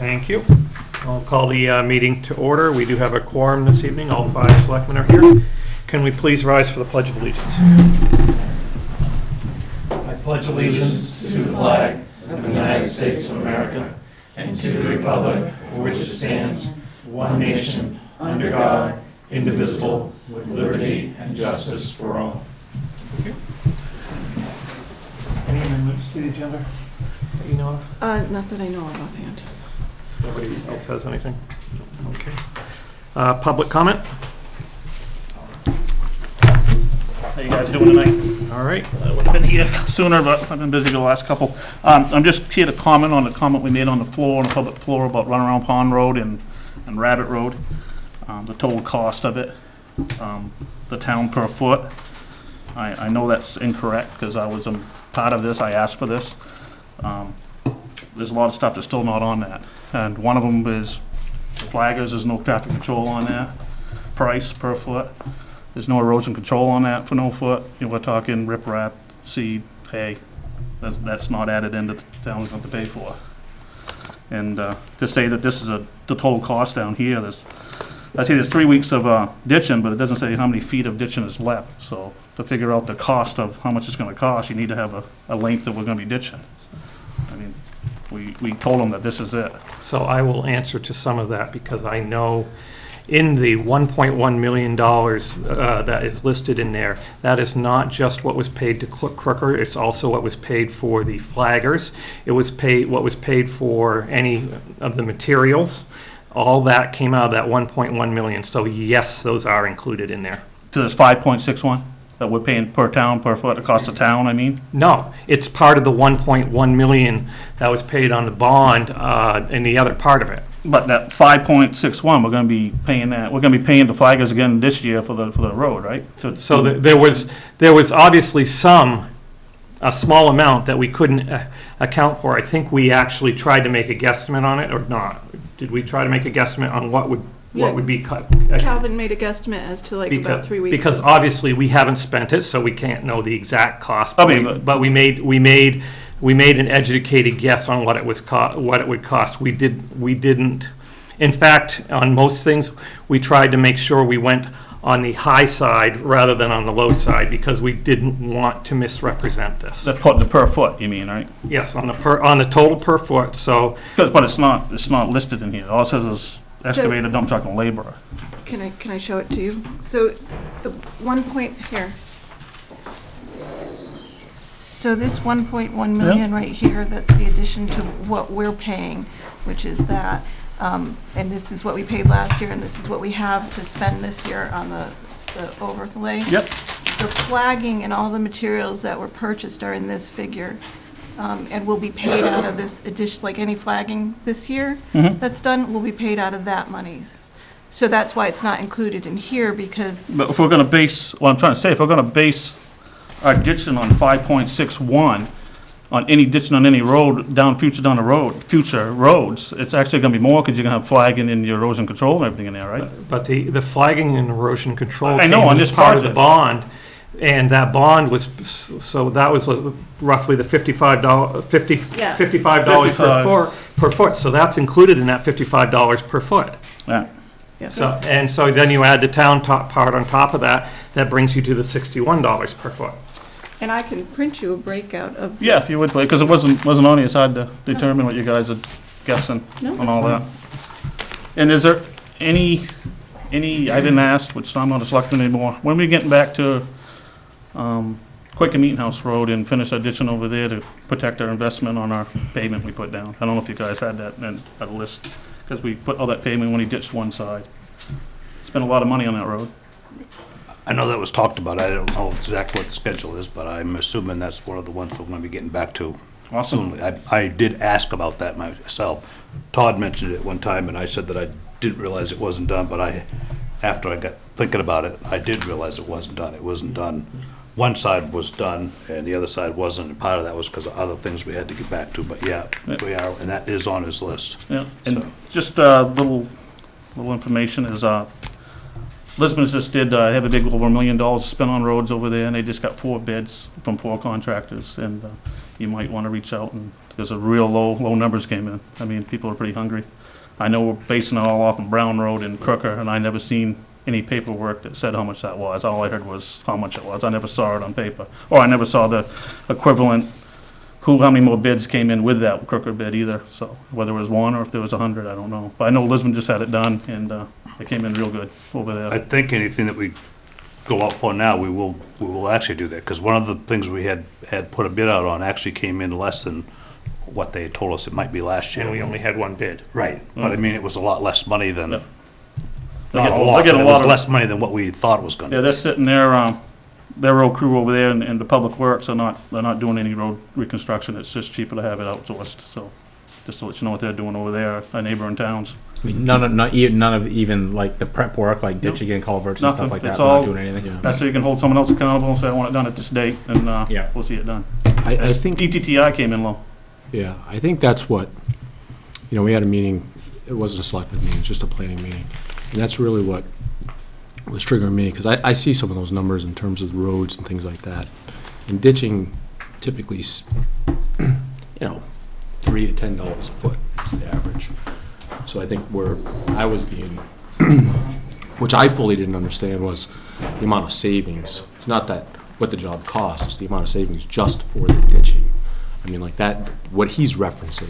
Thank you. I'll call the meeting to order. We do have a quorum this evening. All 5 selectmen are here. Can we please rise for the Pledge of Allegiance? I pledge allegiance to the flag of the United States of America and to the republic for which it stands, one nation, under God, indivisible, with liberty and justice for all. Thank you. Any amendments to the agenda that you know of? Not that I know of offhand. Nobody else has anything? Okay. Public comment? How you guys doing tonight? All right. I would have been here sooner, but I've been busy the last couple. I'm just here to comment on the comment we made on the floor, on the public floor, about Runaround Pond Road and Rabbit Road, the total cost of it, the town per foot. I know that's incorrect, because I was part of this, I asked for this. There's a lot of stuff that's still not on that, and one of them is flaggers. There's no traffic control on that, price per foot. There's no erosion control on that for no foot. You know, we're talking riprap, seed, hay. That's not added into the town's going to pay for. And to say that this is the total cost down here, I see there's 3 weeks of ditching, but it doesn't say how many feet of ditching is left. So to figure out the cost of how much it's going to cost, you need to have a length that we're going to be ditching. I mean, we told them that this is it. So I will answer to some of that, because I know in the $1.1 million that is listed in there, that is not just what was paid to Crooker, it's also what was paid for the flaggers. It was paid, what was paid for any of the materials. All that came out of that 1.1 million. So yes, those are included in there. So there's 5.61 that we're paying per town, per foot, the cost of town, I mean? No, it's part of the 1.1 million that was paid on the bond in the other part of it. But that 5.61, we're gonna be paying that, we're gonna be paying the flaggers again this year for the road, right? So there was obviously a small amount that we couldn't account for. I think we actually tried to make a guesstimate on it, or not. Did we try to make a guesstimate on what would be cut? Calvin made a guesstimate as to about 3 weeks. Because obviously we haven't spent it, so we can't know the exact cost. But we made an educated guess on what it was what it would cost. We didn't. In fact, on most things, we tried to make sure we went on the high side rather than on the low side, because we didn't want to misrepresent this. the per foot, you mean, right? Yes, on the total per foot. So But it's not listed in here. All it says is excavator, dump truck, and laborer. Can I show it to you? So the 1 point here. So this 1.1 million right here, that's the addition to what we're paying, which is that. And this is what we paid last year, and this is what we have to spend this year on the overlay. Yep. The flagging and all the materials that were purchased are in this figure, and will be paid out of this addition, like any flagging this year that's done, will be paid out of that monies. So that's why it's not included in here, because But if we're gonna base, what I'm trying to say, if we're gonna base our ditching on 5.61, on any ditching on any road, future roads, it's actually gonna be more, because you're gonna have flagging and your erosion control and everything in there, right? But the flagging and erosion control I know, came on as this part of the project. bond, and that bond was, so that was roughly the $55 Yeah. per foot, so that's included in that $55 per foot. Yeah. So, and so then you add the town part on top of that, that brings you to the $61 per foot. and I can print you a breakout of. Yeah, if you would, because it wasn't on here, it's hard to determine what you guys are guessing No, on all that. And is there any, I didn't ask, which I'm not a selectman anymore, when are we getting back to Quaker Meeting House Road and finish our ditching over there to protect our investment on our pavement we put down? I don't know if you guys had that in a list, because we put all that pavement when he ditched one side. Spent a lot of money on that road. I know that was talked about. I don't know exactly what the schedule is, but I'm assuming that's one of the ones we're going to be getting back to Awesome. soon. I did ask about that myself. Todd mentioned it one time, and I said that I didn't realize it wasn't done, but after I got thinking about it, I did realize it wasn't done. It wasn't done. One side was done, and the other side wasn't, and part of that was because of other things we had to get back to, but yeah, we are, and that is on his list. Yeah, and just a little information is, Lisbon just did have a big over $1 million spent on roads over there, and they just got 4 bids from 4 contractors. And you might want to reach out, and, because the real low numbers came in. I mean, people are pretty hungry. I know we're basing it all off of Brown Road and Crooker, and I never seen any paperwork that said how much that was. All I heard was how much it was. I never saw it on paper. Or I never saw the equivalent, how many more bids came in with that Crooker bid either. So whether it was one or if there was 100, I don't know. But I know Lisbon just had it done, and it came in real good over I there. think anything that we go out for now, we will actually do that, because one of the things we had put a bid out on actually came in less than what they had told us it might be last year. And we only had one bid. Right, but I mean, it was a lot less money than, Yeah. not They a get- lot, they get but a it lot was of- less money than what we thought it was gonna Yeah, be. they're sitting there, their road crew over there and the public works are they're not doing any road reconstruction. It's just cheaper to have it outsourced, so just to let you know what they're doing over there, neighboring towns. I mean, none of even like the prep work, like ditching and culverts and Nothing. stuff like that. It's We're all- not doing anything. That's so you can hold someone else accountable and say, I want it done at this date, and Yeah. we'll see it done. I think, ETTI came in low. Yeah, I think that's what, we had a meeting, it wasn't a selectmen meeting, just a planning meeting. And that's really what was triggering me, because I see some of those numbers in terms of the roads and things like that. And ditching typically, $3 to $10 a foot is the average. So I think where I was being, which I fully didn't understand, was the amount of savings. It's not that what the job costs, it's the amount of savings just for the ditching. I mean, like that, what he's referencing,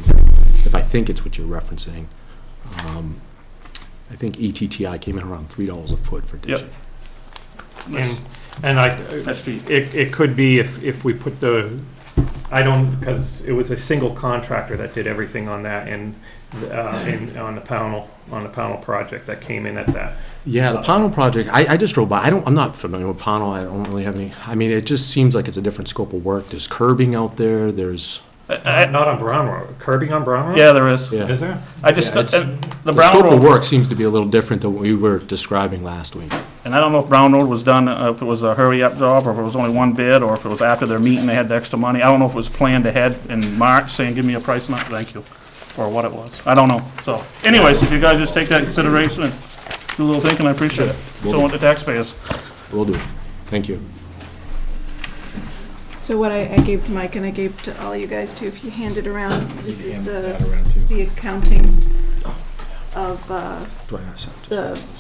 if I think it's what you're referencing, I think ETTI came in around $3 a foot for ditching. And That's cheap. it could be if we put because it was a single contractor that did everything on that, and on the Pownell project that came in at that. Yeah, the Pownell project, I just drove by, I'm not familiar with Pownell, I don't really have any, I mean, it just seems like it's a different scope of work. There's curbing out there, there's, Not on Brown Road, curbing on Brown Road? Yeah, there is. yeah. Is there? I just, Yeah, it's- the The Brown scope of Road, work seems to be a little different than what we were describing last week. and I don't know if Brown Road was done, if it was a hurry-up job, or if it was only one bid, or if it was after their meeting, they had the extra money. I don't know if it was planned ahead in March, saying, give me a price on it, thank you, or what it was. I don't know. So anyways, if you guys just take that into consideration and do a little thinking, I appreciate it. So want the taxpayers. Will do. Thank you. So what I gave to Mike and I gave to all you guys too, if you hand it around, this is the accounting of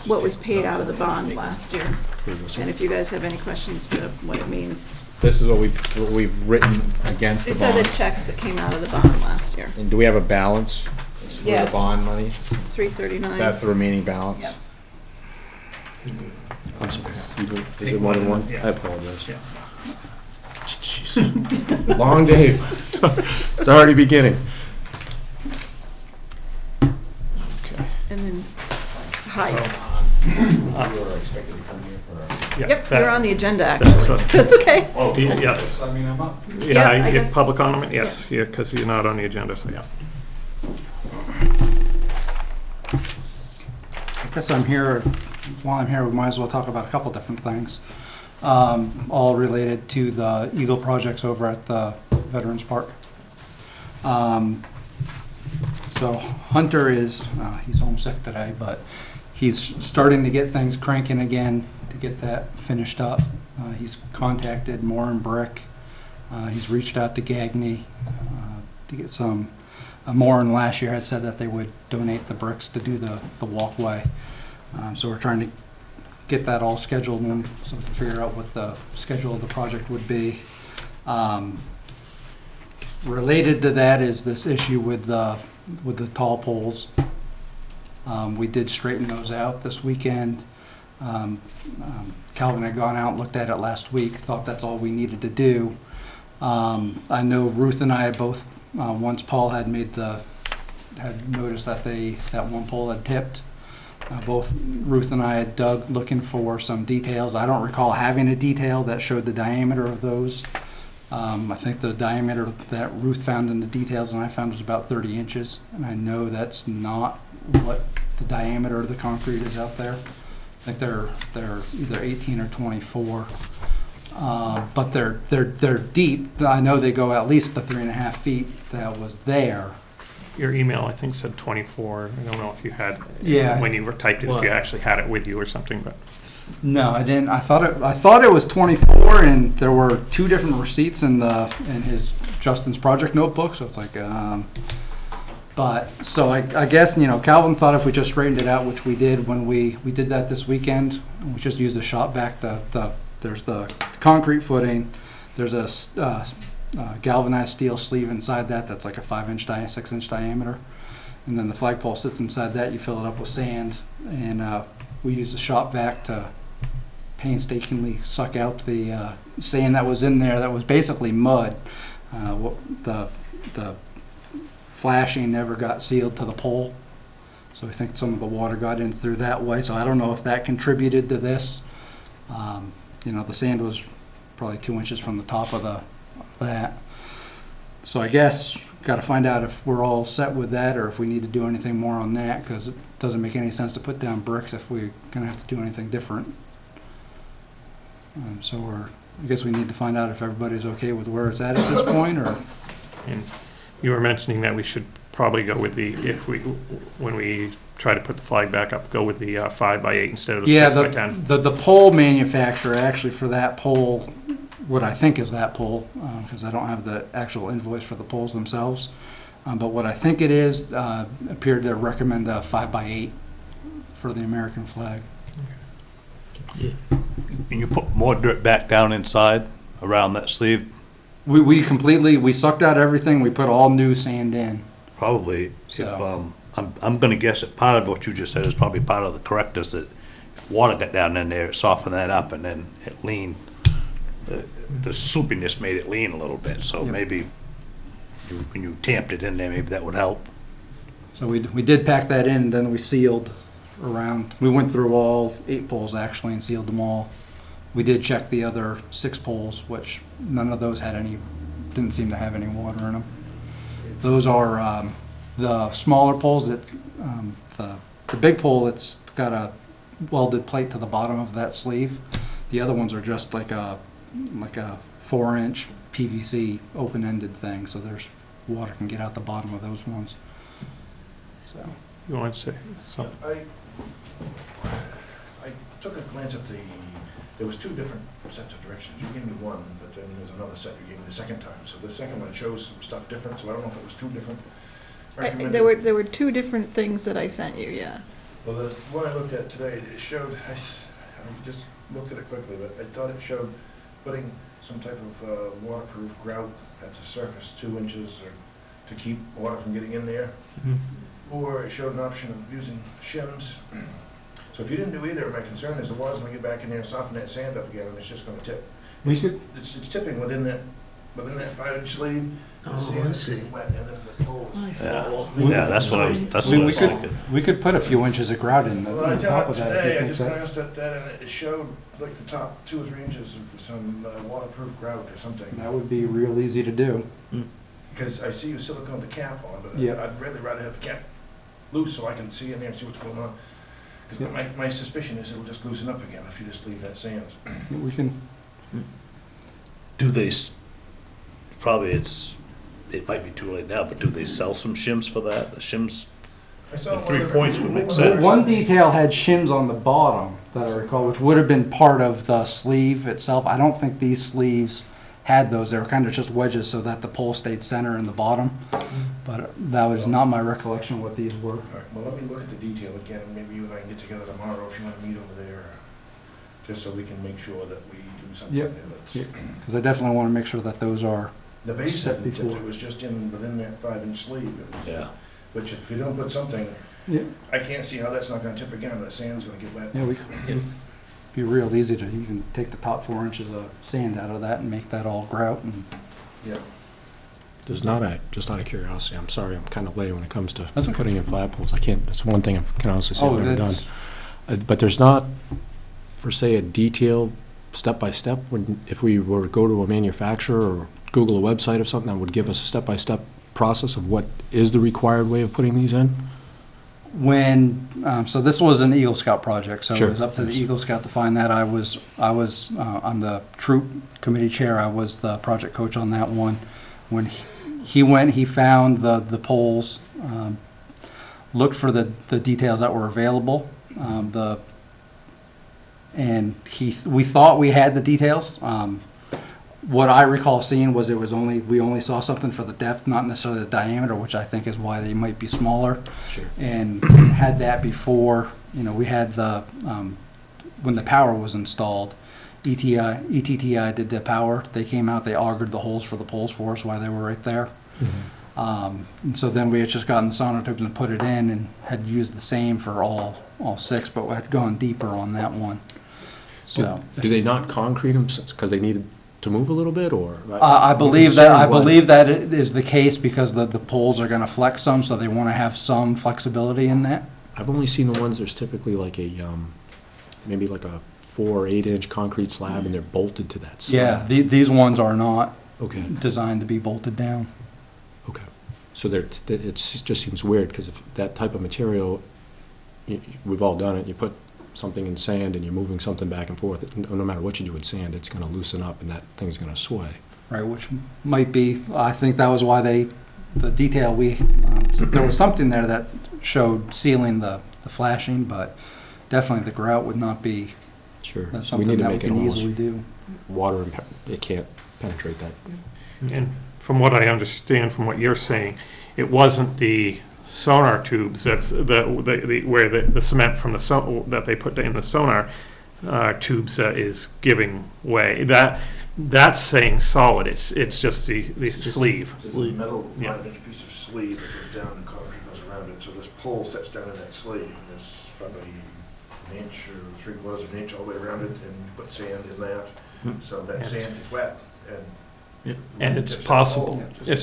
what was paid out of the bond last year. And if you guys have any questions to what it means. This is what we've written against the These are the bond. checks that came out of the bond last year, And do we have a balance for Yes. the bond money? 339. That's the remaining balance? Yep. I'm sorry. Is it more than one? I apologize. Jeez. Long day. It's already beginning. And then, hi. Yeah, Yep, that- you're on the agenda, that's actually. what- That's okay. Oh, yes. Yeah, Yeah, I if got- public comment, yes, yeah, because you're not on the agenda, so yeah. I guess I'm here, while I'm here, we might as well talk about a couple different things, all related to the Eagle projects over at the Veterans Park. So Hunter is, he's homesick today, but he's starting to get things cranking again to get that finished up. He's contacted Moore and Brick. He's reached out to Gagney to get some. Moore and last year had said that they would donate the bricks to do the walkway. So we're trying to get that all scheduled and so we can figure out what the schedule of the project would be. Related to that is this issue with the tall poles. We did straighten those out this weekend. Calvin had gone out and looked at it last week, thought that's all we needed to do. I know Ruth and I had both, once Paul had noticed that that one pole had tipped. Both Ruth and I had dug looking for some details. I don't recall having a detail that showed the diameter of those. I think the diameter that Ruth found in the details and I found was about 30 inches. And I know that's not what the diameter of the concrete is out there. I think they're either 18 or 24. But they're deep. I know they go at least the 3.5 feet that was there. Your email, I think, said 24. I don't know if you had, Yeah. when you were typed it, if you actually had it with you or something, but. No, I didn't. I thought it was 24, and there were 2 different receipts in his Justin's project notebook. So it's like, but so I guess Calvin thought if we just straightened it out, which we did when we did that this weekend, we just used the shop vac. There's the concrete footing. There's a galvanized steel sleeve inside that. That's like a 6-inch diameter, and then the flagpole sits inside that. You fill it up with sand, and we use the shop vac to painstakingly suck out the sand that was in there. That was basically mud. The flashing never got sealed to the pole, so I think some of the water got in through that way. So I don't know if that contributed to this. The sand was probably 2 inches from the top of that. So I guess got to find out if we're all set with that, or if we need to do anything more on that, because it doesn't make any sense to put down bricks if we're going to have to do anything different. I guess we need to find out if everybody's okay with where it's at this point, or. And you were mentioning that we should probably go with when we try to put the flag back up, go with the 5x8 instead of the 6x10. The pole manufacturer, actually, for that pole, what I think is that pole, because I don't have the actual invoice for the poles themselves, but what I think it is, appeared to recommend a 5x8 for the American flag. And you put more dirt back down inside around that sleeve? We sucked out everything. We put all new sand in. Probably, So- I'm gonna guess that part of what you just said is probably part of the correctors, that if water got down in there, it softened that up, and then it leaned. The soupiness made it lean a little bit, so Yep. maybe when you tamped it in there, maybe that would help. So we did pack that in, then we sealed around. We went through all 8 poles actually and sealed them all. We did check the other 6 poles, which none of those didn't seem to have any water in them. Those are the smaller poles. That the big pole, it's got a welded plate to the bottom of that sleeve. The other ones are just like a 4-inch PVC open-ended thing, so there's water can get out the bottom of those ones. So. You want to say something? I took a glance at there was 2 different sets of directions. You gave me one, but then there's another set you gave me the second time. So the second one shows some stuff different, so I don't know if it was 2 different. There were 2 different things that I sent you, yeah. Well, the one I looked at today, it showed, I just looked at it quickly, but I thought it showed putting some type of waterproof grout at the surface, 2 inches, or to keep water from getting in there. Or it showed an option of using shims. So if you didn't do either, my concern is the water's gonna get back in there and soften that sand up again, and it's just gonna tip. It's tipping within that 5-inch sleeve. Oh, I see. Wet, and then the poles. Yeah, that's what I was thinking. We could put a few inches of grout in Well, I on top thought of that. today, I if you just think glanced at that, and it showed like the top 2 or 3 inches of some waterproof grout or something. that would be real easy to do. Because I see you silicone the cap on, but Yeah. I'd really rather have the cap loose so I can see in there and see what's going on. Because my suspicion is it'll just loosen up again if you just leave that sand. We can. Do they, it might be too late now, but do they sell some shims for that? The shims, I saw the one 3 of the- points would make sense. One detail had shims on the bottom that I recall, which would have been part of the sleeve itself. I don't think these sleeves had those. They were kind of just wedges so that the pole stayed center in the bottom. But that was not my recollection of what these were. All right, well, let me look at the detail again, and maybe you and I can get together tomorrow if you want to meet over there, just so we can make sure that we do something Yep. there that's. Yep. Because I definitely want to make sure that those are. The base Set didn't tip, before. it was just within that 5-inch sleeve. It was Yeah. just- Which if you don't put something, Yeah, I can't see how that's not gonna tip again, that sand's gonna get wet. yeah, we could. Be real easy to even take the top 4 inches of sand out of that and make that all grout and. Yeah. There's not just out of curiosity, I'm sorry, I'm kind of late when it comes to That's okay. putting in flagpoles. I can't, that's one thing I can honestly say I've never done. that's. But there's not, for say, a detailed step-by-step, if we were to go to a manufacturer or Google a website of something that would give us a step-by-step process of what is the required way of putting these in? So this was an Eagle Scout project, so it Sure. was up to the Eagle Scout to find that. I'm the troop committee chair, I was the project coach on that one. When he went, he found the poles, looked for the details that were available. and we thought we had the details. What I recall seeing was we only saw something for the depth, not necessarily the diameter, which I think is why they might be smaller. Sure. And had that before, we had when the power was installed, ETTI did the power. They came out, they augured the holes for the poles for us while they were right there. And so then we had just gotten the sonotubes and put it in and had used the same for all 6, but we had gone deeper on that one. So Do they not concrete them because they needed to move a little bit, or? I believe that it is the case because the poles are going to flex some, so they want to have some flexibility in that. I've only seen the ones there's typically like maybe like a 4 or 8 inch concrete slab, and they're bolted to that slab. Yeah, these ones are not Okay. designed to be bolted down. Okay. So it just seems weird, because if that type of material, we've all done it, you put something in sand and you're moving something back and forth, no matter what you do with sand, it's going to loosen up and that thing's going to sway. Right, which might be, I think that was why the detail there was something there that showed sealing the flashing, but definitely the grout would not be, Sure. that's So we something need to that we make it can almost easily do. water, it can't penetrate that. And from what I understand from what you're saying, it wasn't the sonar tubes where the cement from that they put in the sonar tubes is giving way. That's saying solid. It's just the sleeve. It's a metal Yeah. 5-inch piece of sleeve that goes down and concrete goes around it. So this pole sets down in that sleeve, and there's probably an inch or 3/4 of an inch all the way around it, and you put sand in that. So that sand gets wet, And it's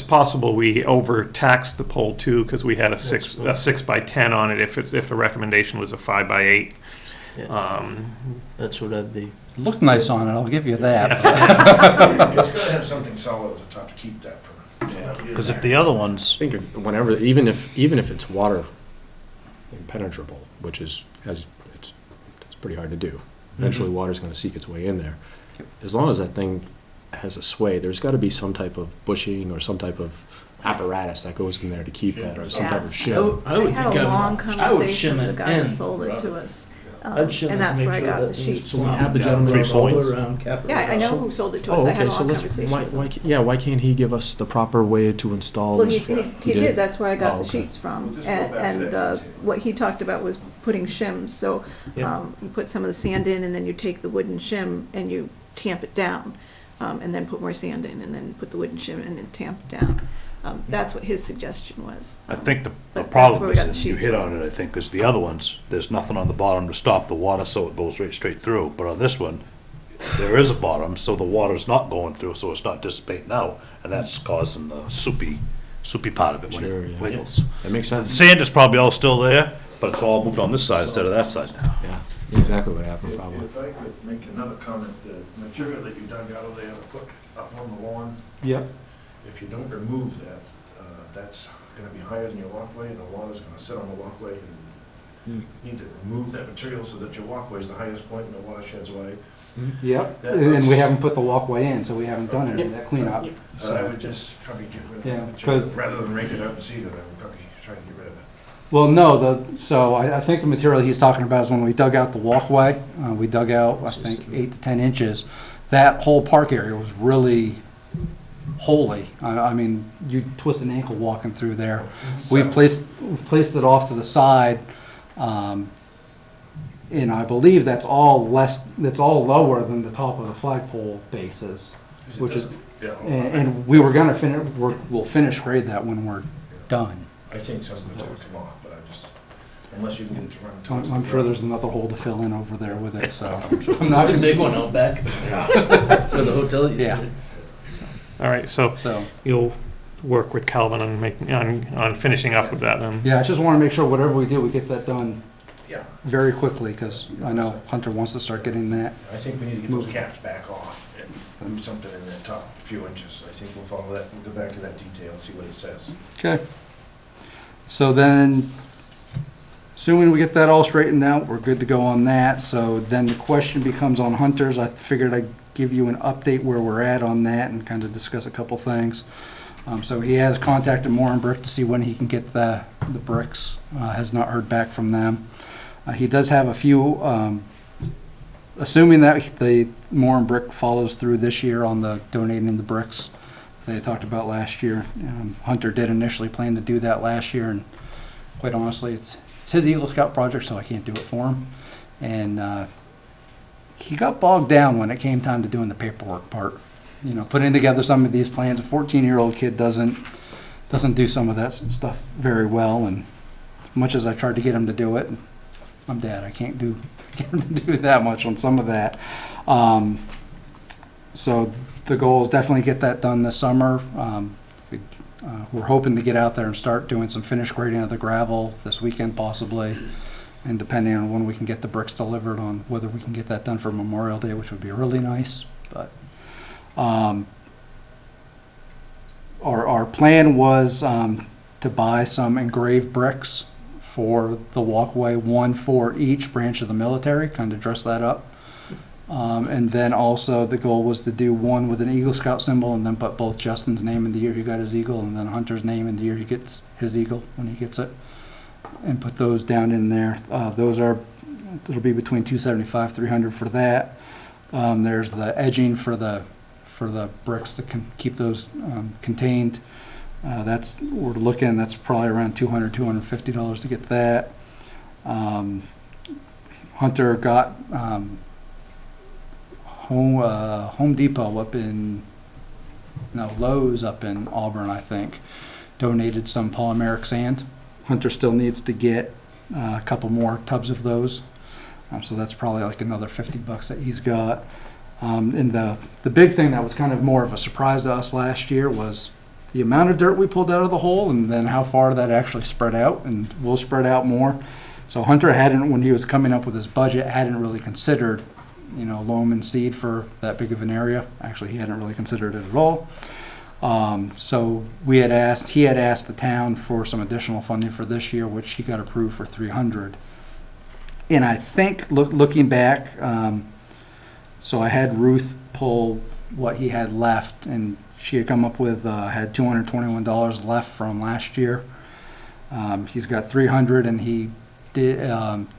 possible we overtaxed the pole too, because we had a 6 by 10 on it. If the recommendation was a 5 by 8. That's what I'd be. Looked nice on it, I'll give you that. It's got to have something solid at the top to keep that from. Because if the other ones, I think whenever, even if it's water impenetrable, which is, it's pretty hard to do. Eventually, water's going to seek its way in there. As long as that thing has a sway, there's got to be some type of bushing or some type of apparatus that goes in there to keep that, or some type of shim. I would had think a long I would conversation shim with it the guy in. that sold it to us. I'd shim it And that's make where I sure got that the thing's sheets So we from. have the gentleman Three all the way points. around. Yeah, I know who sold it to us. Oh, I had okay, a so long let's, conversation why, with him. why can't he give us the proper way to install Well, this? he did, that's where I Oh, got the okay. sheets from. We'll just go back to And that detail. what he talked about was putting shims, so you put some of the sand in, and then you take the wooden shim and you tamp it down, and then put more sand in, and then put the wooden shim and then tamp it down. That's what his suggestion was. I think the But that's problem where we is, got the and you sheet hit from. on it, I think, is the other ones, there's nothing on the bottom to stop the water, so it goes right straight through. But on this one, there is a bottom, so the water's not going through, so it's not dissipating out, and that's causing the soupy part of it when Sure, it yeah. wiggles. That makes The sense. sand is probably all still there, but it's all moved on this side instead of that side now. Yeah, exactly what happened, probably. If I could make another comment, the material that you dug out of there to put up on the lawn, Yep. if you don't remove that, that's going to be higher than your walkway, and the water's going to sit on the walkway, and you need to remove that material so that your walkway is the highest point and the water sheds away. Yep, That and we looks- haven't put the walkway in, so we haven't done any of that cleanup. So I would just probably get rid of Yeah, that material, 'cause- rather than rake it out and seed it, I would probably try to get rid of it. Well, no, so I think the material he's talking about is when we dug out the walkway, we dug out, I think, 8 to 10 inches. That whole park area was really holy. I mean, you twist an ankle walking through there. We've placed it off to the side, and I believe that's all lower than the top of the flagpole bases, which is, Yeah, and we were gonna we'll finish grade that when we're done. I think some of it's going to come off, but I just, unless you can get it to run towards I'm the sure ground. there's another hole to fill in over there with it, so. I'm It's not a gonna- big one out back. Where the hotel used Yeah. to be. All right, so So, you'll work with Calvin on finishing up with that then. yeah, I just wanna make sure whatever we do, we get that done Yeah, very quickly, because I know Hunter wants to start getting that. I think we need to get those caps back off and move something in that top few inches. I think we'll follow that, we'll go back to that detail and see what it says. Okay. So then, assuming we get that all straightened out, we're good to go on that. So then the question becomes on Hunter's. I figured I'd give you an update where we're at on that and kind of discuss a couple things. So he has contacted Moore and Brick to see when he can get the bricks. Has not heard back from them. He does have a few assuming that the Moore and Brick follows through this year on the donating the bricks they talked about last year. Hunter did initially plan to do that last year, and quite honestly, it's his Eagle Scout project, so I can't do it for him. And he got bogged down when it came time to doing the paperwork part. You know, putting together some of these plans. A 14-year-old kid doesn't do some of that stuff very well, and as much as I tried to get him to do it, I'm dad. I can't get him to do that much on some of that. So the goal is definitely get that done this summer. We're hoping to get out there and start doing some finish grading of the gravel this weekend possibly, and depending on when we can get the bricks delivered on whether we can get that done for Memorial Day, which would be really nice. But our plan was to buy some engraved bricks for the walkway, one for each branch of the military, kind of dress that up. And then also the goal was to do one with an Eagle Scout symbol, and then put both Justin's name in the year he got his Eagle, and then Hunter's name in the year he gets his Eagle when he gets it, and put those down in there. It'll be between $275, $300 for that. There's the edging for the bricks to keep those contained. We're looking, that's probably around $200, $250 to get that. Hunter got Home Depot up in, Lowe's up in Auburn, I think, donated some polymeric sand. Hunter still needs to get a couple more tubs of those. So that's probably like another $50 that he's got. And the big thing that was kind of more of a surprise to us last year was the amount of dirt we pulled out of the hole, and then how far that actually spread out, and will spread out more. So Hunter hadn't, when he was coming up with his budget, hadn't really considered, loam and seed for that big of an area. Actually, he hadn't really considered it at all. So he had asked the town for some additional funding for this year, which he got approved for $300. And I think looking back, so I had Ruth pull what he had left, and she had come up with had $221 left from last year. He's got $300, and he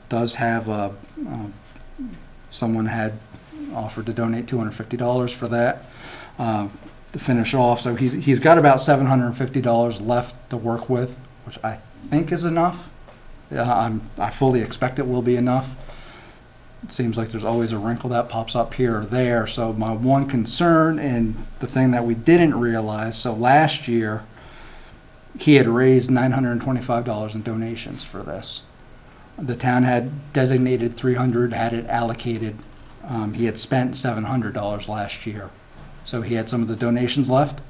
does have someone had offered to donate $250 for that to finish off. So he's got about $750 left to work with, which I think is enough. I fully expect it will be enough. It seems like there's always a wrinkle that pops up here or there. So my one concern, and the thing that we didn't realize, so last year he had raised $925 in donations for this. The town had designated $300, had it allocated. He had spent $700 last year. So he had some of the donations left.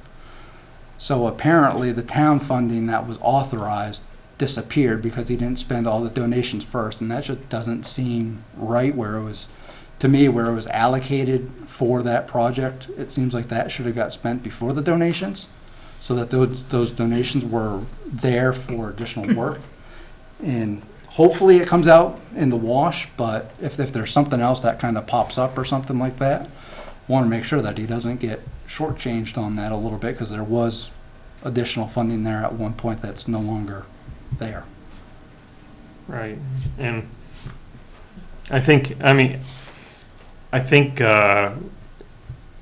So apparently the town funding that was authorized disappeared because he didn't spend all the donations first, and that just doesn't seem right. Where it was allocated for that project, it seems like that should have got spent before the donations, so that those donations were there for additional work. And hopefully it comes out in the wash, but if there's something else that kind of pops up or something like that, I want to make sure that he doesn't get shortchanged on that a little bit, because there was additional funding there at one point that's no longer there. Right, and I think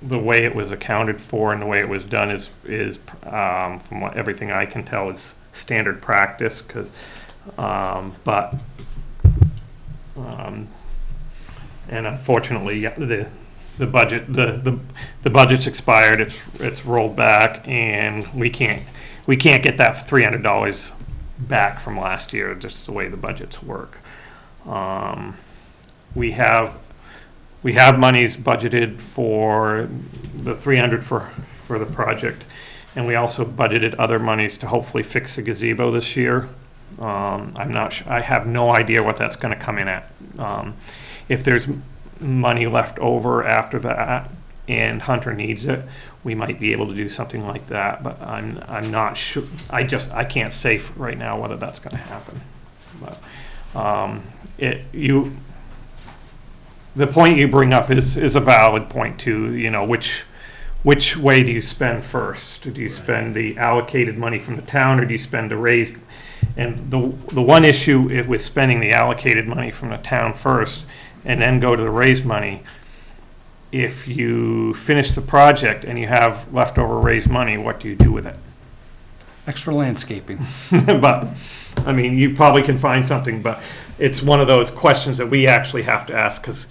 the way it was accounted for and the way it was done is from everything I can tell, is standard practice. And unfortunately, the budget's expired. It's rolled back, and we can't get that $300 back from last year, just the way the budgets work. We have monies budgeted for the $300 for the project, and we also budgeted other monies to hopefully fix the gazebo this year. I'm not sure, I have no idea what that's going to come in at. If there's money left over after that and Hunter needs it, we might be able to do something like that, but I'm not sure. I can't say right now whether that's going to happen. But the point you bring up is a valid point too. Which way do you spend first? Do you spend the allocated money from the town, or do you spend the raised? And the one issue with spending the allocated money from the town first and then go to the raise money. If you finish the project and you have leftover raise money, what do you do with it? Extra landscaping. But, I mean, you probably can find something, but it's one of those questions that we actually have to ask, because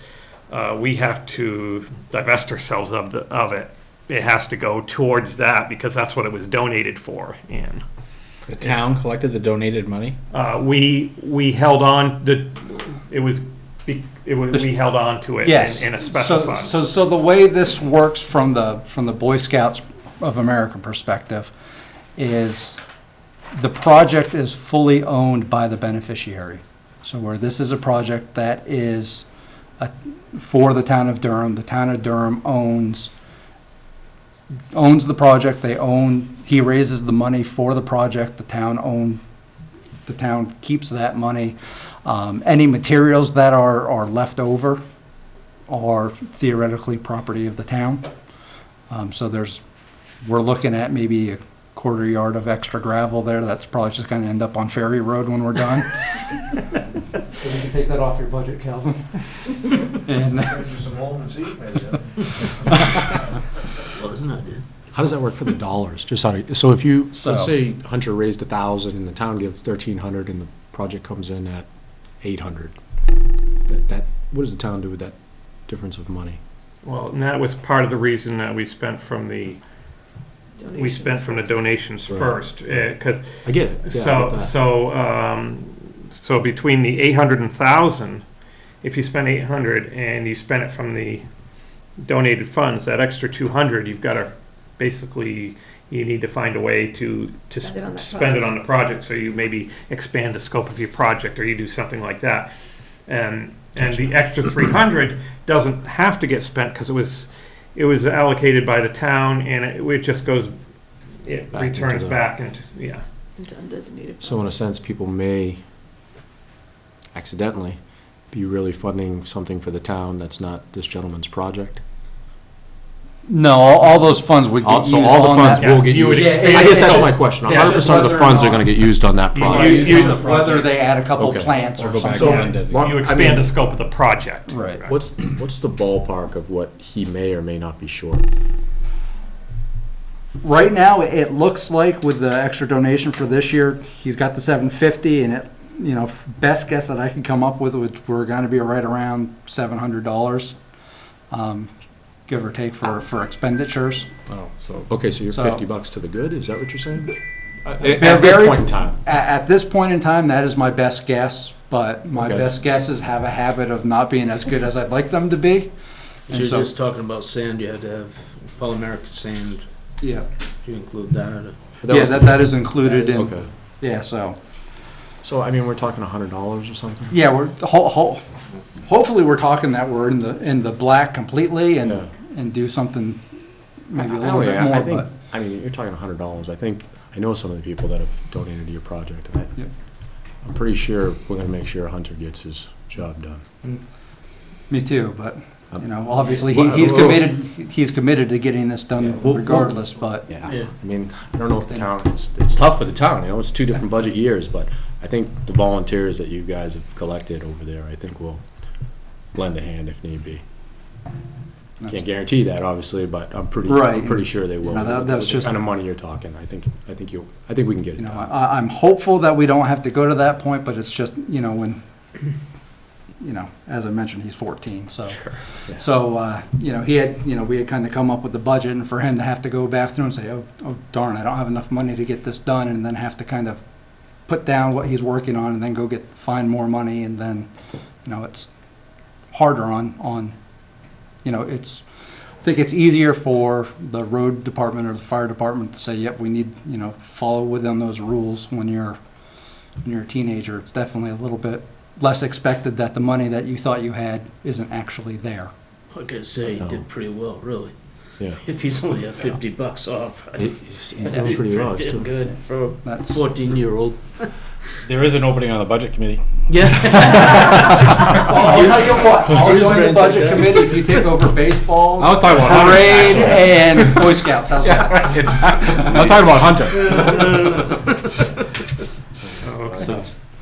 we have to divest ourselves of it. It has to go towards that, because that's what it was donated for, and The town collected the donated money? we held on, we held on to it Yes. in a special fund. So the way this works from the Boy Scouts of America perspective is the project is fully owned by the beneficiary. So where this is a project that is for the town of Durham, the town of Durham owns the project, he raises the money for the project, the town keeps that money. Any materials that are left over are theoretically property of the town. So we're looking at maybe a quarter yard of extra gravel there. That's probably just gonna end up on Ferry Road when we're done. So we can take that off your budget, Calvin. And Wasn't it, dude? How does that work for the dollars? So if you, So- let's say Hunter raised 1,000 and the town gives 1,300 and the project comes in at 800, what does the town do with that difference of money? Well, and that was part of the reason that we spent from the donations Right. first, because I get it. Yeah, I get that. so between the 800 and 1,000, if you spend 800 and you spend it from the donated funds, that extra 200, you've got to basically, you need to find a way to Spend it on that spend it on the project, so you maybe expand the scope of your project, or you do something like that. And the extra 300 doesn't have to get spent, because it was allocated by the town, and it just goes, it Back into returns the- back into, yeah. Into undesignated So in a funds. sense, people may accidentally be really funding something for the town that's not this gentleman's project. no, all those funds would get used So all the on funds that. will get You would used. expand- I guess that's my question. Yeah, 100% of the whether or funds are not- gonna get used on that project. Whether they add a couple Okay. plants or Or go back something. to undesignated. Well, You I expand mean- the scope of the project. Right. What's the ballpark of what he may or may not be short? Right now, it looks like with the extra donation for this year, he's got the 750, and it, best guess that I can come up with, we're gonna be right around $700, give or take for expenditures. Oh, so. Okay, so you're So- $50 to the good, is that what you're saying? At Very- this point in time. At this point in time, that is my best guess, but my Okay. best guesses have a habit of not being as good as I'd like them to be. You're just talking about sand, you had to have polymeric sand, Yeah, do you include that? yeah, that is included in, Okay. yeah, so. So, I mean, we're talking $100 or something? Yeah, we're, hopefully we're talking that we're in the black completely Yeah. and do something maybe a I- little bit I more, think- but. I mean, you're talking $100. I know some of the people that have donated to your project, and Yep. I'm pretty sure we're gonna make sure Hunter gets his job done. Me too, but, Um, obviously, well, he's committed to getting this Yeah, done well, regardless, but. Yeah, Yeah. I mean, I don't know if the town, it's tough for the town, it's 2 different budget years, but I think the volunteers that you guys have collected over there, I think will lend a hand if need be. Can't guarantee that, obviously, but I'm Right. pretty sure they will. You know, that- With that's the just- kind of money you're talking, I think we can get it done. I'm hopeful that we don't have to go to that point, but it's just, when, as I mentioned, he's 14, so. Yeah. So, we had kind of come up with the budget, and for him to have to go back through and say, oh darn, I don't have enough money to get this done, and then have to kind of put down what he's working on, and then go find more money, and then, it's harder on, I think it's easier for the road department or the fire department to say, yep, we need, follow within those rules when you're a teenager. It's definitely a little bit less expected that the money that you thought you had isn't actually there. I gotta say, he did pretty well, really. Yeah. If he's only at $50 off. He's doing pretty well, Did too. good for a That's 14-year-old. There is an opening on the budget committee. Yeah. I'll tell you what, I'll join the budget committee if you take over baseball, I was talking about Hunter, parade, actually. and Boy Scouts. How's that? I was talking about Hunter.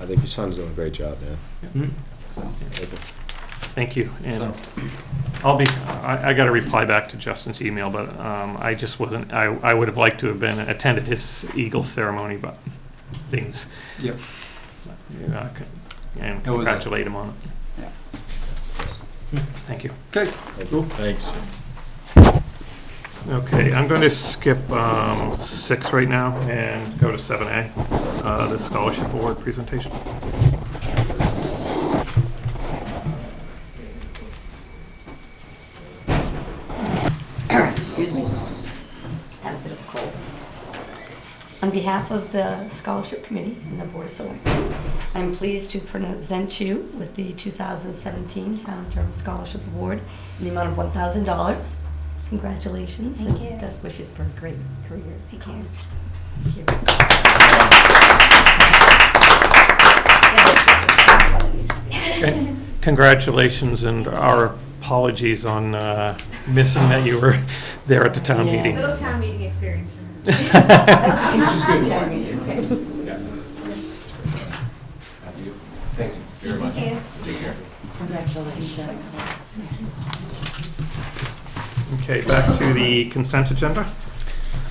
I think your son's doing a great job, man. thank you. And I got to reply back to Justin's email, but I just wasn't, I would have liked to have attended his Eagle ceremony, but things. Yep. And It was congratulate him on it. Yeah. Thank you. Okay. Thanks. Okay, I'm going to skip 6 right now and go to 7A, the scholarship award presentation. Excuse me. Had a bit of a cold. On behalf of the Scholarship Committee and the Board of Selectmen, I'm pleased to present you with the 2017 Town Term Scholarship Award in the amount of $1,000. Congratulations. Thank and you. Best wishes for a great career at college. Thank you. Congratulations, and our apologies on missing that you were there at the town Yeah. meeting. Little town meeting experience for me. That's good. Thank you very much. Thank you. Take care. Congratulations. Okay, back to the consent agenda.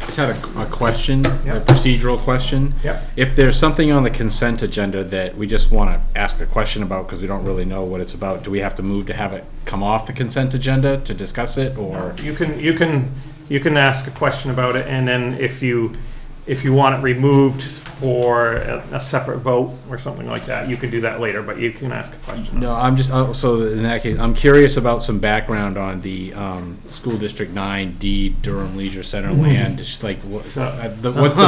Just had a question, a Yep. procedural question. Yep. If there's something on the consent agenda that we just want to ask a question about because we don't really know what it's about, do we have to move to have it come off the consent agenda to discuss it, or? You can ask a question about it, and then if you want it removed for a separate vote or something like that, you can do that later, but you can ask a question. No, I'm just, so in that case, I'm curious about some background on the School District 9 D Durham Leisure Center land, just like, what's the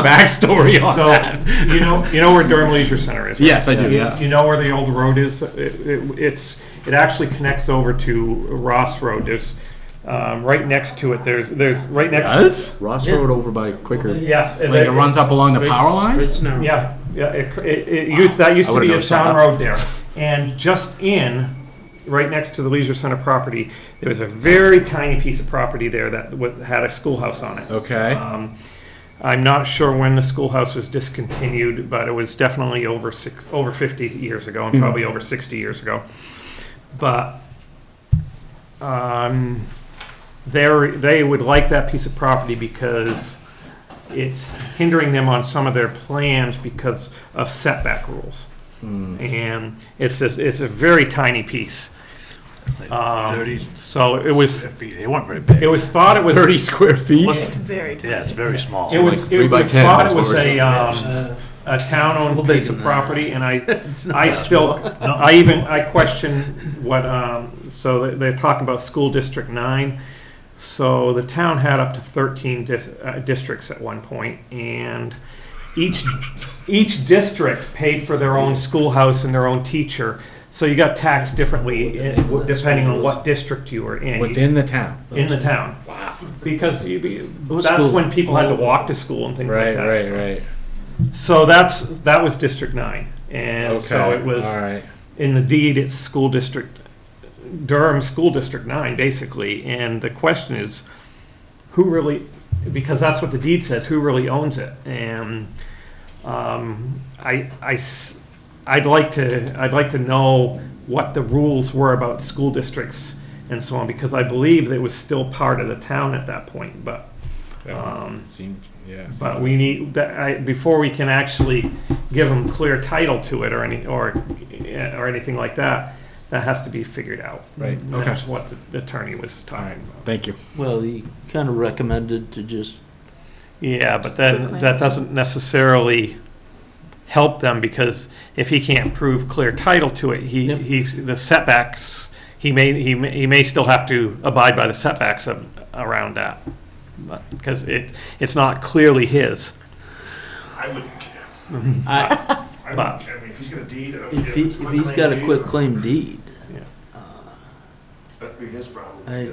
backstory on So, that? you know where Durham Leisure Center is, right? Yes, I do, yeah. You know where the old road is? It actually connects over to Ross Road. There's, right next to it, there's right next. Does? Ross Road over by Quicker. Yeah. Like it runs up along the power lines? Yeah, it used to I would've be a never saw town that. road there. And just right next to the Leisure Center property, there was a very tiny piece of property there that had a schoolhouse on it. Okay. I'm not sure when the schoolhouse was discontinued, but it was definitely over 50 years ago, and probably over 60 years ago. But they would like that piece of property because it's hindering them on some of their plans because of setback rules. And it's a very tiny piece. It's like 30 So it was, square feet. They weren't very big. it was thought it was. 30 square feet? It's very tiny. Yeah, it's very small. It was, Like 3 it by was 10, thought that's it what was we're a town-owned little piece bigger of than property, and It's not I that still, small. I question what, so they're talking about School District 9. So the town had up to 13 districts at one point, and each district paid for their own schoolhouse and their own teacher. So you got taxed differently depending on what district you were in. Within the town? In the town. Wow. Because What that's school? when people had to walk to school and things like that. Right, so. right. So that was District 9. And so Okay, it was, all right. in the deed, it's Durham School District 9, basically. And the question is, who really, because that's what the deed says, who really owns it? And I'd like to know what the rules were about school districts and so on, because I believe that it was still part of the town at that point, but. But we need that before we can actually give them clear title to it or anything like that. That has to be figured out. Right, And okay. That's what the attorney was All right, talking about. thank you. Well, he kind of recommended to just, Yeah, but then that doesn't necessarily help them, because if he can't prove clear title to it, the setbacks, he may still have to abide by the setbacks around that. Because it's not clearly his. I wouldn't care. I, I But- wouldn't care. I mean, if he's got a deed, I don't if care. he, it's if he's got a quick claim deed, That'd be his problem. I-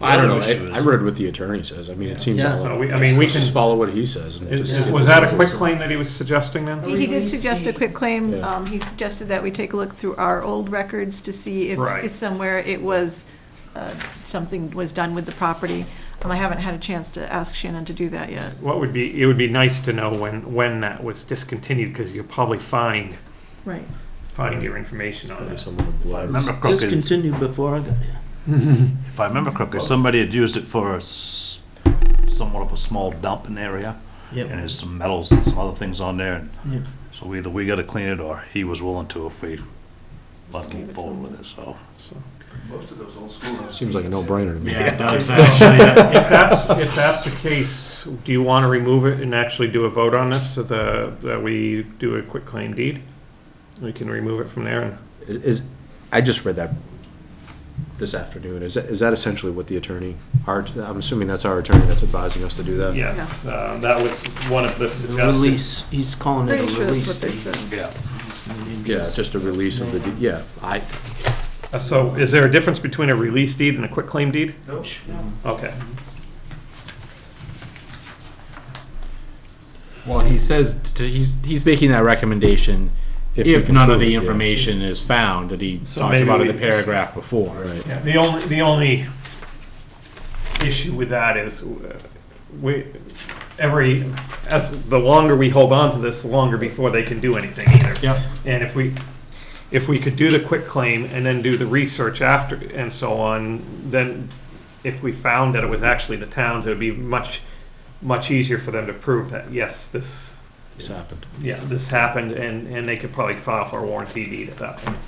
I don't know. The other issue I is- read what the attorney says. I mean, it seems. Yeah. all- So we can. just follow what he says. And just Was that a quick claim that he was suggesting then? He did suggest a quick claim. Yeah. He suggested that we take a look through our old records to see if Right. somewhere it was, something was done with the property. I haven't had a chance to ask Shannon to do that yet. It would be nice to know when that was discontinued, because you'll probably find Right. find your information on Maybe it. someone would blow. Remember crooked, Discontinued before I got here. if I remember correctly, somebody had used it for somewhat of a small dumping area. Yep. And there's some metals and some other things on there. And Yep. so either we gotta clean it or he was willing to if we let him move forward with it, so. Seems like a no-brainer to me. Yeah, it does, actually. If that's the case, do you want to remove it and actually do a vote on this, so that we do a quick claim deed? We can remove it from there, and I just read that this afternoon. Is that essentially what the attorney, I'm assuming that's our attorney that's advising us to do that? yes, that was one of the The suggestions. release, he's calling it a Pretty sure that's what release they deed. said. Yeah. Yeah, just a release of the, yeah, So is there a difference between a release deed and a quick claim deed? No. Okay. Well, he says, he's making that recommendation if none of the information is found that he So talks maybe about in we- the paragraph before. Right. Yeah, the only issue with that is as the longer we hold on to this, the longer before they can do anything either. Yep. And if we could do the quick claim and then do the research after and so on, then if we found that it was actually the towns, it would be much easier for them to prove that, yes, this happened, and they could probably file for a warranty deed at that point.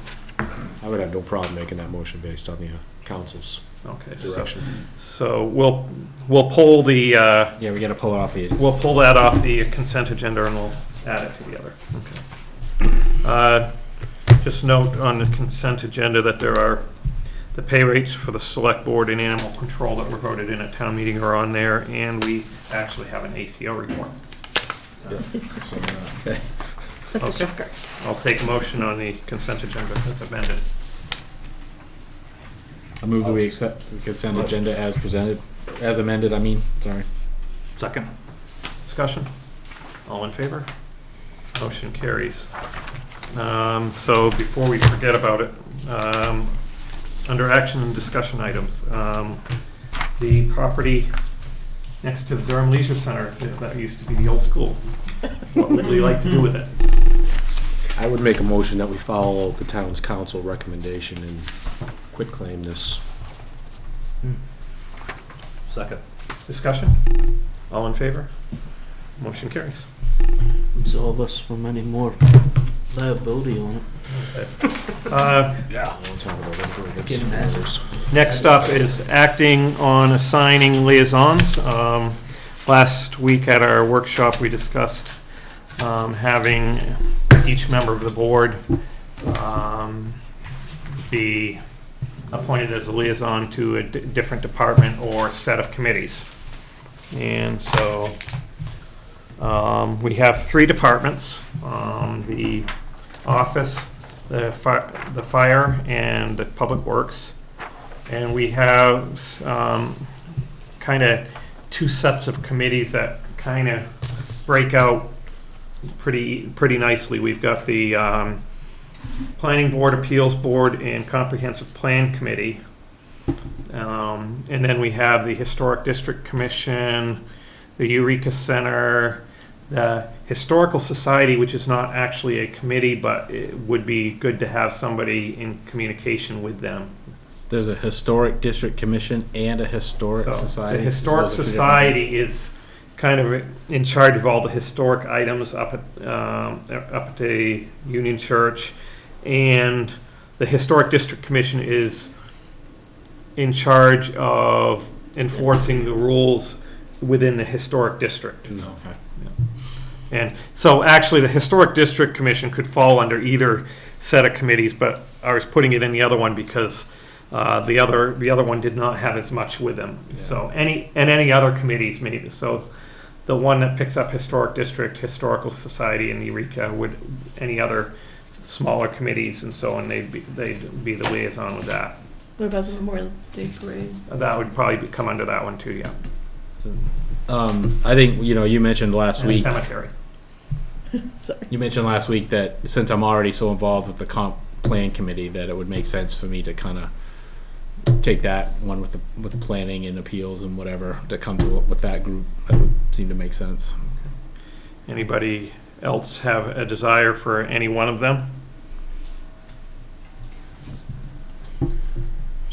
I would have no problem making that motion based on the council's Okay, direction. so we'll pull the, Yeah, we gotta pull it off the. we'll pull that off the consent agenda and we'll add it to the other. Okay. Just note on the consent agenda that there are, the pay rates for the select board and animal control that were voted in at town meeting are on there, and we actually have an ACO report. Okay. Okay. I'll take a motion on the consent agenda as amended. I move that we accept the consent agenda as presented, as amended, sorry. Second? Discussion? All in favor? Motion carries. So before we forget about it, under action and discussion items, the property next to the Durham Leisure Center, that used to be the old school. What would we like to do with it? I would make a motion that we follow the town's council recommendation and quit claim this. Second. Discussion? All in favor? Motion carries. Absolve us from any more liability on it. Yeah. Getting matters. Next up is acting on assigning liaisons. Last week at our workshop, we discussed having each member of the board be appointed as a liaison to a different department or set of committees. And so we have 3 departments, the office, the fire, and the public works. And we have kind of 2 sets of committees that kind of break out pretty nicely. We've got the Planning Board, Appeals Board, and Comprehensive Plan Committee. And then we have the Historic District Commission, the Eureka Center, the Historical Society, which is not actually a committee, but it would be good to have somebody in communication with them. There's a historic district commission and a historic So, society. the Historic Those are two different Society things. is kind of in charge of all the historic items up at the Union Church, and the Historic District Commission is in charge of enforcing the rules within the historic district. Okay. And so actually, the Historic District Commission could fall under either set of committees, but I was putting it in the other one because the other one did not have as much with them. So any other committees maybe. So the one that picks up Historic District, Historical Society, and Eureka would any other smaller committees and so on, they'd be the liaison with that. What about the Memorial Day Parade? That would probably come under that one too, yeah. I think, you mentioned last And the week. cemetery. Sorry. You mentioned last week that since I'm already so involved with the comp plan committee, that it would make sense for me to kind of take that one with the planning and appeals and whatever that comes with that group. That would seem to make sense. Anybody else have a desire for any one of them?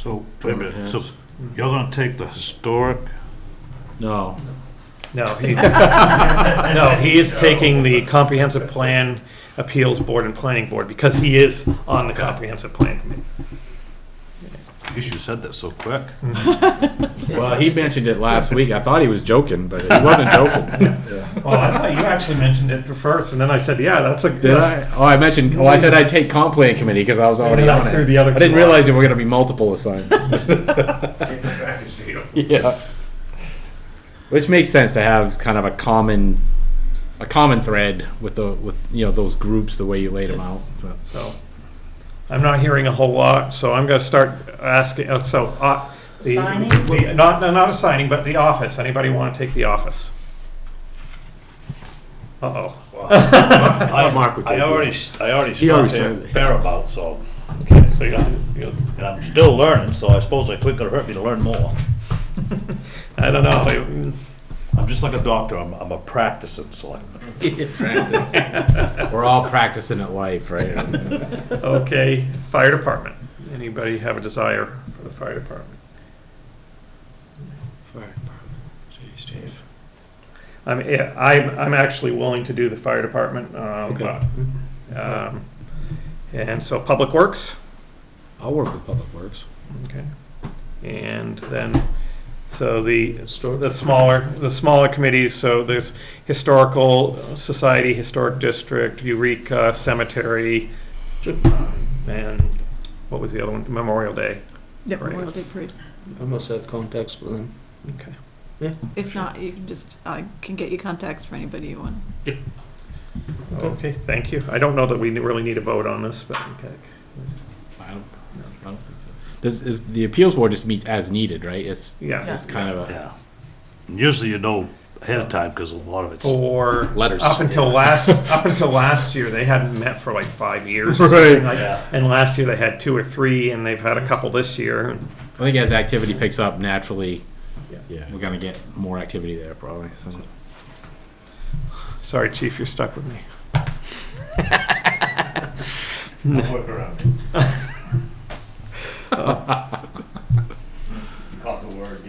So, wait a minute, so you're gonna take the historic, No. No, no, he is taking the comprehensive plan appeals board and planning board because he is on the comprehensive plan committee. at least you said that so quick. Well, he mentioned it last week. I thought he was joking, but he wasn't joking. Well, I thought you actually mentioned it first, and then I said, yeah, that's a. Did I? Oh, I mentioned. Oh, I said I'd take comp plan committee because I was already I on threw it. the other I didn't two realize there were going to be multiple assignments. Yeah. Which makes sense to have kind of a common thread with those groups the way you laid them out. But. So, I'm not hearing a whole lot, so I'm gonna start asking, Signing? Not assigning, but the office, anybody wanna take the office? Uh-oh. Mark would take I already He already started said to it. care about, so, Okay, so you'll, and I'm still learning, so I suppose it quit gonna hurt me to learn more. I don't know, I'm just like a doctor, I'm a practicing selectman. Practice. We're all practicing at life, right? okay, fire department, anybody have a desire for the fire department? Jeez, chief. I'm actually willing to do the fire department, Okay. and so Public Works, I'll work with Public Works. okay, and then, so the smaller committees, so there's Historical Society, Historic District, Eureka, Cemetery, and what was the other one, Memorial Day. Yep, Right. Memorial Day Parade. I must have contacts with them. Okay. If not, you can just, I can get you contacts for anybody you want. Okay, thank you. I don't know that we really need a vote on this, but okay. I don't think so. Is the appeals board just meets as needed, right? It's Yes. kind of a Yeah. And usually you know ahead of time, because a lot of it's. Or Letters. up until last year, they hadn't met for like 5 years. Or something like Yeah. And last year they had 2 or 3, and they've had a couple this year. I think as activity picks up naturally, Yeah. we're gonna get more activity there probably. So. Sorry, Chief, you're stuck with me. I'll work around it. Caught the word,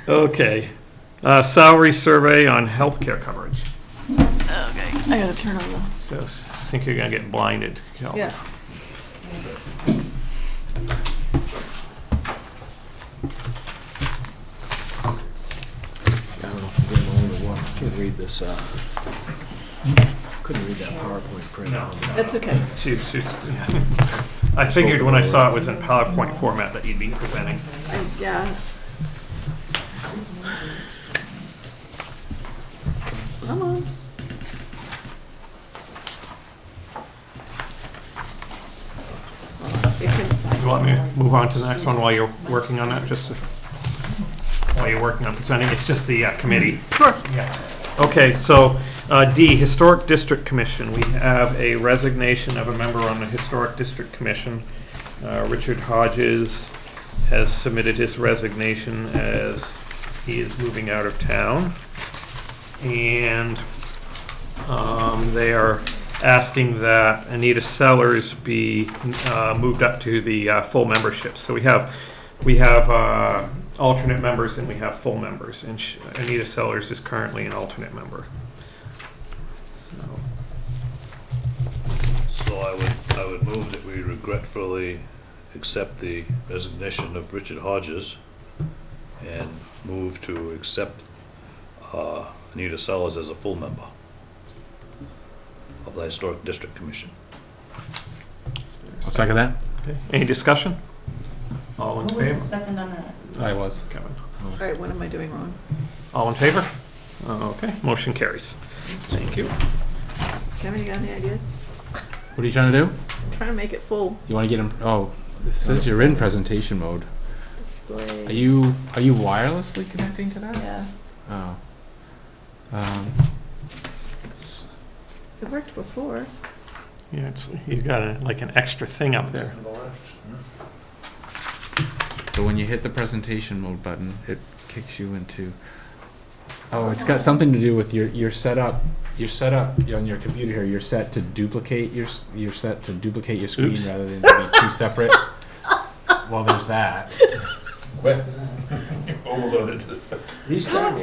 Okay. Salary survey on healthcare coverage. Okay, I gotta turn on the, So I think you're gonna get blinded, Kel. yeah. I don't know if I'm getting old or what. I can't read this, couldn't read that PowerPoint print. No. That's okay. She's, I figured when I saw it was in PowerPoint format that you'd be presenting. Yeah. Come on. You want me to move on to the next one while you're working on that, while you're working on presenting? It's just the committee. Sure. Yeah. Okay, so D, Historic District Commission. We have a resignation of a member on the Historic District Commission. Richard Hodges has submitted his resignation as he is moving out of town. And they are asking that Anita Sellers be moved up to the full membership. So we have alternate members and we have full members, and Anita Sellers is currently an alternate member. So I would move that we regretfully accept the resignation of Richard Hodges and move to accept Anita Sellers as a full member of the Historic District Commission. I'll second that. Okay. Any discussion? All in Who was the favor? second on that? I was. Kevin. All right, what am I doing wrong? All in favor? Okay, motion carries. Thank you. Kevin, you got any ideas? What are you trying to do? I'm trying to make it full You want to get him? Oh, this says you're in presentation mode. display. Are you wirelessly connecting to that? Yeah, Oh. it worked before. Yeah, you got like an extra thing up there. So when you hit the presentation mode button, it kicks you into Oh, it's got something to do with your setup. You're set up on your computer here. You're set to duplicate your screen Oops. rather than to be two separate. Well, there's that. Overloaded. Usually,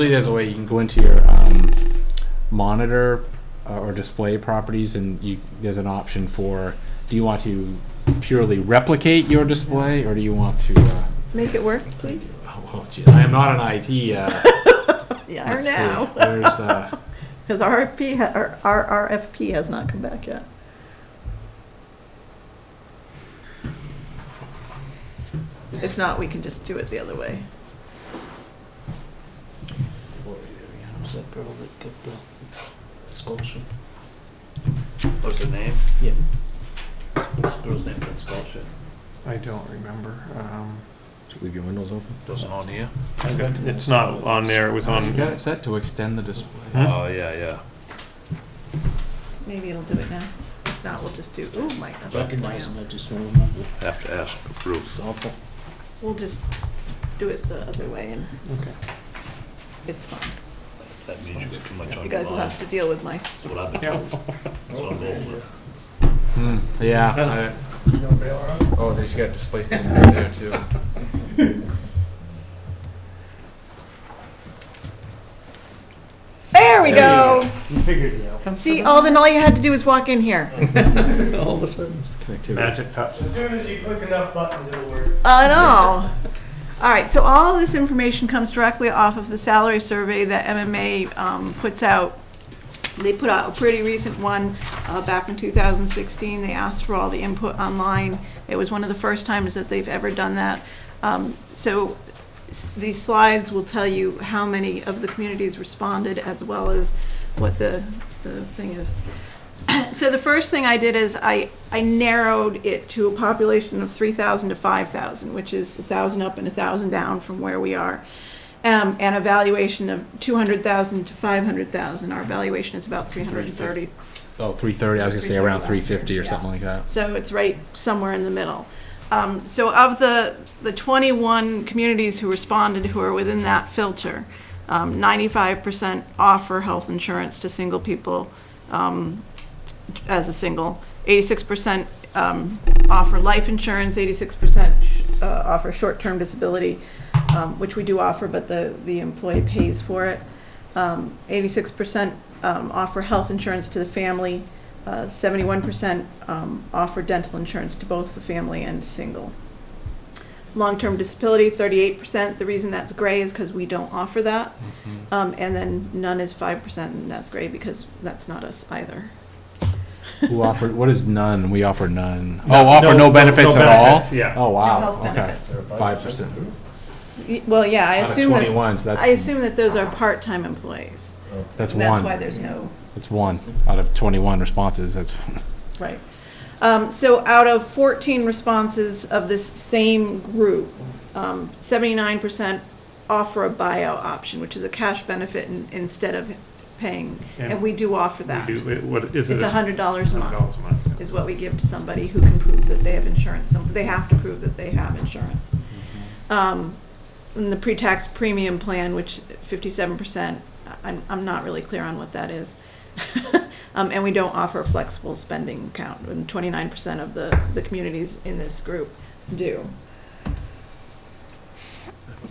there's a way you can go into your monitor or display properties, and there's an option for: do you want to purely replicate your display, or do you want to? Make it work, please. Oh, gee, I am not an IT. Yeah, or Let's see. now. There's Because our RFP has not come back yet. If not, we can just do it the other way. Who's that girl that got the scholarship? What's her name? Yeah. What's the girl's name for the scholarship? I don't remember. Did you leave your windows open? Wasn't on here? It's not on there, it was you on. got it set to extend the display. Oh, yeah. Maybe it'll do it now. If not, we'll just do, ooh, my gosh. Recognizing, I just don't remember. Have to ask Ruth. It's awful. We'll just do it the other way and Okay. it's fine. That means you got too much on You your guys will mind. have to deal with my, That's what I've been Yeah. told. That's what I'm going with. Yeah. Oh, they just got display settings in there too. there we go. You figured it out. See, all you had to do was walk in here. All of a sudden. It's the connectivity. Magic touch. As soon as you click enough buttons, it'll work. I know. All right, so all this information comes directly off of the salary survey that MMA puts out. They put out a pretty recent one back in 2016. They asked for all the input online. It was one of the first times that they've ever done that. So these slides will tell you how many of the communities responded as well as what the thing is. So the first thing I did is I narrowed it to a population of 3,000 to 5,000, which is 1,000 up and 1,000 down from where we are. And a valuation of 200,000 to 500,000. Our valuation is about 330. Oh, 330. I was gonna say around 350 or something like that. So it's right somewhere in the middle. So of the 21 communities who responded who are within that filter, 95% offer health insurance to single people as a single. 86% offer life insurance. 86% offer short-term disability, which we do offer, but the employee pays for it. 86% offer health insurance to the family. 71% offer dental insurance to both the family and single. Long-term disability, 38%. The reason that's gray is because we don't offer that. And then none is 5%, and that's gray because that's not us either. Who offered? What is none? We offer none. Offer no benefits no at benefits, all. yeah. Oh No wow. health Okay. benefits. 5%. Well, yeah, I Out of assume that, 21, so I assume that those are part-time employees. that's That's one. why there's no, It's one out of 21 responses. That's right. So out of 14 responses of this same group, 79% offer a buyout option, which is a cash benefit instead of paying. And we do offer that. What is it? It's $100 a month $100 a month. is what we give to somebody who can prove that they have insurance. They have to prove that they have insurance. And the pre-tax premium plan, which 57%, I'm not really clear on what that is. And we don't offer a flexible spending account, and 29% of the communities in this group do.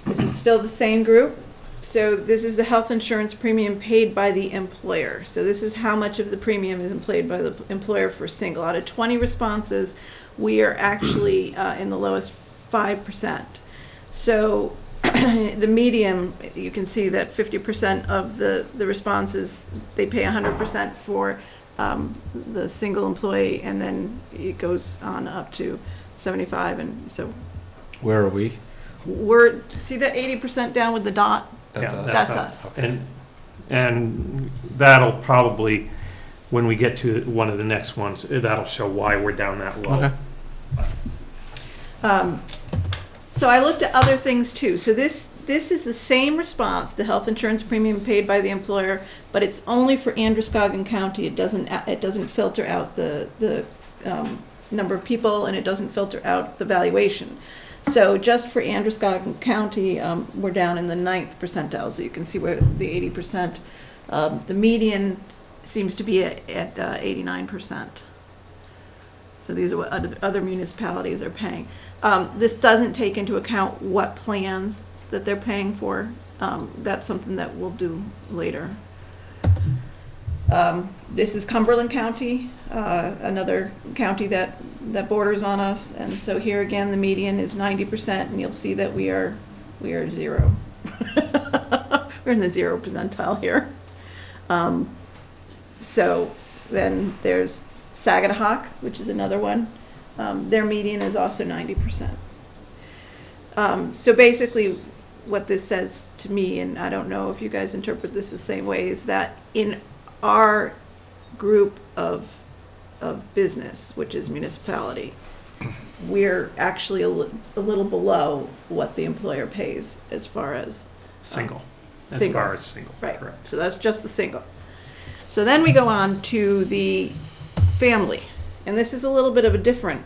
This is still the same group. So this is the health insurance premium paid by the employer. So this is how much of the premium is paid by the employer for single. Out of 20 responses, we are actually in the lowest 5%. So the medium, you can see that 50% of the responses, they pay 100% for the single employee, and then it goes on up to 75, and so where are we? see that 80% down with the dot? That's Yeah, us. That's us. And that'll probably, when we get to one of the next ones, that'll show why we're down that low. Okay. So I looked at other things too. So this is the same response, the health insurance premium paid by the employer, but it's only for Androscoggin County. It doesn't filter out the number of people, and it doesn't filter out the valuation. So just for Androscoggin County, we're down in the 9th percentile, so you can see where the 80%. The median seems to be at 89%. So these are what other municipalities are paying. This doesn't take into account what plans that they're paying for. That's something that we'll do later. This is Cumberland County, another county that borders on us. And so here again, the median is 90%, and you'll see that we are 0. We're in the 0 percentile here. So then there's Sagadahoc, which is another one. Their median is also 90%. So basically, what this says to me, and I don't know if you guys interpret this the same way, is that in our group of business, which is municipality, we're actually a little below what the employer pays as far as Single. As single. far as single. Right. Correct. So that's just the single. So then we go on to the family, and this is a little bit of a different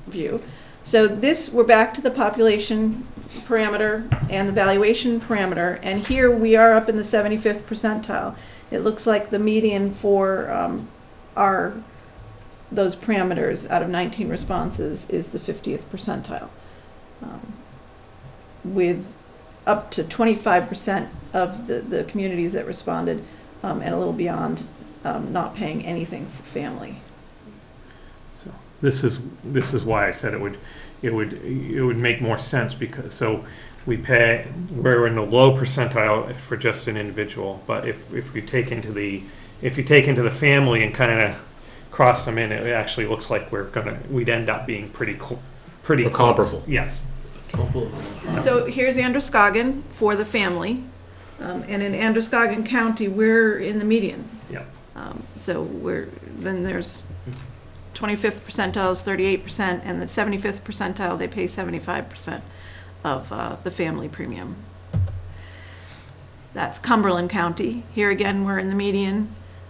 view. So this, we're back to the population parameter and the valuation parameter, and here we are up in the 75th percentile. It looks like the median for those parameters out of 19 responses is the 50th percentile, with up to 25% of the communities that responded and a little beyond not paying anything for family. So this is why I said it would make more sense, because we're in the low percentile for just an individual, but if you take into the family and kind of cross them in, it actually looks like we'd end up being pretty Or comparable. Yes. So here's Androscoggin for the family, and in Androscoggin County, we're in the median. Yeah. So then there's 25th percentile is 38%, and the 75th percentile, they pay 75% of the family premium. That's Cumberland County. Here again, we're in the median.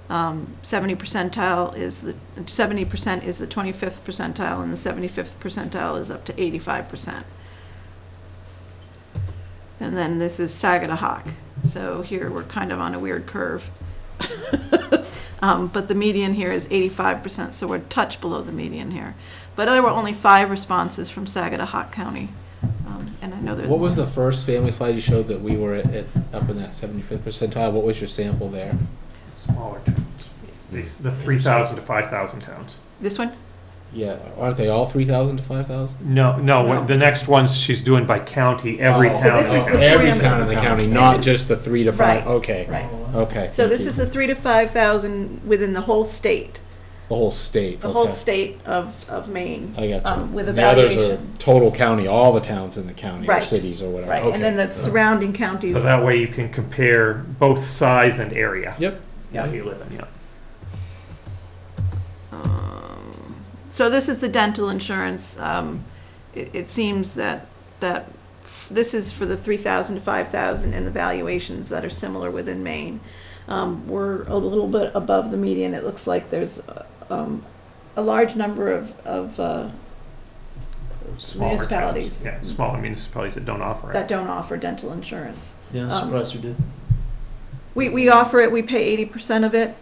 70% is the 25th percentile, and the 75th percentile is up to 85%. And then this is Sagadahoc. So here we're kind of on a weird curve. But the median here is 85%, so we're a touch below the median here. But there were only 5 responses from Sagadahoc County. And I know there's What was more. the first family slide you showed that we were up in that 75th percentile? What was your sample there? Smaller towns. The 3,000 to 5,000 towns. This one? Yeah, aren't they all 3,000 to 5,000? No, No. the next ones she's doing by county, every Oh. So town. this is the Every parameter. town in the county, This not is- just the 3 to 5. Right, Okay. right. Okay. So thank this you. is the 3,000 to 5,000 within the whole state, the whole state. the okay. whole state of Maine. I got you. With the others are evaluation. total county, all the towns in the county, or Right. cities or whatever. Right, Okay. and then the surrounding counties. So that way you can compare both size and area. Yep. Yeah, you live in, yeah. So this is the dental insurance. It seems that this is for the 3,000 to 5,000 and the valuations that are similar within Maine. We're a little bit above the median. It looks like there's a large number of Smaller municipalities towns. Yeah, smaller municipalities that don't offer that it. don't offer dental insurance. Yeah, I'm surprised you did. We offer it, we pay 80% of it.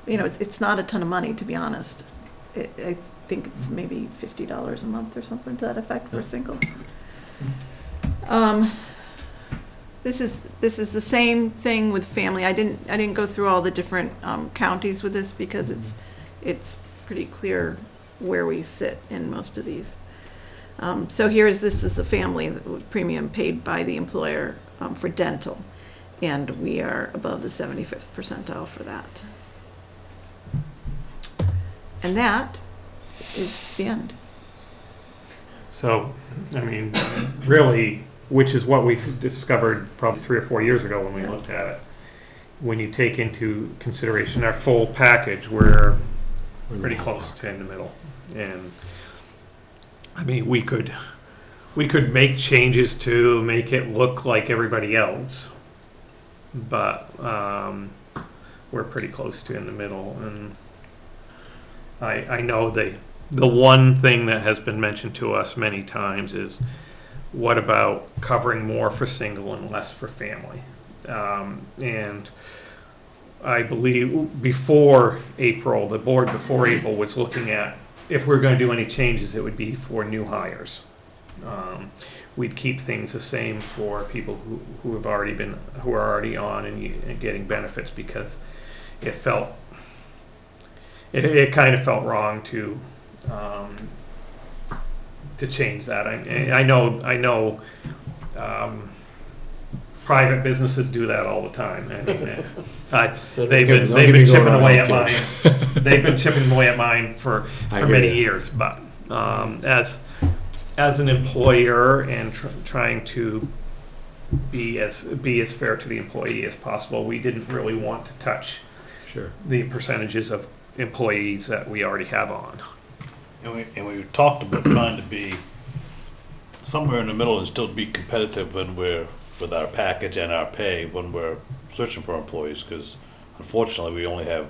It's not a ton of money, to be honest. I think it's maybe $50 a month or something to that effect for a single. This is the same thing with family. I didn't go through all the different counties with this because it's pretty clear where we sit in most of these. So this is a family premium paid by the employer for dental, and we are above the 75th percentile for that. And that is the end. So, I mean, really, which is what we discovered probably 3 or 4 years ago when we looked at it. When you take into consideration our full package, we're pretty close to in the middle. And I mean, we could make changes to make it look like everybody else, but we're pretty close to in the middle. And I know the one thing that has been mentioned to us many times is what about covering more for single and less for family? And I believe before April, the board before April was looking at, if we're going to do any changes, it would be for new hires. We'd keep things the same for people who are already on and getting benefits, because it kind of felt wrong to change that. I know private businesses do that all the time. I mean, they've been chipping away at mine. They've been chipping away at mine for many years. But as an employer and trying to be as fair to the employee as possible, we didn't really want to touch the percentages of employees that we already have on. And we talked about trying to be somewhere in the middle and still be competitive when with our package and our pay when we're searching for employees, because unfortunately we only have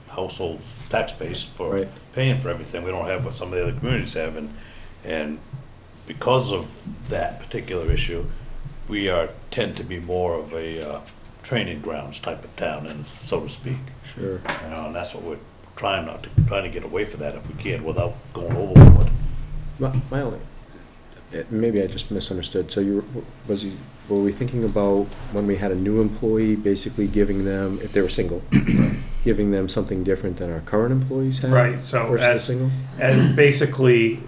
household tax base for paying for everything. We don't have what some of the other communities have, and because of that particular issue, we tend to be more of a training grounds type of town, and so to speak. Sure. And that's what we're trying to get away from that if we can without going overboard. My only, maybe I just misunderstood. So were we thinking about when we had a new employee, basically giving them, if they were single, giving them something different than our current employees have? Right. So versus single? as basically,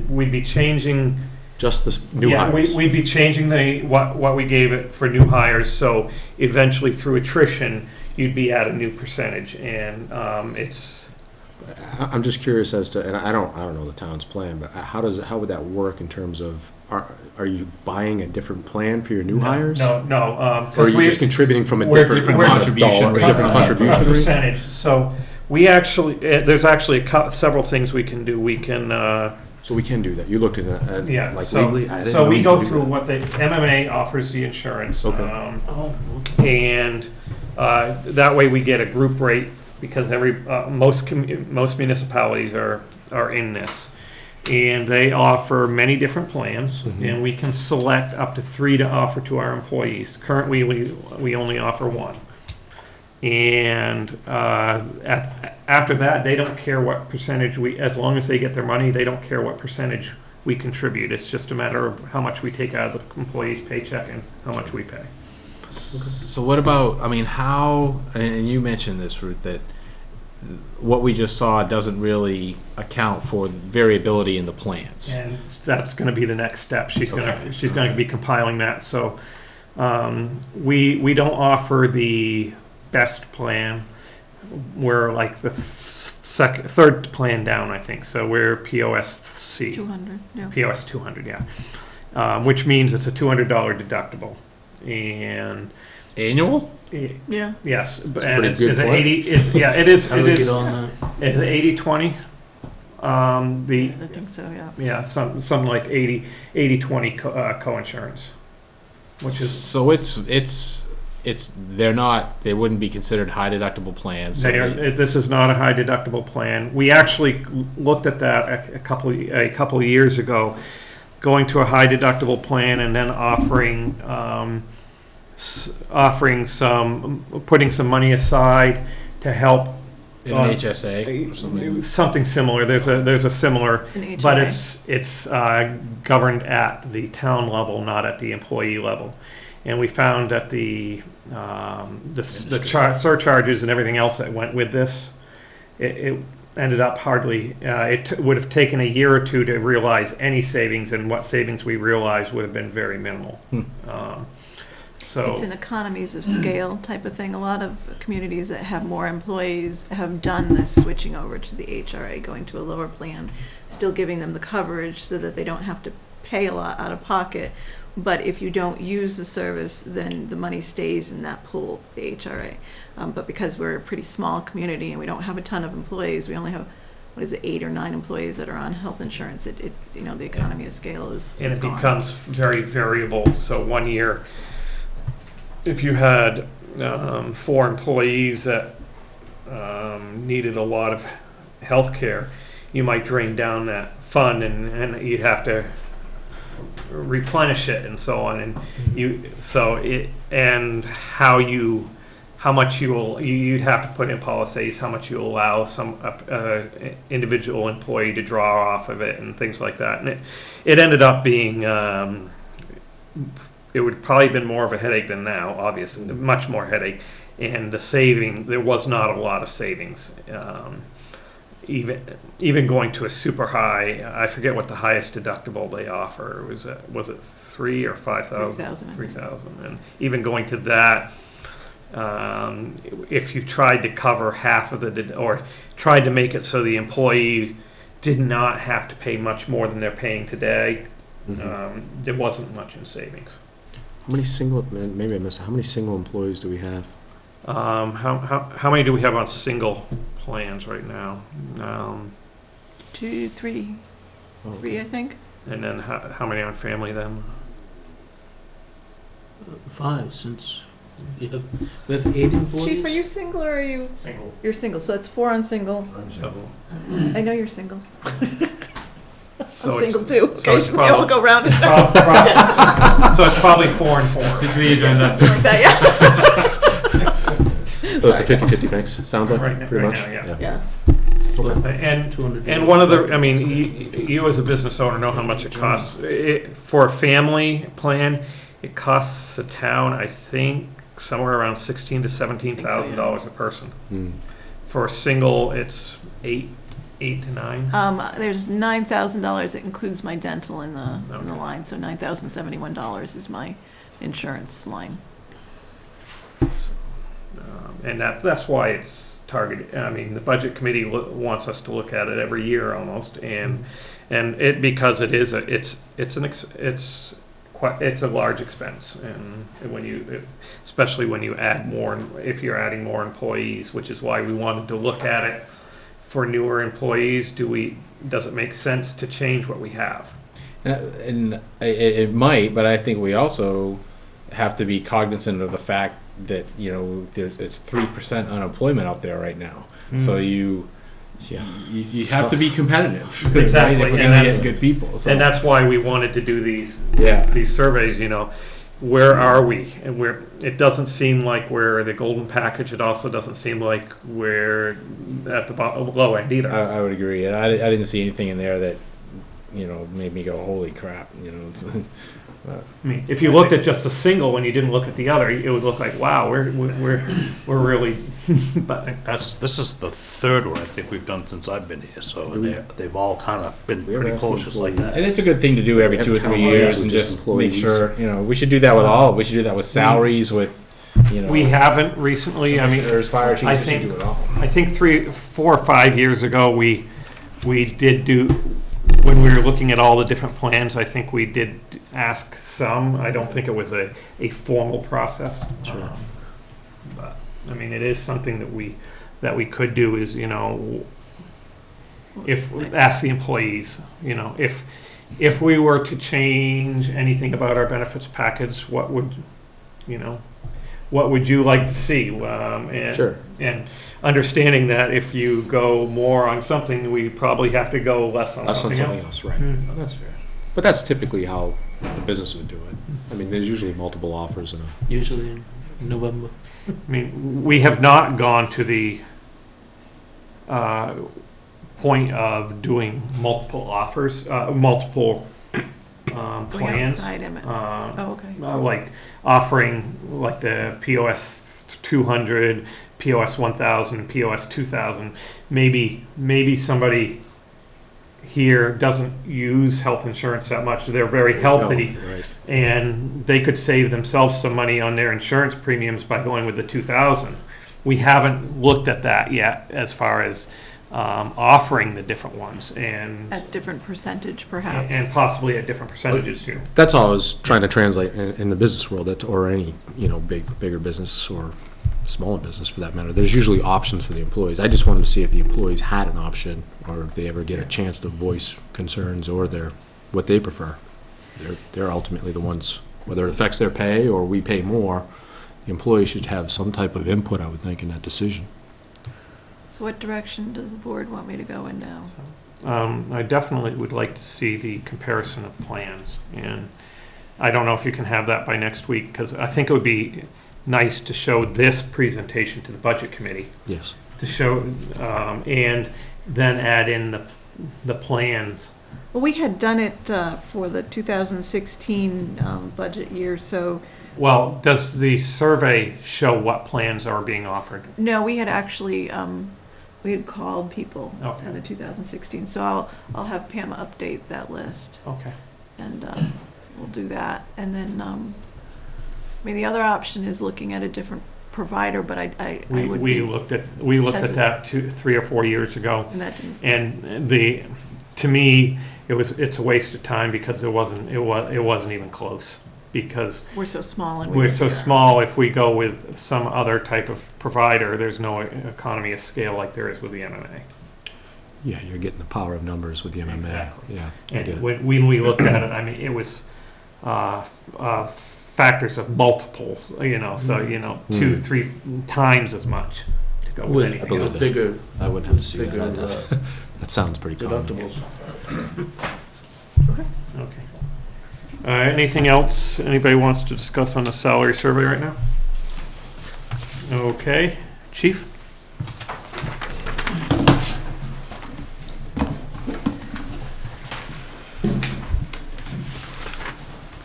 we'd be changing. Just the new hires. We'd be changing what we gave it for new hires. So eventually, through attrition, you'd be at a new percentage, and it's. I'm just curious as to, and I don't know the town's plan, but how would that work in terms of, are you buying a different plan for your new hires? No. Or are you just contributing from a different contribution rate? Different contribution rate? Percentage. So we actually, there's actually several things we can do. We can. So we can do that. You looked at that, legally. So we go through what the MMA offers the insurance. Okay. And that way we get a group rate, because most municipalities are in this, and they offer many different plans, and we can select up to 3 to offer to our employees. Currently, we only offer 1, and after that, they don't care what percentage as long as they get their money, they don't care what percentage we contribute. It's just a matter of how much we take out of the employee's paycheck and how much we pay. So what about, how, and you mentioned this, Ruth, that what we just saw doesn't really account for variability in the plans. And that's going to be the next step. She's going to be compiling that. So we don't offer the best plan. We're like the third plan down, I think. So we're POSC. 200. Yeah. POS 200, yeah. Which means it's a $200 deductible. And annual? Yeah. Yes, It's and pretty good it's plan. 80. It is. How do we get on that? It's 80-20. I think so. Yeah. Yeah, some like 80-20 co-insurance, which is so they wouldn't be considered high deductible plans. So this is not a high deductible plan. We actually looked at that a couple of years ago, going to a high deductible plan and then putting some money aside to help in an HSA or something. Something similar. There's a similar, An but HMA. it's governed at the town level, not at the employee level. And we found that the surcharges and everything else that went with this, it ended up hardly. It would have taken a year or two to realize any savings, and what savings we realized would have been very minimal. So It's an economies of scale type of thing. A lot of communities that have more employees have done this switching over to the HRA, going to a lower plan, still giving them the coverage so that they don't have to pay a lot out of pocket. But if you don't use the service, then the money stays in that pool, the HRA. But because we're a pretty small community and we don't have a ton of employees, we only have, 8 or 9 employees that are on health insurance. The economy of scale is it gone. becomes very variable. So one year, if you had 4 employees that needed a lot of health care, you might drain down that fund, and you'd have to replenish it and so on, and how much you'd have to put in policies, how much you allow some individual employee to draw off of it and things like that. And it ended up being, it would probably have been more of a headache than now, obviously, much more headache. And the saving, there was not a lot of savings. Even going to a super high, I forget what the highest deductible they offer. Was it 3,000 or 5,000? 3,000. 3,000. And even going to that, if you tried to cover half of or tried to make it so the employee did not have to pay much more than they're paying today, there wasn't much in savings. How many single, maybe I missed it, how many single employees do we have? How many do we have on single plans right now? 2, 3, 3, I think. And then how many on family then? 5, since we have 8 employees. Chief, are you single or are you? Single. You're single, so that's 4 on single. I know you're single. So I'm single too. so it's Okay, we all go round and So it's probably 4 and 4. something like that, yeah. So it's a 50-50 mix, sounds like, Right now- pretty right much? now, yeah. Yeah. Okay. And one of the, I mean, you as a business owner know how much it costs. For a family plan, it costs the town, I think, somewhere around $16,000 to $17,000 a person. Mm. For a single, it's 8 to 9. There's $9,000 that includes my dental in the Okay. line, so $9,071 is my insurance line. And that's why it's targeted. I mean, the budget committee wants us to look at it every year almost, and it, because it is it's a large expense, and when you, especially when you add more, if you're adding more employees, which is why we wanted to look at it for newer employees. Does it make sense to change what we have? And it might, but I think we also have to be cognizant of the fact that, you know, it's 3% unemployment out there right now. So you have to be competitive. Exactly. Right, if we're And gonna that's- get good people. So. And that's why we wanted to do these surveys, you know. Where are we? And it doesn't seem like we're the golden package. It also doesn't seem like we're at the low end either. I would agree. And I didn't see anything in there that, you know, made me go, holy crap, you know. I mean, if you looked at just a single and you didn't look at the other, it would look like, wow, we're really. But This is the third one I think we've done since I've been here, so they've all kind of been We ever pretty asked close, just like employees? And that. it's a good thing to do every 2 or 3 years and just make sure, you know, we should do that with all. We should do that with salaries, with, you know. we haven't recently. I mean, commissioners, fire chiefs, I we should think- do it all. I think 3, 4, or 5 years ago, we did do, when we were looking at all the different plans, I think we did ask some. I don't think it was a formal process. Sure. But, I mean, it is something that we could do is, you know, ask the employees, you know, if we were to change anything about our benefits package, what would you like to see? And, Sure. And understanding that if you go more on something, we probably have to go less on That's on something else. something else, right? That's fair. But that's typically how the business would do it. I mean, there's usually multiple offers in a. Usually in November. I mean, we have not gone to the point of doing multiple offers, multiple Going plans. outside, Emmett. Uh, Okay. like offering like the POS 200, POS 1000, POS 2000. Maybe somebody here doesn't use health insurance that much. They're very healthy, No, right. and they could save themselves some money on their insurance premiums by going with the 2000. We haven't looked at that yet as far as offering the different ones and At different percentage, perhaps. and possibly at different percentages too. That's all I was trying to translate in the business world, or any, you know, bigger business or smaller business for that matter. There's usually options for the employees. I just wanted to see if the employees had an option, or if they ever get a chance to voice concerns or what they prefer. They're ultimately the ones, whether it affects their pay or we pay more, the employee should have some type of input, I would think, in that decision. So what direction does the board want me to go in now? I definitely would like to see the comparison of plans. And I don't know if you can have that by next week, because I think it would be nice to show this presentation to the Budget Committee, Yes. to show, and then add in the plans. Well, we had done it for the 2016 budget year, so, Well, does the survey show what plans are being offered? no, we had actually, we had called people Okay. in the 2016, so I'll have Pam update that list, Okay. and we'll do that. And then, I mean, the other option is looking at a different provider, but I would We be, looked at that 3 or 4 years ago, and that didn't, and to me, it's a waste of time, because it wasn't even close, because we're so small and we're so small. If we go with some other type of provider, there's no economy of scale like there is with the MMA. Yeah, you're getting the power of numbers with the MMA. Exactly. Yeah, I get And it. when we looked at it, I mean, it was factors of multiples, so, 2, 3 times as much to go with With anything believe else. it. bigger I wouldn't have to see bigger that. That sounds pretty common. deductibles. Okay. Anything else anybody wants to discuss on the salary survey right now? Okay, Chief?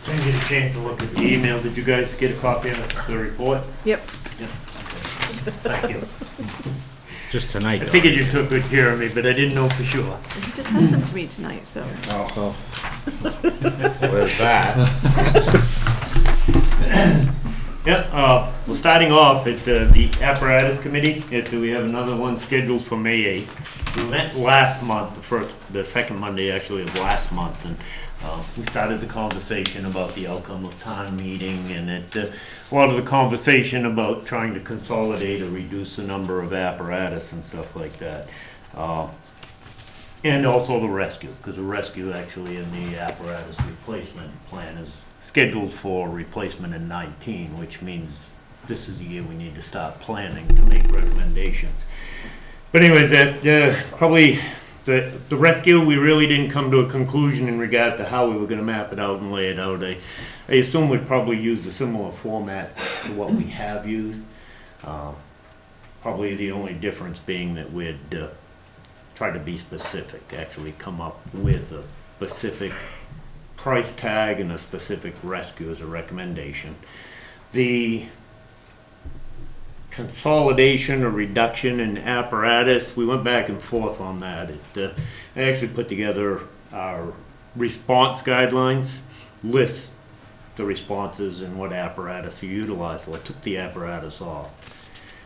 Didn't get a chance to look at the email. Did you guys get a copy of the report? yep. Thank you. Just tonight, I though. figured you took good care of me, but I didn't know for sure. He just sent them to me tonight, so. Oh, well, there's that. Yeah, well, starting off at the apparatus committee, we have another one scheduled for May 8th. We met last month, the second Monday actually of last month, and we started the conversation about the outcome of town meeting, and a lot of the conversation about trying to consolidate or reduce the number of apparatus and stuff like that. And also the rescue, because the rescue actually in the apparatus replacement plan is scheduled for replacement in 19, which means this is the year we need to start planning to make recommendations. But anyways, probably the rescue, we really didn't come to a conclusion in regard to how we were going to map it out and lay it out. I assume we'd probably use a similar format to what we have used. Probably the only difference being that we'd try to be specific, actually come up with a specific price tag and a specific rescue as a recommendation. The consolidation or reduction in apparatus, we went back and forth on that. I actually put together our response guidelines, list the responses and what apparatus you utilize. Well, I took the apparatus off.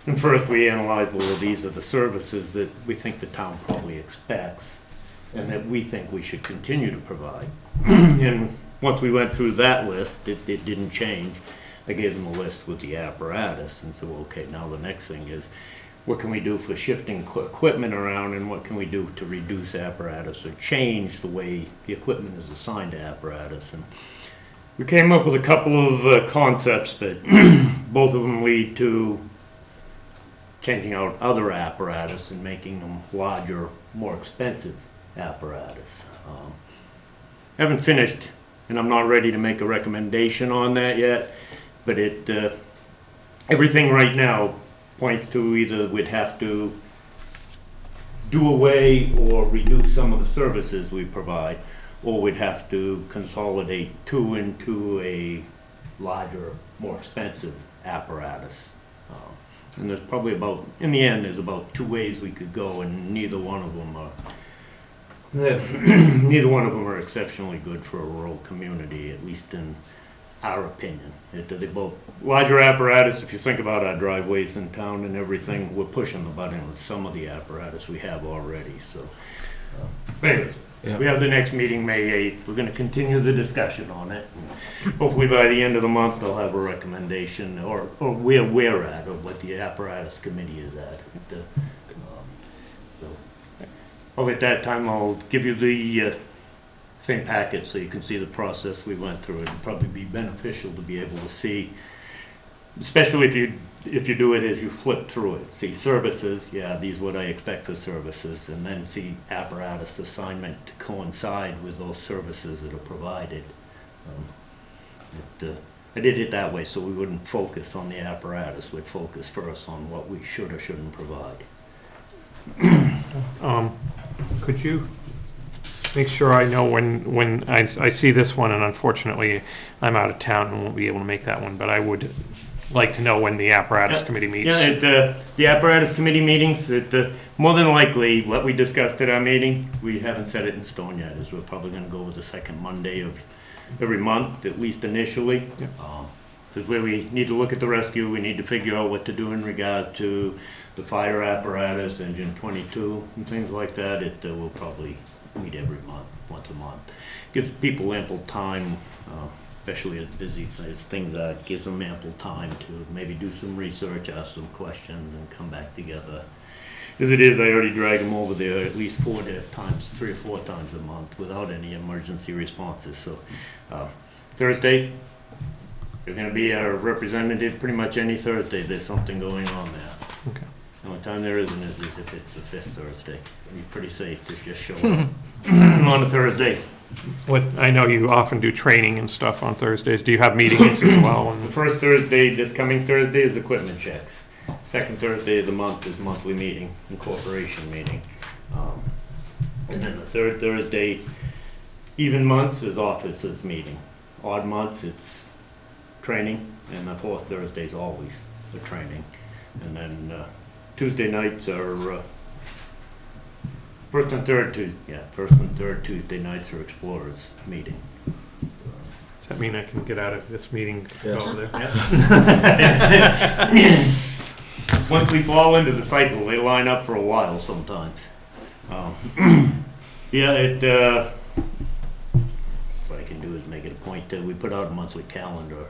And first we analyzed, well, these are the services that we think the town probably expects and that we think we should continue to provide. And once we went through that list, it didn't change. I gave them a list with the apparatus and said, well, okay, now the next thing is, what can we do for shifting equipment around, and what can we do to reduce apparatus or change the way the equipment is assigned to apparatus? And we came up with a couple of concepts, but both of them lead to changing out other apparatus and making them larger, more expensive apparatus. Haven't finished, and I'm not ready to make a recommendation on that yet, but everything right now points to either we'd have to do away or reduce some of the services we provide, or we'd have to consolidate two into a larger, more expensive apparatus. And there's probably in the end, there's about 2 ways we could go, and neither one of them are exceptionally good for a rural community, at least in our opinion. They both larger apparatus. If you think about our driveways in town and everything, we're pushing the button with some of the apparatus we have already. So, anyways, we have the next meeting May 8th. We're going to continue the discussion on it. And hopefully by the end of the month, they'll have a recommendation or where we're at, or what the apparatus committee is at. Probably at that time, I'll give you the same packet so you can see the process we went through. It'd probably be beneficial to be able to see, especially if you if you do it is you flip through it. See services, yeah, these are what I expect for services, and then see apparatus assignment to coincide with those services that are provided. I did it that way so we wouldn't focus on the apparatus, we'd focus first on what we should or shouldn't provide. Could you make sure I know when I see this one, and unfortunately, I'm out of town and won't be able to make that one, but I would like to know when the apparatus committee meets. Yeah, the apparatus committee meetings, more than likely, what we discussed at our meeting, we haven't set it in stone yet, is we're probably gonna go with the second Monday of every month, at least initially. Yep. Because where we need to look at the rescue, we need to figure out what to do in regard to the fire apparatus, engine 22, and things like that. We'll probably meet every month, once a month. Gives people ample time, especially as busy as things are, gives them ample time to maybe do some research, ask some questions, and come back together. As it is, I already drag them over there at least 3 or 4 times a month without any emergency responses. So Thursdays, they're going to be our representative pretty much any Thursday. There's something going on there. Okay. The only time there isn't is if it's the 5th Thursday. You're pretty safe to just show up on a Thursday. I know you often do training and stuff on Thursdays. Do you have meetings as well? The first Thursday, this coming Thursday, is equipment checks. Second Thursday of the month is monthly meeting, incorporation meeting. And then the third Thursday, even months, is officers meeting. Odd months, it's training, and the fourth Thursday is always the training. And then Tuesday nights are first and third Tuesday nights are explorers meeting. Does that mean I can get out of this meeting to go Yes. there? Yeah. Once we fall into the cycle, they line up for a while sometimes. Yeah, what I can do is make it a point that we put out a monthly calendar.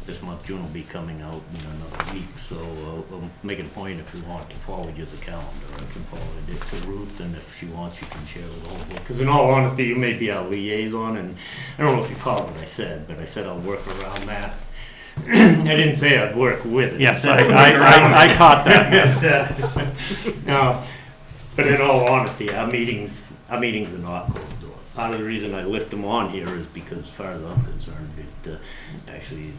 This month, June will be coming out in another week, so I'll make it a point if you want to forward you the calendar. I can forward it to Ruth, and if she wants, you can share it over. Because in all honesty, you may be our liaison, and I don't know if you caught what I said, but I said I'll work around that. I didn't say I'd work with it. Yes, I said I'd work around I it. caught that. No, but in all honesty, our meetings are not closed door. Part of the reason I list them on here is because, as far as I'm concerned, actually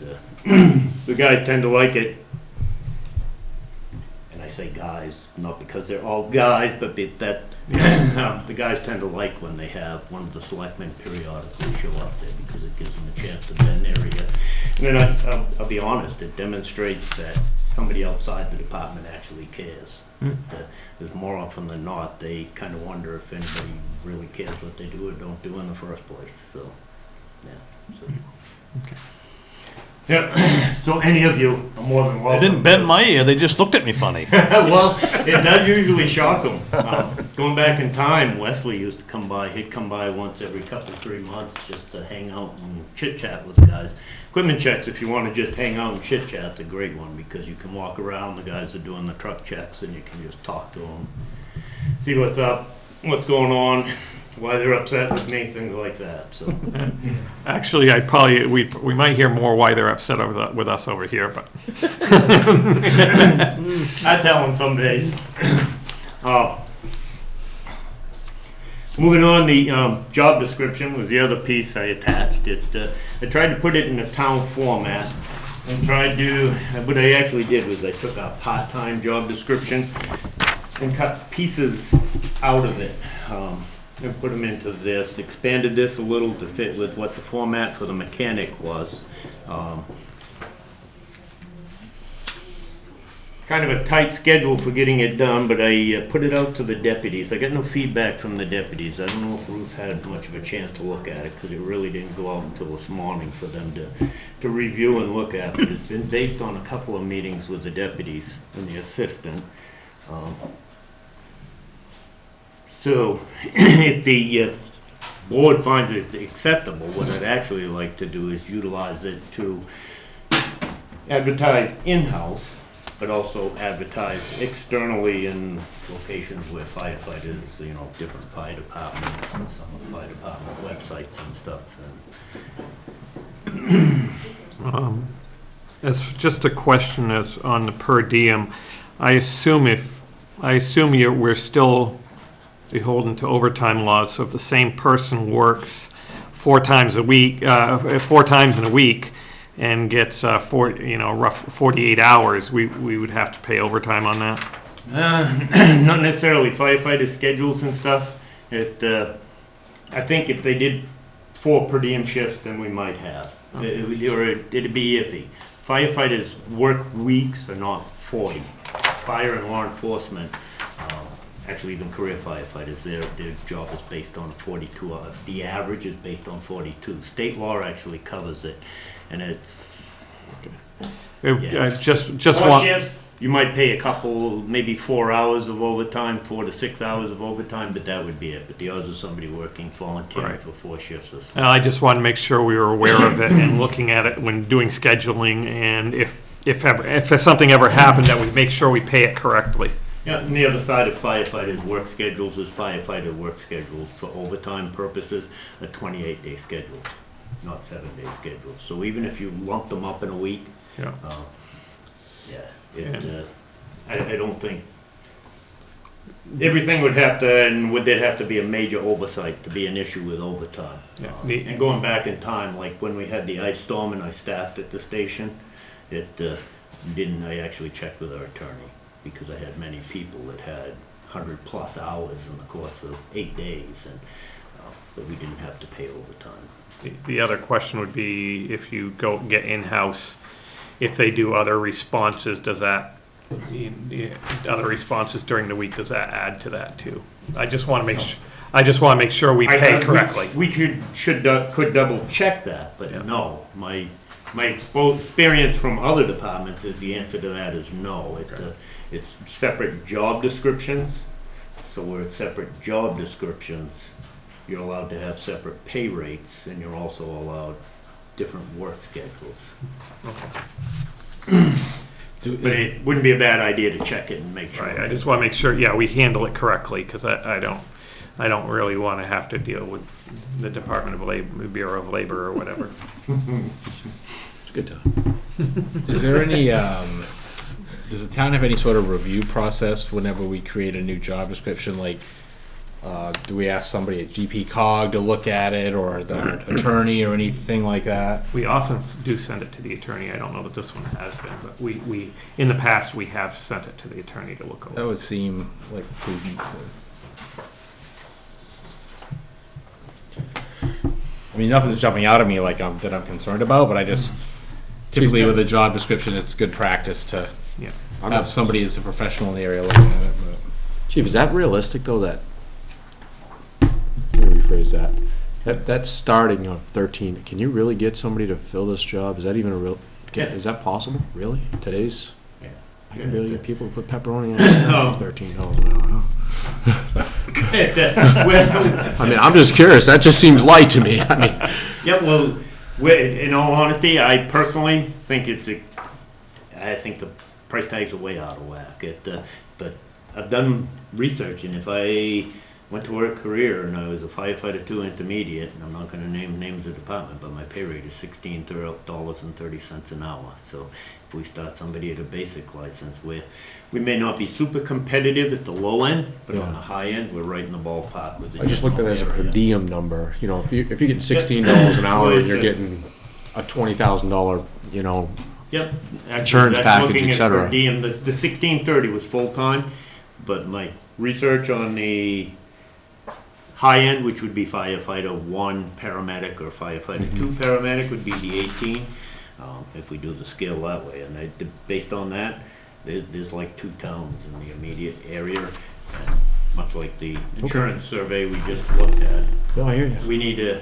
the guys tend to like it. And I say guys, not because they're all guys, but the guys tend to like when they have one of the selectmen periodically show up there because it gives them a chance to bend area. And then I'll be honest, it demonstrates that somebody outside the department actually cares. Because more often than not, they kind of wonder if anybody really cares what they do or don't do in the first place. So, yeah. Okay. Yeah. So any of you are more than I welcome. didn't bend my ear, they just looked at me funny. Well, it does usually shock them. Going back in time, Wesley used to come by. He'd come by once every 3 months just to hang out and chit-chat with the guys. Equipment checks, if you want to just hang out and chit-chat, it's a great one because you can walk around. The guys are doing the truck checks and you can just talk to them, see what's up, what's going on, why they're upset with me, things like that. So Actually, we might hear more why they're upset with us over here, but I tell them some days. Moving on, the job description was the other piece I attached. I tried to put it in a town format and what I actually did was I took a part-time job description and cut pieces out of it and put them into this, expanded this a little to fit with what the format for the mechanic was. Kind of a tight schedule for getting it done, but I put it out to the deputies. I got no feedback from the deputies. I don't know if Ruth had much of a chance to look at it because it really didn't go out until this morning for them to review and look at. But it's been based on a couple of meetings with the deputies and the assistant. So if the board finds it acceptable, what I'd actually like to do is utilize it to advertise in-house, but also advertise externally in locations where firefighters, different fire departments and some of the fire department websites and stuff. As just a question as on the per diem, I assume we're still beholden to overtime laws, so if the same person works 4 times a week, 4 times in a week, and gets, rough 48 hours, we would have to pay overtime on that? Not necessarily firefighter schedules and stuff. I think if they did 4 per diem shifts, then we might have. It'd be iffy. Firefighters' work weeks are not 40. Fire and law enforcement, actually even career firefighters, their job is based on 42 hours. The average is based on 42. State law actually covers it, and it's... Yeah. Just Four want... shifts, you might pay a couple, maybe 4 hours of overtime, 4 to 6 hours of overtime, but that would be it. But the odds of somebody working volunteering Right. for 4 shifts is... I just want to make sure we were aware of it and looking at it when doing scheduling, and if something ever happened, that we make sure we pay it correctly. Yeah, and the other side of firefighters' work schedules is firefighter work schedules for overtime purposes, a 28-day schedule, not 7-day schedules. So even if you lump them up in a week, Yeah. I don't think, everything would have to, and there'd have to be a major oversight to be an issue with overtime. Yeah. And going back in time, like when we had the ice storm and I staffed at the station, I actually checked with our attorney, because I had many people that had 100+ hours in the course of 8 days, and but we didn't have to pay overtime. The other question would be, if you go get in-house, if they do other responses, does that, other responses during the week, does that add to that too? I just want to make sure we pay correctly. We could double check that, but Yeah. no, my experience from other departments is the answer to that is no. It's separate job descriptions, so where it's separate job descriptions, you're allowed to have separate pay rates, and you're also allowed different work schedules. But it wouldn't be a bad idea to check it and make sure. Right, I just want to make sure, we handle it correctly, because I don't really want to have to deal with the Department of Labor, Bureau of Labor or whatever. It's a good time. Is there any, does the town have any sort of review process whenever we create a new job description? Like, do we ask somebody at GP Cog to look at it, or the attorney, or anything like that? We often do send it to the attorney. I don't know that this one has been, but we in the past, we have sent it to the attorney to look That over. would seem like prudent. I mean, nothing's jumping out at me like that I'm concerned about, but I just, typically with a job description, it's good practice to Yeah. have somebody as a professional in the area looking at it. But Chief, is that realistic though, that, let me rephrase that starting of 13, can you really get somebody to fill this job? Is that even a real, Yeah. is that possible, really? Today's, Yeah. I can really get people to put pepperoni on a sandwich for $13 an hour, huh? I mean, I'm just curious, that just seems light to me, I mean. Yeah, well, in all honesty, I personally think I think the price tags are way out of whack. But I've done research, and if I went to work career and I was a firefighter 2 intermediate, and I'm not going to name names of the department, but my pay rate is $16.30 an hour. So if we start somebody at a basic license, we may not be super competitive at the low end, but on the high end, we're right in the ballpark with the I just looked at it as a per area. diem number, you know, if you're getting $16 an hour and you're getting a $20,000, you know, Yep. Actually, Insurance that's package, looking et at cetera. per diem. The 1630 was full-time, but my research on the high end, which would be firefighter 1 paramedic or firefighter 2 paramedic, would be the 18, if we do the scale that way. And based on that, there's like 2 towns in the immediate area, and much like the insurance survey we just looked at. no, I hear you. We need to,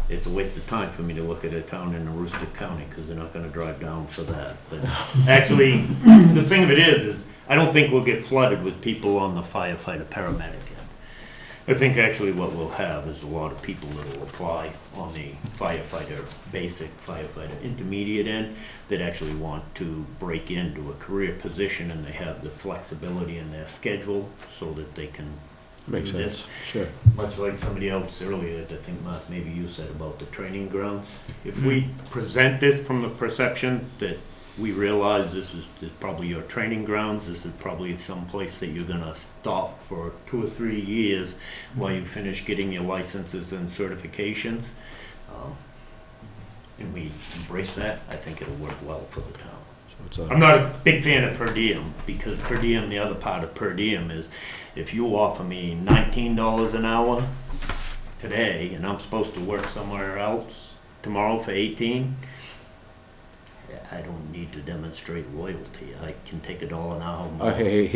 it's a waste of time for me to look at a town in Aroostook County, because they're not gonna drive down for that. But actually, the thing of it is I don't think we'll get flooded with people on the firefighter paramedic end. I think actually what we'll have is a lot of people that will apply on the firefighter basic, firefighter intermediate end, that actually want to break into a career position, and they have the flexibility in their schedule so that they can Makes do this. sense, sure. Much like somebody else earlier, that I think Mark, maybe you said about the training grounds. If we present this from the perception that we realize this is probably your training grounds, this is probably some place that you're gonna stop for 2 or 3 years while you finish getting your licenses and certifications. And we embrace that, I think it'll work well for the town. I'm not a big fan of per diem, because per diem, the other part of per diem is, if you offer me $19 an hour today, and I'm supposed to work somewhere else tomorrow for 18, I don't need to demonstrate loyalty. I can take $1 an hour more. Hey,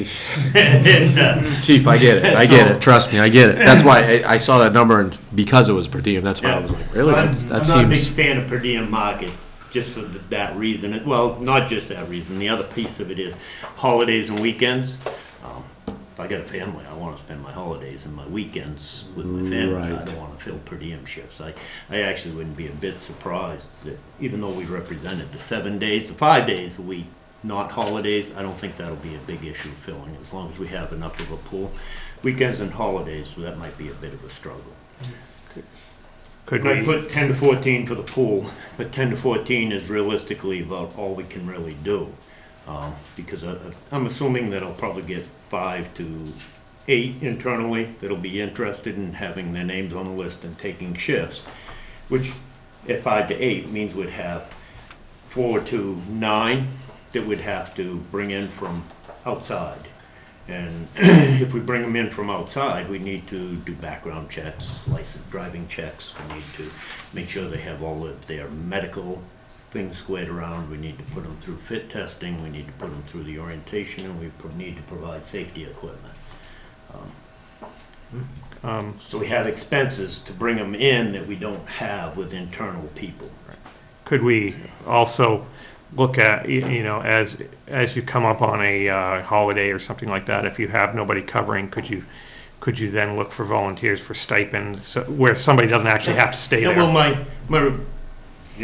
And, Chief, I get it, trust me, I get it. That's why I saw that number, and because it was per diem, that's why I was like, really? So That I'm not a big seems, fan of per diem markets, just for that reason. Well, not just that reason. The other piece of it is holidays and weekends. If I got a family, I want to spend my holidays and my weekends with my family. I Right. don't want to fill per diem shifts. I actually wouldn't be a bit surprised that even though we represented the 7 days, the 5 days a week, not holidays, I don't think that'll be a big issue filling, as long as we have enough of a pool. Weekends and holidays, that might be a bit of a struggle. Could I we, put 10 to 14 for the pool, but 10 to 14 is realistically about all we can really do. Because I'm assuming that I'll probably get 5 to 8 internally that'll be interested in having their names on the list and taking shifts, which at 5 to 8 means we'd have 4 to 9 that we'd have to bring in from outside. And if we bring them in from outside, we need to do background checks, license driving checks. We need to make sure they have all of their medical things squared around. We need to put them through fit testing. We need to put them through the orientation, and we need to provide safety equipment. So we have expenses to bring them in that we don't have with internal people. could we also look at, you know, as you come up on a holiday or something like that, if you have nobody covering, could you then look for volunteers for stipends, where somebody doesn't actually have to stay Yeah, there?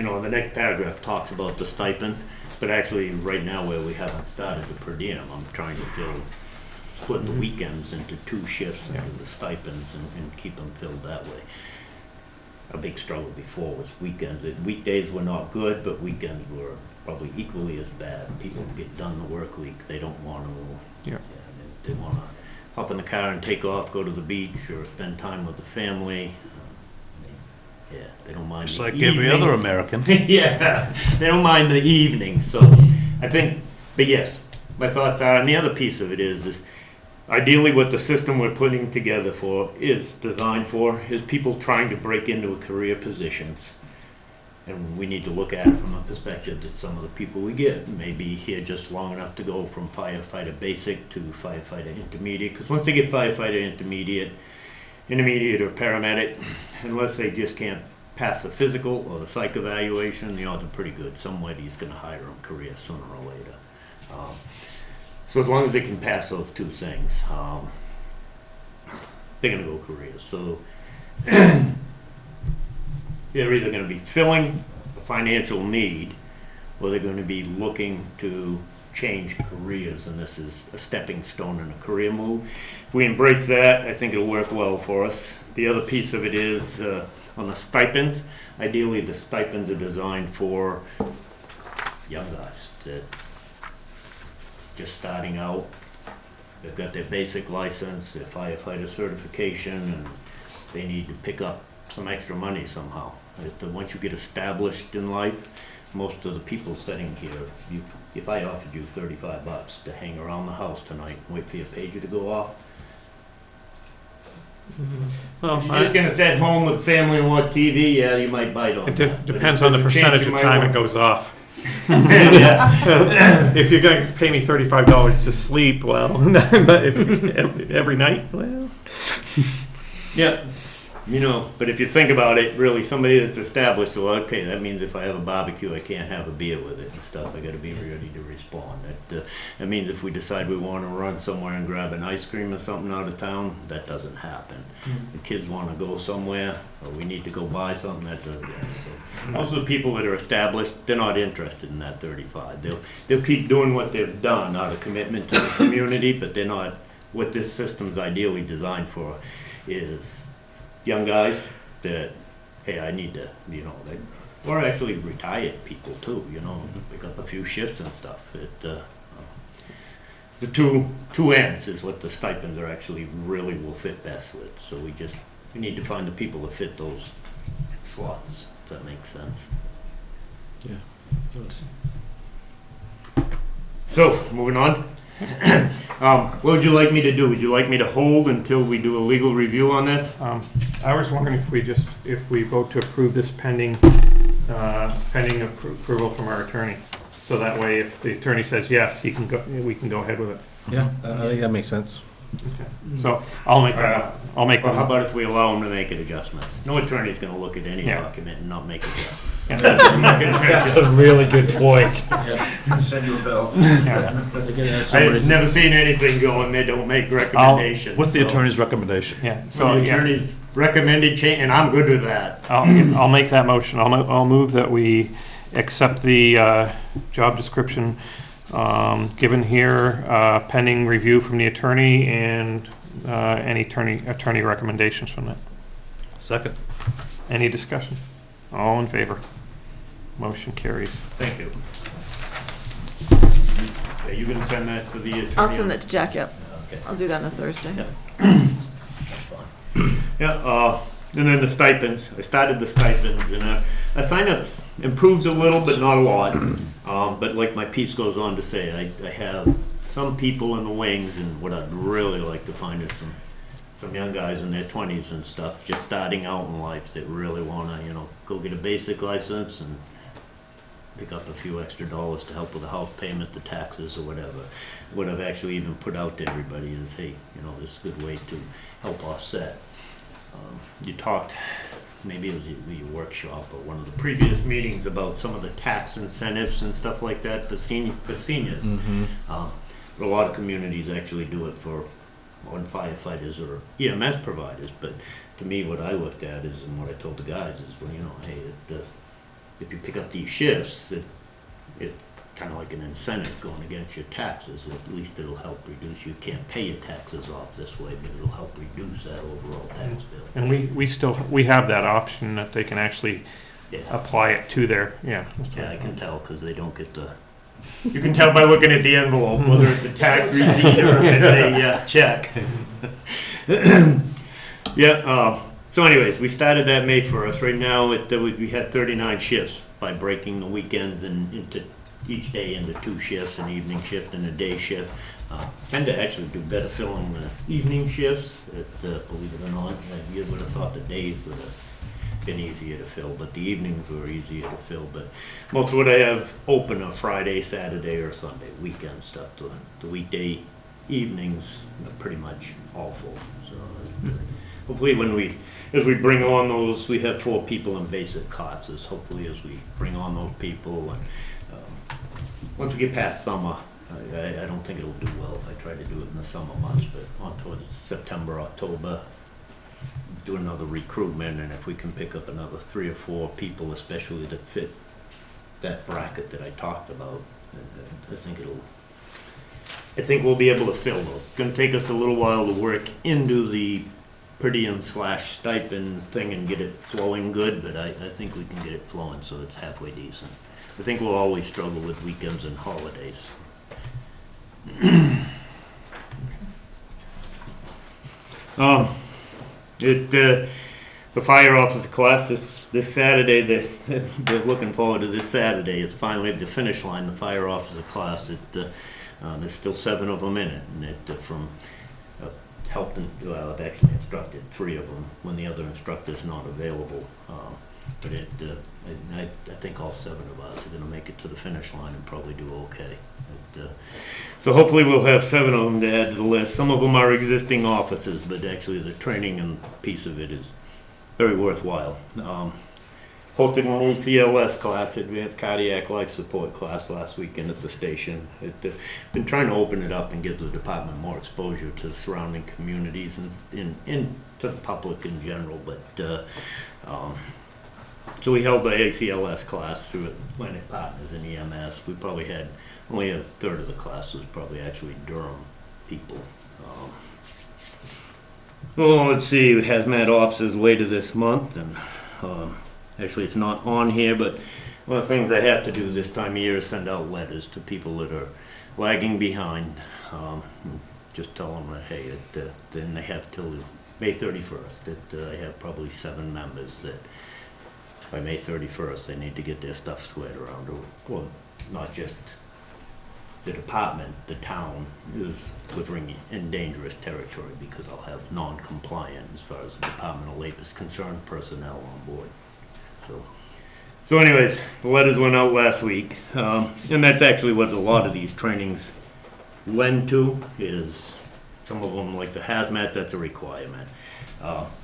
well, the next paragraph talks about the stipends, but actually, right now, where we haven't started the per diem, I'm trying to put the weekends into 2 shifts into the stipends and keep them filled that way. A big struggle before was weekends. Weekdays were not good, but weekends were probably equally as bad. People get done the work week, they don't want to. Yeah. They want to hop in the car and take off, go to the beach, or spend time with the family. Yeah, they don't mind Just the like every other evenings. American. Yeah, they don't mind the evening, so I think, but yes, my thoughts are, and the other piece of it is ideally what the system we're putting together is designed for, is people trying to break into a career positions. And we need to look at it from a perspective that some of the people we get may be here just long enough to go from firefighter basic to firefighter intermediate, because once they get firefighter intermediate or paramedic, unless they just can't pass the physical or the psych evaluation, the odds are pretty good. Somebody's going to hire them career sooner or later. So as long as they can pass those 2 things, they're going to go career. So they're either going to be filling a financial need, or they're going to be looking to change careers, and this is a stepping stone in a career move. If we embrace that, I think it'll work well for us. The other piece of it is on the stipends. Ideally, the stipends are designed for young guys that just starting out. They've got their basic license, their firefighter certification, and they need to pick up some extra money somehow. Once you get established in life, most of the people sitting here, if I offered you $35 to hang around the house tonight and wait for your pager to go off, Well, if you're just gonna sit home with family and watch TV, yeah, you might bite on it that. But depends if on the there's a chance percentage you of might time want- it goes off. Yeah. If you're going to pay me $35 to sleep, well, but every night, well. Yeah, but if you think about it, really, somebody that's established, so okay, that means if I have a barbecue, I can't have a beer with it and stuff. I gotta be ready to respond. That means if we decide we wanna run somewhere and grab an ice cream or something out of town, that doesn't happen. The kids wanna go somewhere, or we need to go buy something, that doesn't happen. So most of the people that are established, they're not interested in that 35. They'll keep doing what they've done out of commitment to the community, but they're not, what this system's ideally designed for is young guys that, hey, I need to, or actually retired people too, you know, pick up a few shifts and stuff. The two ends is what the stipends are actually really will fit best with. So we need to find the people to fit those slots, if that makes sense. So, moving on. What would you like me to do? Would you like me to hold until we do a legal review on this? I was wondering if we vote to approve this pending approval from our attorney. So that way, if the attorney says yes, we can go ahead with it. Yeah, I think that makes sense. Okay. So I'll make that. Well, how about if we allow them to make it adjustments? No attorney's gonna look at any document and not make adjustments. That's a really good point. Send you a bill. I've never seen anything going, they don't make recommendations. With the attorney's recommendation. Yeah. So the attorney's recommended change, and I'm good with that. I'll make that motion. I'll move that we accept the job description given here, pending review from the attorney and any attorney recommendations from that. Second. Any discussion? All in favor? Motion carries. Thank you. Are you gonna send that to the attorney? I'll send that to Jack, yep. Okay. I'll do that on a Thursday. Yep. Yeah, and then the stipends. I started the stipends, and I sign-ups improved a little, but not a lot. But like my piece goes on to say, I have some people in the wings, and what I'd really like to find is some young guys in their 20s and stuff, just starting out in life, that really wanna, go get a basic license and pick up a few extra dollars to help with the house payment, the taxes, or whatever. What I've actually even put out to everybody is, hey, this is a good way to help offset. You talked, maybe it was your workshop or one of the previous meetings, about some of the tax incentives and stuff like that for seniors. Mm-hmm. But a lot of communities actually do it for firefighters or EMS providers. But to me, what I looked at is, and what I told the guys is, well, hey, if you pick up these shifts, it's kind of like an incentive going against your taxes. At least it'll help reduce. You can't pay your taxes off this way, but it'll help reduce that overall tax bill. And we have that option that they can actually apply it to their, Yeah, I can tell, because they don't get the... You can tell by looking at the envelope whether it's a tax receipt or if it's a check. So anyways, we started that May 1st. Right now, we had 39 shifts by breaking the weekends into each day into 2 shifts, an evening shift and a day shift. Tend to actually do better filling the evening shifts, believe it or not. You would have thought the days would have been easier to fill, but the evenings were easier to fill. But most of what I have open are Friday, Saturday, or Sunday, weekend stuff. The weekday evenings are pretty much all full. So hopefully as we bring on those, we have 4 people in basic classes. Hopefully as we bring on those people, and once we get past summer, I don't think it'll do well if I try to do it in the summer months, but on towards September, October, do another recruitment, and if we can pick up another 3 or 4 people, especially that fit that bracket that I talked about, I think we'll be able to fill those. It's going to take us a little while to work into the per diem / stipend thing and get it flowing good, but I think we can get it flowing so it's halfway decent. I think we'll always struggle with weekends and holidays. The fire officer class this Saturday, they're looking forward to this Saturday. It's finally the finish line, the fire officer class. There's still 7 of them in it, and from helped, I've actually instructed 3 of them when the other instructor's not available. But I think all 7 of us are going to make it to the finish line and probably do okay. So hopefully we'll have 7 of them to add to the list. Some of them are existing officers, but actually the training and piece of it is very worthwhile. Hosted an ACLS class, Advanced Cardiac Life Support class, last weekend at the station. Been trying to open it up and give the department more exposure to the surrounding communities and to the public in general. But so we held the ACLS class through Atlantic Partners in EMS. We probably had only a third of the class was probably actually Durham people. Well, let's see, hazmat ops is later this month, and actually it's not on here, but one of the things I have to do this time of year is send out letters to people that are lagging behind. Just tell them that, hey, then they have till May 31st, that I have probably 7 members that by May 31st, they need to get their stuff squared around. Well, not just the department, the town is quivering in dangerous territory because I'll have non-compliant, as far as the Department of Labor is concerned, personnel on board. So anyways, the letters went out last week, and that's actually what a lot of these trainings lend to, is some of them, like the hazmat, that's a requirement.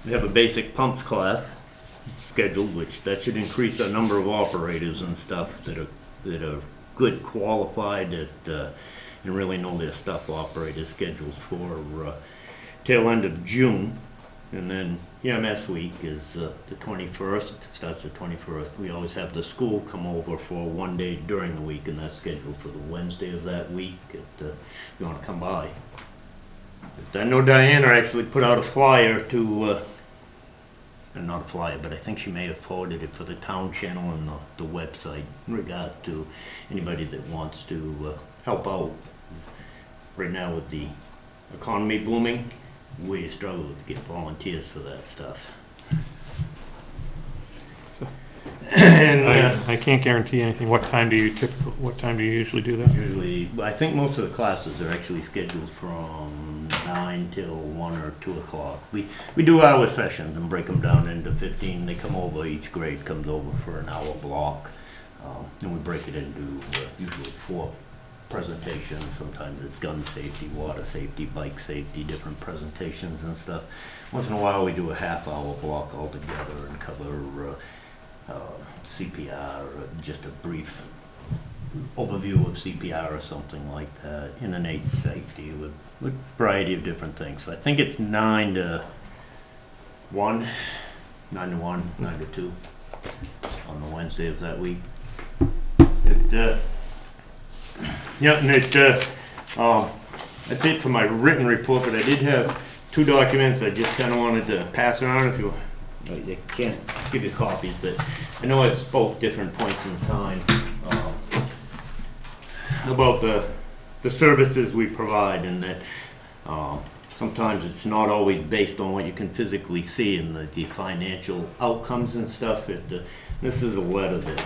We have a basic pumps class scheduled, which that should increase the number of operators and stuff that are good, qualified, that and really know their stuff. Operators scheduled for tail end of June, and then EMS week is the 21st. Starts the 21st. We always have the school come over for one day during the week, and that's scheduled for the Wednesday of that week. If you want to come by. I know Diana actually put out a flyer to, not a flyer, but I think she may have forwarded it for the town channel and the website in regard to anybody that wants to help out. Right now with the economy booming, we struggle to get volunteers for that stuff. And I can't guarantee anything. What time do you usually do that? usually, I think most of the classes are actually scheduled from 9 till 1 or 2 o'clock. We do hour sessions and break them down into 15. They come over, each grade comes over for an hour block. And we break it into usually 4 presentations. Sometimes it's gun safety, water safety, bike safety, different presentations and stuff. Once in a while we do a half-hour block all together and cover CPR, or just a brief overview of CPR or something like that, innate safety with a variety of different things. So I think it's 9 to 1, 9 to 1, 9 to 2 on the Wednesday of that week. That's it for my written report, but I did have 2 documents I just kind of wanted to pass around. If you I can't give you copies, but I know I spoke different points in time about the services we provide, and that sometimes it's not always based on what you can physically see and the financial outcomes and stuff. This is a letter that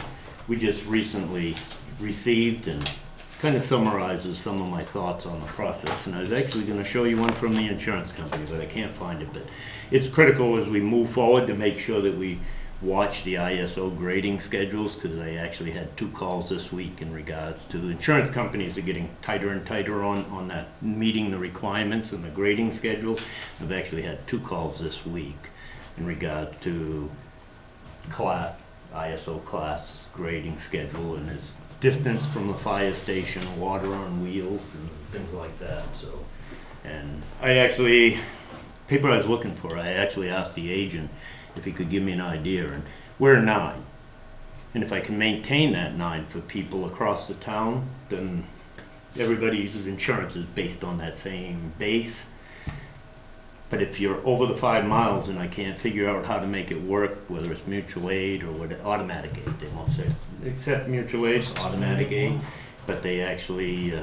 we just recently received, and kind of summarizes some of my thoughts on the process. And I was actually going to show you one from the insurance company, but I can't find it. But it's critical as we move forward to make sure that we watch the ISO grading schedules, because I actually had 2 calls this week in regards to the insurance companies are getting tighter and tighter on that, meeting the requirements and the grading schedule. I've actually had 2 calls this week in regard to ISO class grading schedule, and its distance from the fire station, water on wheels, and things like that. So, and I actually, paper I was looking for, I actually asked the agent if he could give me an idea, and we're 9. And if I can maintain that 9 for people across the town, then everybody's insurance is based on that same base. But if you're over the 5 miles and I can't figure out how to make it work, whether it's mutual aid or automatic aid, they won't say accept mutual aid, it's automatic aid, but they actually,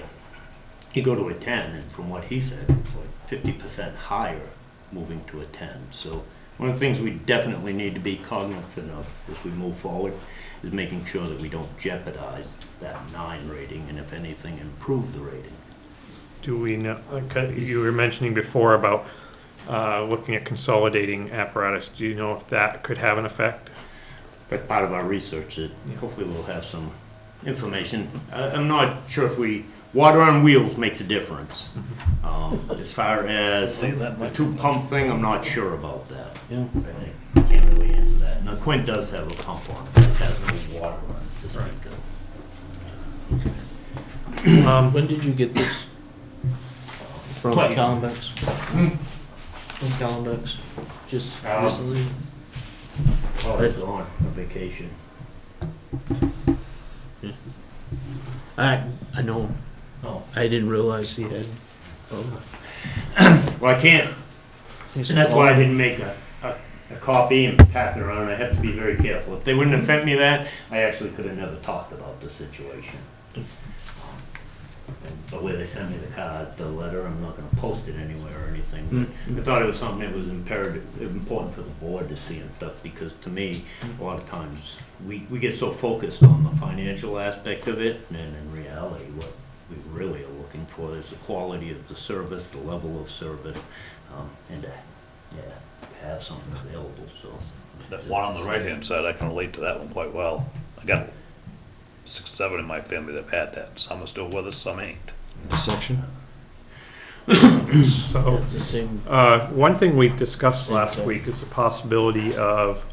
you go to a 10, and from what he said, it's like 50% higher moving to a 10. So one of the things we definitely need to be cognizant of as we move forward is making sure that we don't jeopardize that 9 rating, and if anything, improve the rating. Do we know, you were mentioning before about looking at consolidating apparatus. Do you know if that could have an effect? That's part of our research. Hopefully we'll have some information. I'm not sure if water on wheels makes a difference. As far as the 2-pump thing, I'm not sure about that. Yeah. I can't really answer that. Now, Quint does have a pump on it, but it has no water on it to speak of. When did you get this? From Play. Callenbeck's? From Callenbeck's? Just recently? Oh, I was gone on vacation. I know him. Oh. I didn't realize he had. Well, I can't. And that's why I didn't make a copy and pass it around. I have to be very careful. If they wouldn't have sent me that, I actually could have never talked about the situation. And the way they sent me the letter, I'm not gonna post it anywhere or anything. But I thought it was something that was important for the board to see and stuff, because to me, a lot of times, we get so focused on the financial aspect of it, and in reality, what we really are looking for is the quality of the service, the level of service, and to have something available, so. That one on the right-hand side, I can relate to that one quite well. I got 6, 7 in my family that have had that. Some are still with us, some ain't. Section? So, It's the same. one thing we discussed Same last thing. week is the possibility of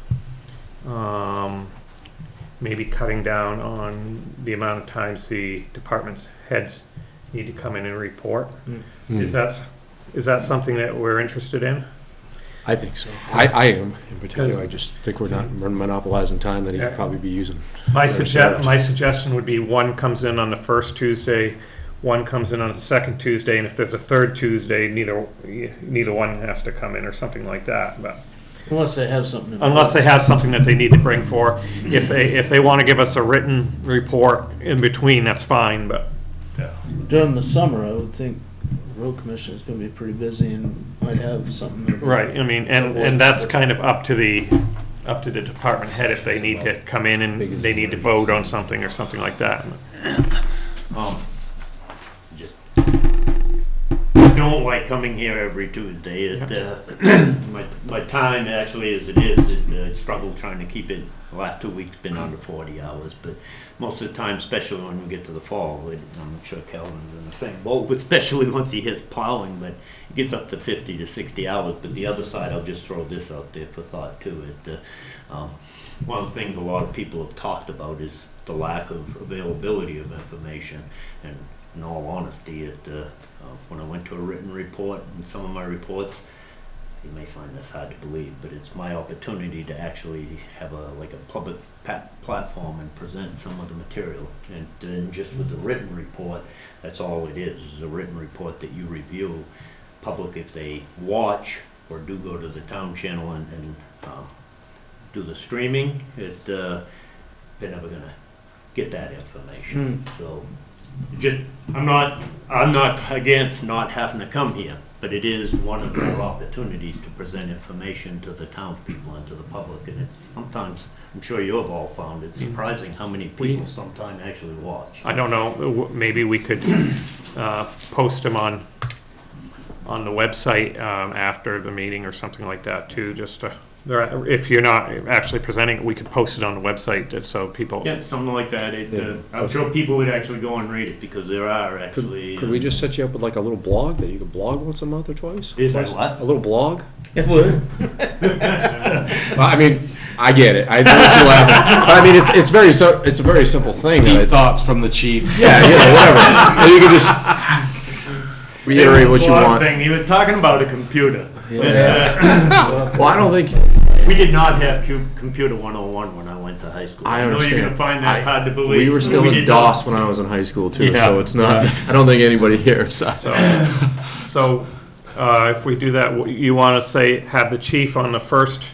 maybe cutting down on the amount of times the department's heads need to come in and report. Is that something that we're interested in? I think so. I am, in particular. I just think we're not monopolizing time that he could probably be using. My Better served. suggestion would be one comes in on the first Tuesday, one comes in on the second Tuesday, and if there's a third Tuesday, neither one has to come in or something like that. But Unless they have something. unless they have something that they need to bring for, if they want to give us a written report in between, that's fine. But During the summer, I would think the road commission is gonna be pretty busy and might have something. right, I mean, and that's kind of up to the department head if they need to come in and they need to vote on something or something like that. Just I don't like coming here every Tuesday. My time actually, as it is, struggled trying to keep it. The last 2 weeks been under 40 hours, but most of the time, especially when we get to the fall, I'm sure Calvin's in the same boat, but especially once he hits plowing, but it gets up to 50 to 60 hours. But the other side, I'll just throw this out there for thought too. One of the things a lot of people have talked about is the lack of availability of information. And in all honesty, when I went to a written report and some of my reports, you may find this hard to believe, but it's my opportunity to actually have a public platform and present some of the material. And then just with the written report, that's all it is a written report that you review. Public, if they watch or do go to the town channel and do the streaming, they're never gonna get that information. So I'm not against not having to come here, but it is one of our opportunities to present information to the townspeople and to the public. And it's sometimes, I'm sure you have all found, it's surprising how many people sometimes actually watch. I don't know, maybe we could post them on the website after the meeting or something like that too, just to, if you're not actually presenting it, we could post it on the website so people. Yeah, something like that. I'm sure people would actually go and read it because there are actually. Could we just set you up with like a little blog that you could blog once a month or twice? Is that what? A little blog? It would. Well, I mean, I get it. I know what you're laughing. But I mean, it's a very simple thing. Deep thoughts from the chief. Yeah, whatever. And you can just reiterate what you want. He was talking about a computer. Well, I don't think. We did not have Computer 101 when I went to high school. I understand. know you're going to find that hard to believe. We were still in DOS when I was in high school too, so it's not. I don't think anybody here. So if we do that, you want to say have the chief on the first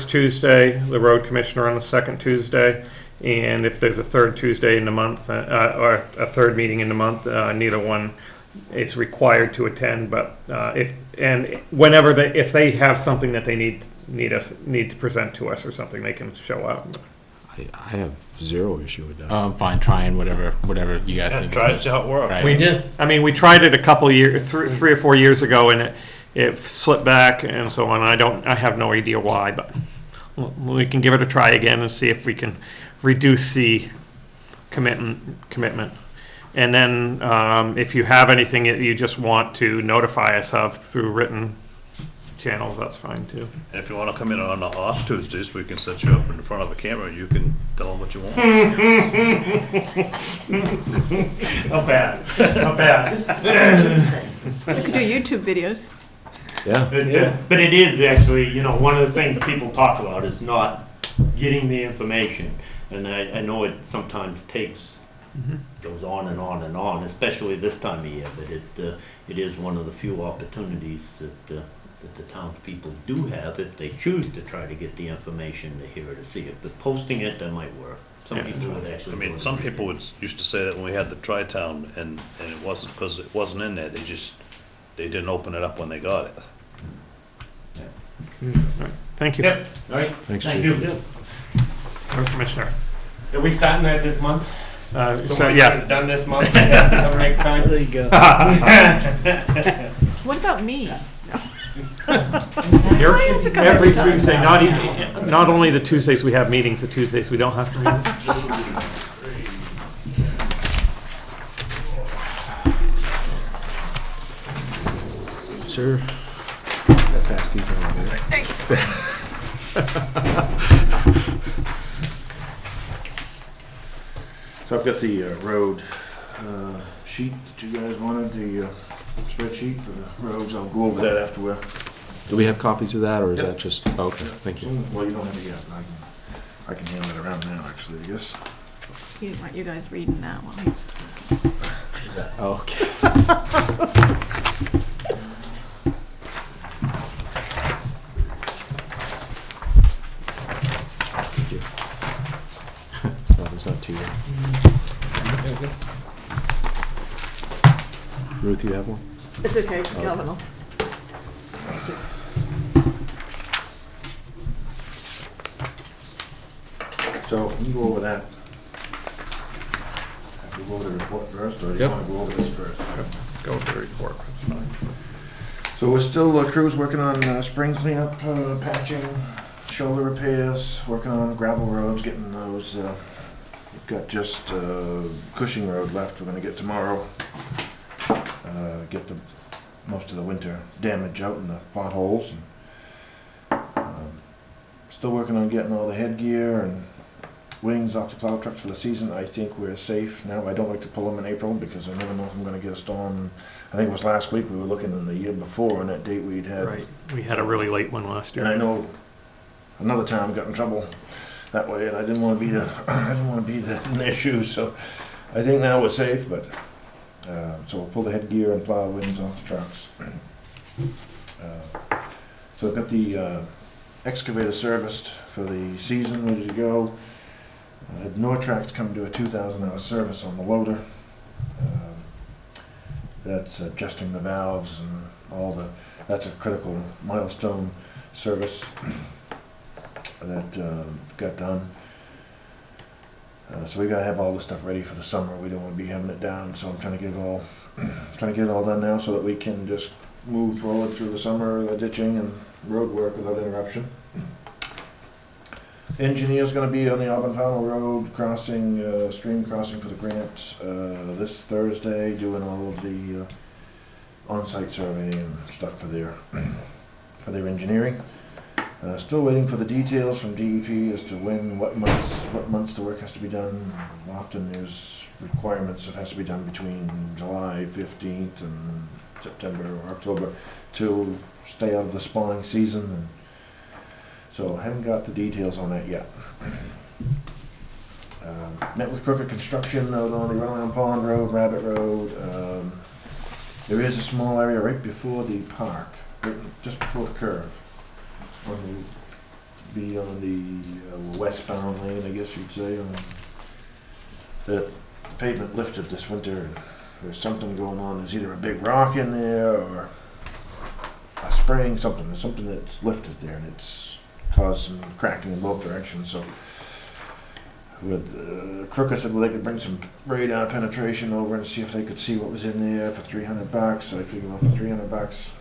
Tuesday, the road commissioner on the second Tuesday, and if there's a third Tuesday in the month or a third meeting in the month, neither one is required to attend. But if they have something that they need to present to us or something, they can show up. I have zero issue with that. I'm fine trying whatever you guys think. Try to see how it works. Right. We tried it a couple years, 3 or 4 years ago, and it slipped back and so on. I have no idea why, but we can give it a try again and see if we can reduce the commitment. And then if you have anything that you just want to notify us of through written channels, that's fine too. And if you want to come in on the off Tuesdays, we can set you up in front of a camera and you can tell them what you want. Not bad. Not bad. We could do YouTube videos. Yeah. But it is actually, one of the things people talk about is not getting the information. And I know it sometimes goes on and on and on, especially this time of year. But it is one of the few opportunities that that the townspeople do have if they choose to try to get the information to hear or to see it. But posting it, that might work. Some Yeah. people would actually. I go mean, to some the people meeting. used to say that when we had the tri-town, and it wasn't because it wasn't in there, they didn't open it up when they got it. Thank you. Yep, all right. Thanks, Thank Chief. you. Commissioner. Are we starting that this month? So, yeah, Done this month, come next time? There you go. What about me? every Tuesday, not only the Tuesdays we have meetings, the Tuesdays we don't have to meet. Sir, gotta pass these on there. So I've got the road sheet that you guys wanted, the spreadsheet for the roads. I'll go over that after we're... Do we have copies of that, or is Yep. that just, oh, okay, thank you. Well, you don't have it yet, but I can hand it around now, actually, I guess. He didn't want you guys reading that while he was talking. Oh, okay. Thank you. No, there's not two yet. Ruth, you have one? It's okay, Calvin will. So we can go over that. Have to go over the report first, or do you Yep. want to go over this first? Go with the report, that's fine. So we're still, crews working on spring cleanup, patching, shoulder repairs, working on gravel roads, getting those, we've got just Cushing Road left, we're gonna get tomorrow. Get the, most of the winter damage out in the potholes. Still working on getting all the headgear and wings off the plow trucks for the season. I think we're safe now. I don't like to pull them in April because I never know if I'm gonna get a storm. I think it was last week we were looking in the year before, and that date we'd had. Right, we had a really late one last year. And I know another town got in trouble that way, and I didn't want to be in their shoes. So I think now we're safe, but so we'll pull the headgear and plow wings off the trucks. So I've got the excavator serviced for the season, ready to go. Had Nortrax come to a 2,000-hour service on the loader. That's adjusting the valves and all the. That's a critical milestone service that got done. So we gotta have all this stuff ready for the summer. We don't want to be having it down, so I'm trying to get it all done now so that we can just move forward through the summer, the ditching and road work without interruption. Engineer's gonna be on the Auburn Tunnel Road crossing, stream crossing for the grant this Thursday, doing all of the on-site survey and stuff for their engineering. Still waiting for the details from DEP as to what months the work has to be done. Often there's requirements that has to be done between July 15th and September or October to stay out of the spawning season. And so I haven't got the details on that yet. Met with Crooked Construction out on the Runaround Pond Road, Rabbit Road. There is a small area right before the park, just before the curve. Be on the westbound lane, I guess you'd say. The pavement lifted this winter, and there's something going on. There's either a big rock in there or a spring, something. There's something that's lifted there, and it's caused some cracking in both directions. So, with Crooker said, well, they could bring some radar penetration over and see if they could see what was in there for $300. So I figured, well, for $300.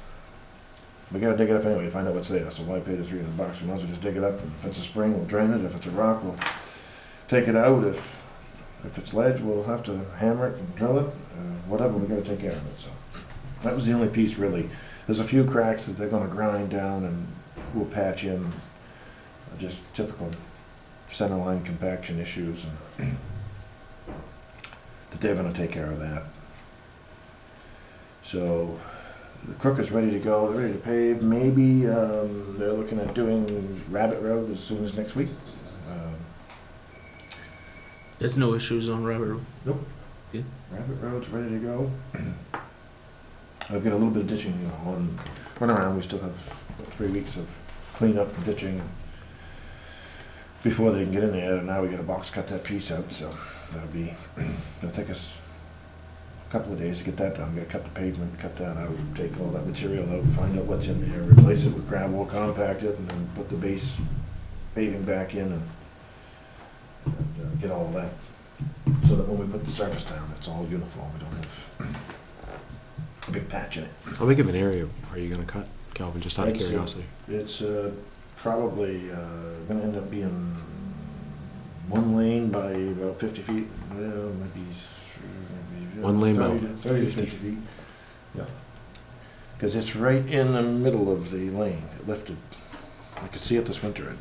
We gotta dig it up anyway to find out what's there, so why pay the $300? We might as well just dig it up, and if it's a spring, we'll drain it, if it's a rock, we'll take it out, if it's ledge, we'll have to hammer it and drill it, whatever, we gotta take care of it, so. That was the only piece, really. There's a few cracks that they're gonna grind down and we'll patch in, just typical centerline compaction issues, and that they're gonna take care of that. So, the Crook is ready to go, they're ready to pave. Maybe they're looking at doing Rabbit Road as soon as next week. There's no issues on Rabbit Road. Nope. Good. Rabbit Road's ready to go. I've got a little bit of ditching on went around, we still have 3 weeks of cleanup and ditching before they can get in there, and now we gotta box cut that piece out, so it'll take us a couple of days to get that done. We gotta cut the pavement, cut that out, take all that material out, find out what's in there, replace it with gravel, compact it, and then put the base paving back in and get all of that. So that when we put the surface down, it's all uniform, we don't have a big patch in it. How big of an area are you gonna cut, Calvin, just out of curiosity? It's probably gonna end up being one lane by about 50 feet, maybe One lane by 30 to 50 feet. Yeah. Because it's right in the middle of the lane, it lifted. I could see it this winter.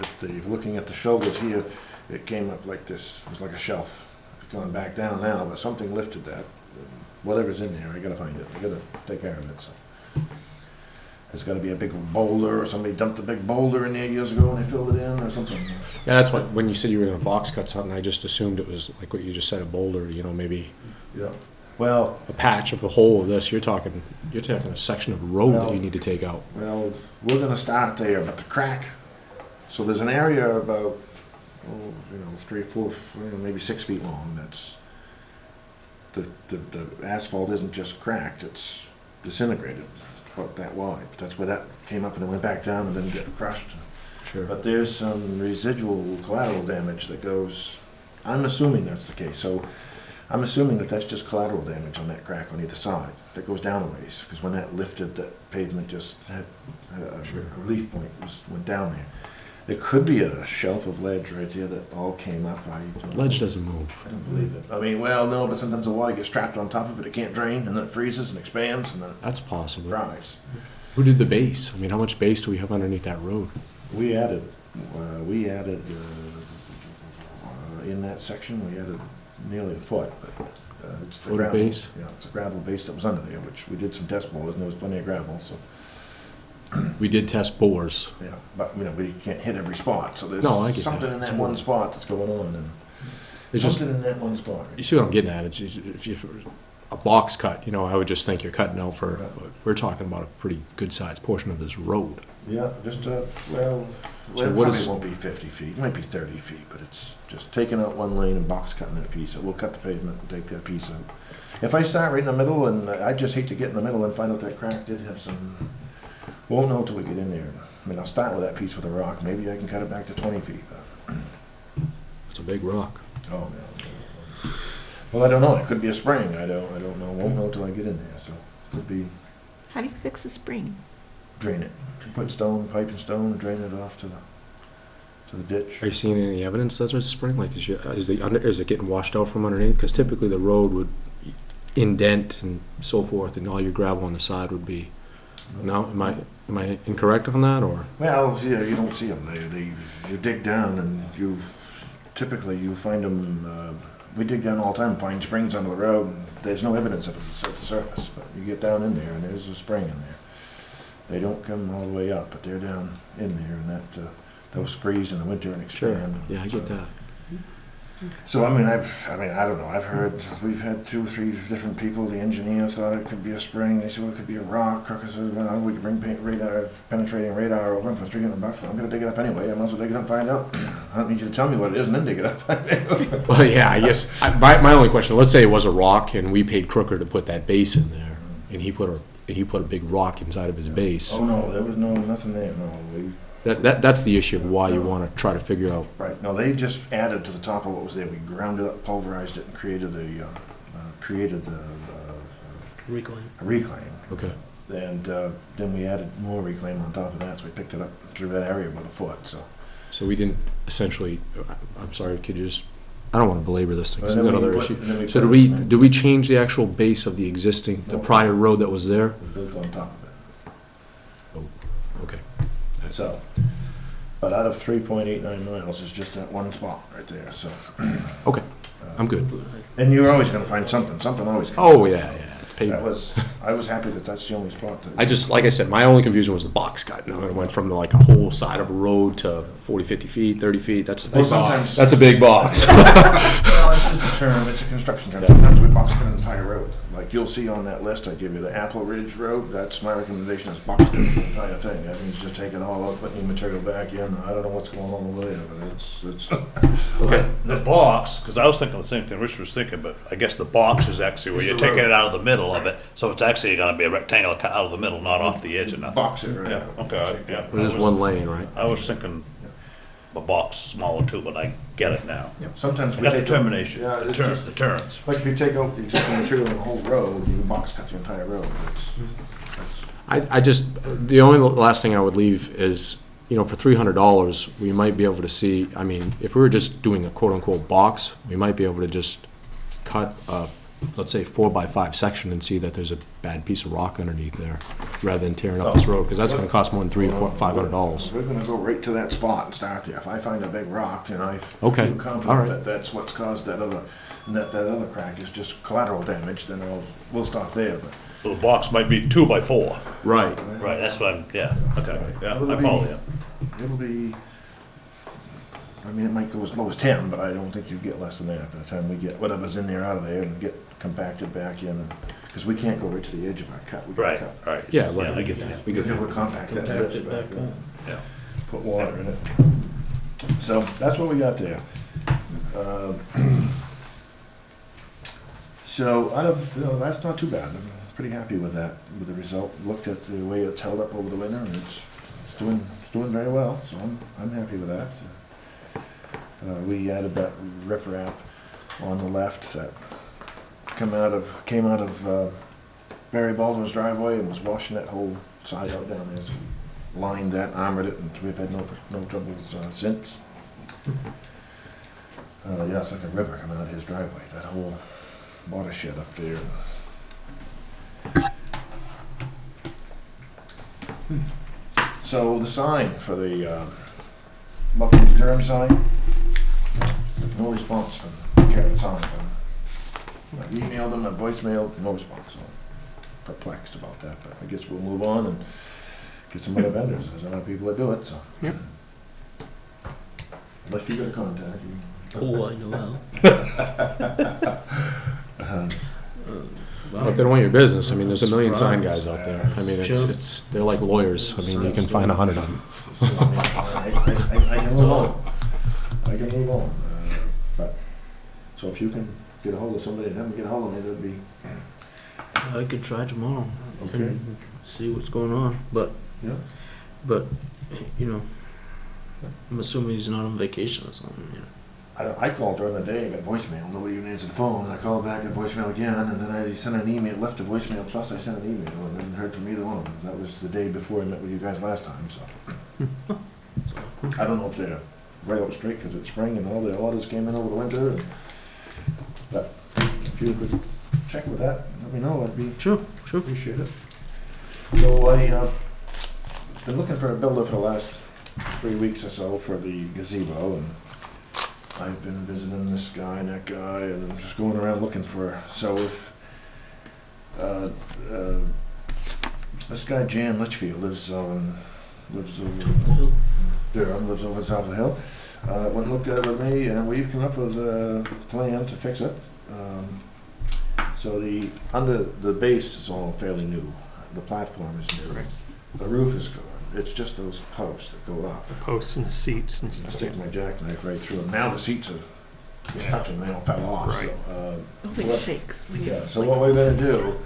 If you're looking at the shoulders here, it came up like this, it was like a shelf. It's gone back down now, but something lifted that. Whatever's in there, I gotta find it, I gotta take care of it, so. There's gotta be a big boulder, or somebody dumped a big boulder in there years ago and they filled it in, or something. Yeah, that's what, when you said you were gonna box cut something, I just assumed it was like what you just said, a boulder, you know, maybe Yeah. Well, a patch of the whole of this. You're talking a section of road that you need to take out. well, we're gonna start there, but the crack, so there's an area about, 3 or 4, maybe 6 feet long, that's, the asphalt isn't just cracked, it's disintegrated, about that wide. That's where that came up and it went back down and then get crushed. Sure. But there's some residual collateral damage that goes, I'm assuming that's the case, so I'm assuming that that's just collateral damage on that crack on either side, that goes down a ways, because when that lifted, that pavement just had a relief point, went down there. There could be a shelf of ledge right there that all came up. Ledge doesn't move. I don't believe it. I mean, well, no, but sometimes the water gets trapped on top of it, it can't drain, and then it freezes and expands, and then it That's possible. dries. Who did the base? I mean, how much base do we have underneath that road? We added, in that section, we added nearly a foot, but it's the Foot of gravel. base? Yeah, it's a gravel base that was under there, which we did some test bores, and there was plenty of gravel, so, We did test bores. yeah. But, we can't hit every spot, so there's No, I get something that. in that one spot that's going on, and It's just, something in that one spot. you see what I'm getting at? It's if you a box cut, I would just think you're cutting out for. We're talking about a pretty good sized portion of this road. Yeah, just, So it what probably is- won't be 50 feet, it might be 30 feet, but it's just taking out one lane and box cutting that piece. We'll cut the pavement and take that piece out. If I start right in the middle, and I just hate to get in the middle and find out that crack did have some, won't know till we get in there. I mean, I'll start with that piece with a rock, maybe I can cut it back to 20 feet. But, It's a big rock. oh, no. Well, I don't know, it could be a spring, I don't know, won't know till I get in there, so, could be How do you fix a spring? drain it. Put stone, pipe and stone, and drain it off to the ditch. Are you seeing any evidence that it's spring? Like, is it getting washed out from underneath? Because typically the road would indent and so forth, and all your gravel on the side would be. No, am I incorrect on that, or? Well, yeah, you don't see them. You dig down and you find them. We dig down all the time, find springs under the road. And there's no evidence of it at the surface, but you get down in there and there's a spring in there. They don't come all the way up, but they're down in there, and those freeze in the winter and expand. Yeah, I get that. So I don't know. We've had 2 or 3 different people. The engineer thought it could be a spring. They said it could be a rock. Crooker said, well, we could bring penetrating radar over for $300. I'm going to dig it up anyway. I might as well dig it up and find out. I don't need you to tell me what it is and then dig it up. Well, yeah, I guess my only question. Let's say it was a rock, and we paid Crooker to put that base in there, and he put a big rock inside of his base. Oh no, there was nothing there. No, That's the issue of why you want to try to figure out. right. No, they just added to the top of what was there. We ground it up, pulverized it, and created a Reclaim. reclaim. Okay. And then we added more reclaim on top of that, so we picked it up through that area about a foot. So we didn't essentially. I'm sorry. Could you just? I don't want to belabor this thing. 'Cause And we've then got we other put- and then we issues. So put do we change the actual base of the No. prior road that was there? We built on top of it. Okay. So, but out of 3.89 miles is just that one spot right there. So. Okay. I'm good. And you're always going to find something. Something always. Comes Oh up. yeah. I was happy that that's the only spot. I just, like I said, my only confusion was the box cut. It went from a whole side of a road to 40, 50 feet, 30 feet. That's a big Well, box. sometimes- That's a big box. Well, it's just a term. It's a construction term. Sometimes we box cut an entire road. like you'll see on that list, I give you the Apple Ridge Road, that's my recommendation, is box the entire thing. That means just take it all out, put new material back in. I don't know what's going on over there, but it's. Okay. The box, because I was thinking the same thing Rich was thinking, but I guess the box is actually where you're taking it out of the middle of it, so it's actually gonna be a rectangle cut out of the middle, not off the edge or nothing. Box it right Yeah, out. okay, yeah. There's just one lane, right? I was thinking a box smaller too, but I get it now. Sometimes I we got the take. termination, Yeah, the it's turn, just- the turns. Like if you take out the existing material in the whole road, you can box cut the entire road. I just, the only last thing I would leave is, you know, for $300, we might be able to see, I mean, if we were just doing a quote-unquote box, we might be able to just cut a, let's say, 4x5 section and see that there's a bad piece of rock underneath there, rather than tearing up this road, because that's gonna cost more than $500. We're gonna go right to that spot and start there. If I find a big rock and I Okay, feel all confident right. that that's what's caused that other, that other crack is just collateral damage, then we'll stop there. But So the box might be 2x4. Right. Right, that's what I'm, yeah, okay, yeah, It'll I be- follow you. It'll be, I mean, it might go as low as 10, but I don't think you get less than that by the time we get whatever's in there out of there and get compacted back in. Because we can't go right to the edge of our cut. We gotta Right, cut. right. Yeah, right. I get that. We We get can that. compact that Compact edge it back up. Yeah. put water in it. So that's what we got there. So out of, that's not too bad. I'm pretty happy with that, with the result. Looked at the way it's held up over the winter, and it's doing very well. So I'm happy with that. We added that riprap on the left that came out of Barry Baldwin's driveway and was washing that whole side out down there. So we lined that, armored it, and we've had no troubles since. Yeah, it's like a river coming out of his driveway, that whole watershed up there. So the sign for the Buckingham Durham sign, no response from Karen Sullivan. I emailed them, I voicemailed, no response. So perplexed about that, but I guess we'll move on and get some other vendors. There's other people that do it, so. Yep. Unless you got a contact. Oh, I know how. Well, if they don't want your business, I mean, there's a million sign guys out there. I mean, Sure. they're like lawyers. I mean, you can find 100 of them. I can move on. I can move on. But, so if you can get a hold of somebody and have them get a hold of me, that'd be, I could try tomorrow. Okay. And see what's going on, but, yeah. but, you know, I'm assuming he's not on vacation or something, you know. I called during the day, I got voicemail, nobody even answered the phone, and I called back, got voicemail again, and then I sent an email, left a voicemail, plus I sent an email, and didn't heard from either one of them. That was the day before I met with you guys last time, so. I don't know if they're right up straight, because it's spring and all the orders came in over the winter, and, but if you could check with that, let me know, I'd be, Sure, sure. appreciate it. So I, been looking for a builder for the last 3 weeks or so for the gazebo, and I've been visiting this guy and that guy, and I'm just going around looking for, so if, this guy Jan Litchfield lives over Durham, lives over the top of the hill. Went and looked at it with me, and we've come up with a plan to fix it. So under the base is all fairly new. The platform is new. The roof is good. It's just those posts that go up. The posts and the seats and I stuff. stick my jackknife right through them. Now the seats are just touching, they all fell off. Right. So, The whole thing what- shakes when you. yeah, so what we're gonna do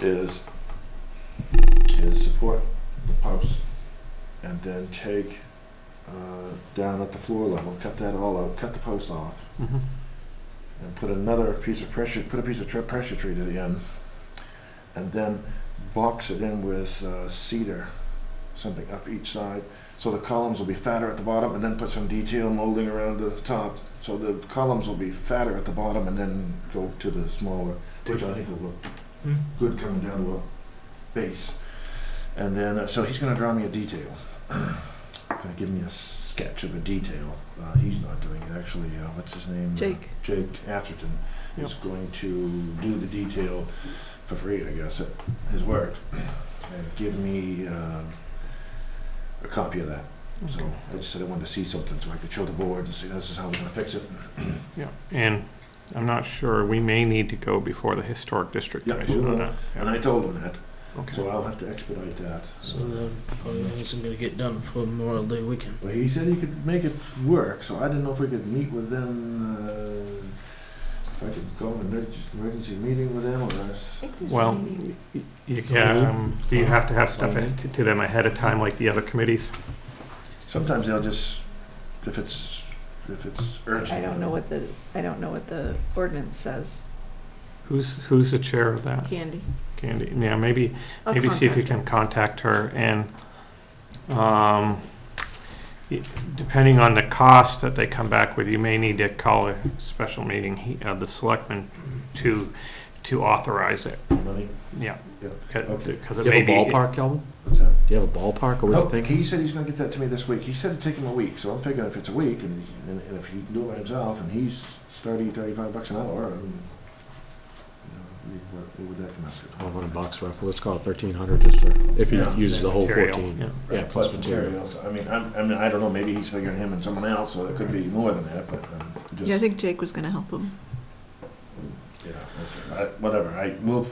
is support the post and then take, down at the floor level, cut that all out, cut the post off, Mhm. and put another piece of pressure, pressure treat to the end, and then box it in with cedar, something up each side, so the columns will be fatter at the bottom, and then put some detail molding around the top, so the columns will be fatter at the bottom, and then go to the smaller, which I think will look good coming down to a base. And then, so he's gonna draw me a detail, gonna give me a sketch of a detail. He's not doing it, actually, what's his name? Jake. Jake Atherton is going to do the detail for free, I guess, at his work, and give me a copy of that. So I just said I wanted to see something so I could show the board and say, this is how we're gonna fix it. Yeah, and I'm not sure. We may need to go before the Historic District Yeah, we Commission on will. that. And I told him that, Okay. so I'll have to expedite that. So that probably isn't gonna get done for Memorial Day weekend. Well, he said he could make it work, so I didn't know if we could meet with them, if I could go in an emergency meeting with them, or Well, do you have to have stuff to them ahead of time like the other committees? sometimes they'll just, if it's urgent. I don't know what the ordinance says, Who's the chair of that? Candy. Candy, yeah, maybe I'll see if you contact can contact her, and depending on the cost that they come back with, you may need to call a special meeting of the selectmen to authorize it. Money? Yeah. Yeah. Because it Do you may have a be. ballpark, Calvin? What's that? Do you have a ballpark, or what do you think? He said he's gonna get that to me this week. He said it'd take him a week, so I'm figuring if it's a week, and if he can do it by himself, and he's $35 an hour, what would that come out to? $1,200 roughly, let's call it 1,300 just for, if he Yeah. uses the whole Material, 14. yeah. Yeah, Plus materials. I mean, I don't know, maybe he's figuring him and someone else, so it could be more than that, but just. Yeah, I think Jake was gonna help him. Yeah, okay. Whatever,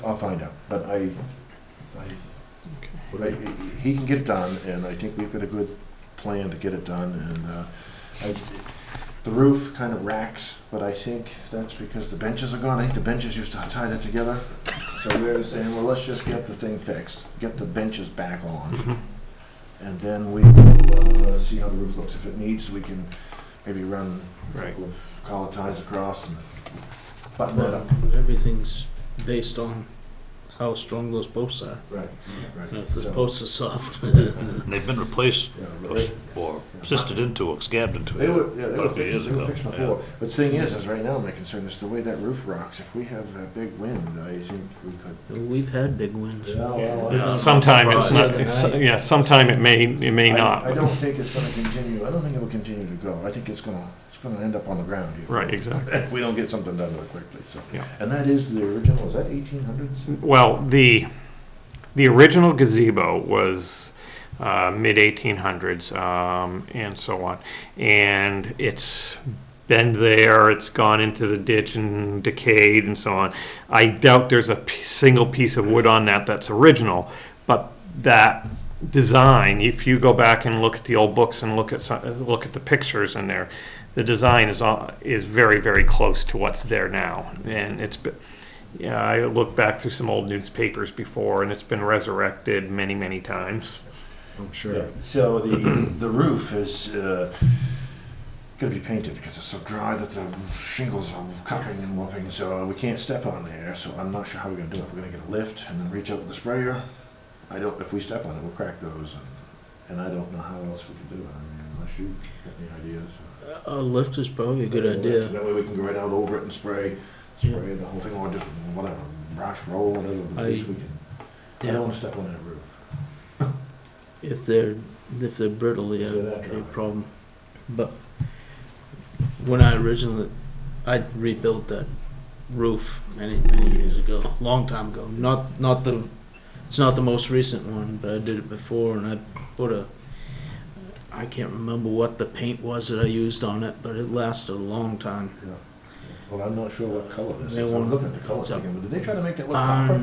I'll find out, but he can get it done, and I think we've got a good plan to get it done, and, the roof kind of racks, but I think that's because the benches are gone. I think the benches used to tie that together. So we're saying, well, let's just get the thing fixed, get the benches back on, and then we will see how the roof looks. If it needs, we can maybe run a couple of collar ties across and button that up. Everything's based on how strong those posts are. Right, right. And if the So- posts are soft. They've been replaced or assisted into or scabbed into They were, yeah, they were a few years fixed, they were ago. fixed before. But the thing is right now, my concern is the way that roof rocks. If we have a big wind, I think we could. We've had big winds. Sometime it's not, sometime it may not. I don't think it's gonna continue, I don't think it will continue to go. I think it's gonna end up on the ground here. Right, exactly. If we don't get something done really quickly, so. Yeah. And that is the original, is that 1800s? Well, the original gazebo was mid-1800s, and so on. And it's been there, it's gone into the ditch and decayed and so on. I doubt there's a single piece of wood on that that's original, but that design, if you go back and look at the old books and look at the pictures in there, the design is very, very close to what's there now. And I looked back through some old newspapers before, and it's been resurrected many, many times. I'm sure. Yeah. So the roof is gonna be painted because it's so dry that the shingles are cupping and whooping, so we can't step on there. So I'm not sure how we're gonna do it. If we're gonna get a lift and then reach out with the sprayer. If we step on it, we'll crack those, and I don't know how else we can do it. I mean, unless you got any ideas. A lift is probably a good idea. That way we can go right out over it and spray the whole thing, or just whatever, brush, roll, whatever. We can. I don't want to step on that roof. If they're brittle, yeah, If they're that it'd be a dry. problem. But when I rebuilt that roof many years ago, long time ago. It's not the most recent one, but I did it before, and I can't remember what the paint was that I used on it, but it lasted a long time. Yeah. Well, I'm not sure what color this They is. I'm want- looking at the color it's a again, but did they try to make that look copper?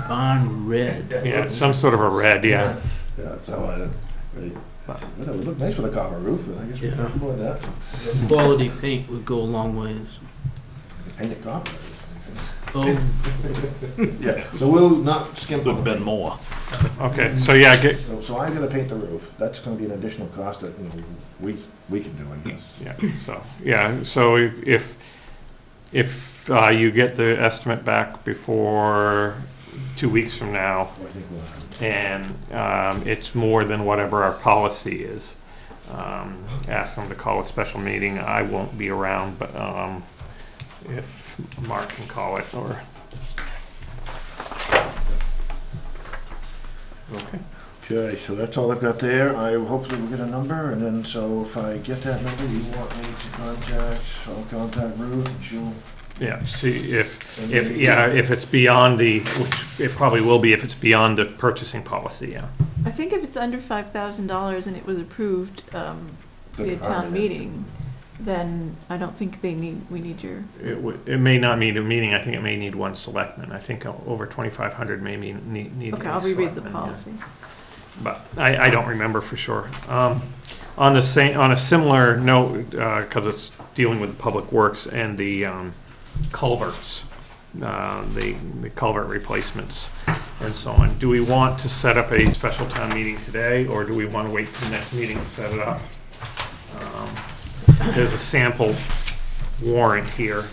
Barn red. Yeah, some sort of a red, yeah. Yeah, so it would look nice with a copper roof, but I guess we Yeah. can't afford that. Quality paint would go a long ways. Paint it copper. Oh, Yeah, so we'll not skimp Could on have the been more. Okay, so yeah, So I'm gonna paint the roof. That's gonna be an additional cost that, we can do, I guess. so if you get the estimate back before 2 weeks from now, I think we'll have it. and it's more than whatever our policy is, ask them to call a special meeting. I won't be around, but if Mark can call it, or... Okay. Okay, so that's all I've got there. Hopefully we'll get a number, and then, so if I get that number, you want me to I'll contact Ruth, and she'll. Yeah, see if it's beyond which it probably will be if it's beyond the purchasing policy, yeah. I think if it's under $5,000 and it was approved via town meeting, then I don't think we need your, It may not need a meeting, I think it may need one selectman. I think over 2,500 may need. okay, a I'll reread the selectman, yeah. policy. But I don't remember for sure. On a similar note, because it's dealing with public works and the culverts, the culvert replacements and so on, do we want to set up a special town meeting today, or do we want to wait till the next meeting to set it up? There's a sample warrant here.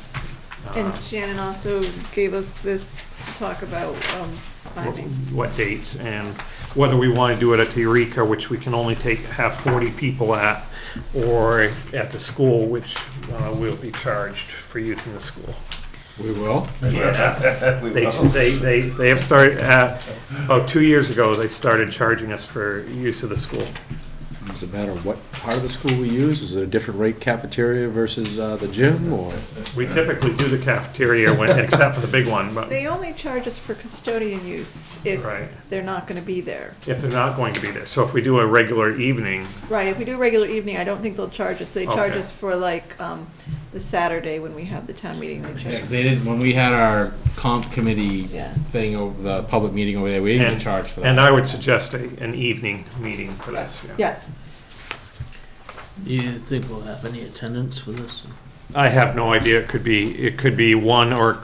And Shannon also gave us this to talk about timing. What dates, and whether we want to do it at the Eureka, which we can only have 40 people at, or at the school, which we'll be charged for using the school. We will? Yes. We They will. they have started, about 2 years ago, they started charging us for use of the school. Does it matter what part of the school we use? Is it a different rate cafeteria versus the gym, or? We typically do the cafeteria except for the big one, but They only charge us for custodian use if Right. they're not gonna be there. if they're not going to be there. So if we do a regular evening, Right, if we do regular evening, I don't think they'll charge us. They charge Okay. us for like, the Saturday when we have the town meeting, they Yeah, charge 'cause us. they didn't, when we had our comp committee Yeah. thing over, the public meeting over there, we didn't And- get charged for that. and I would suggest an evening meeting for this. Yeah. Yes, Do you think we'll have any attendance for this? I have no idea. It could be one, or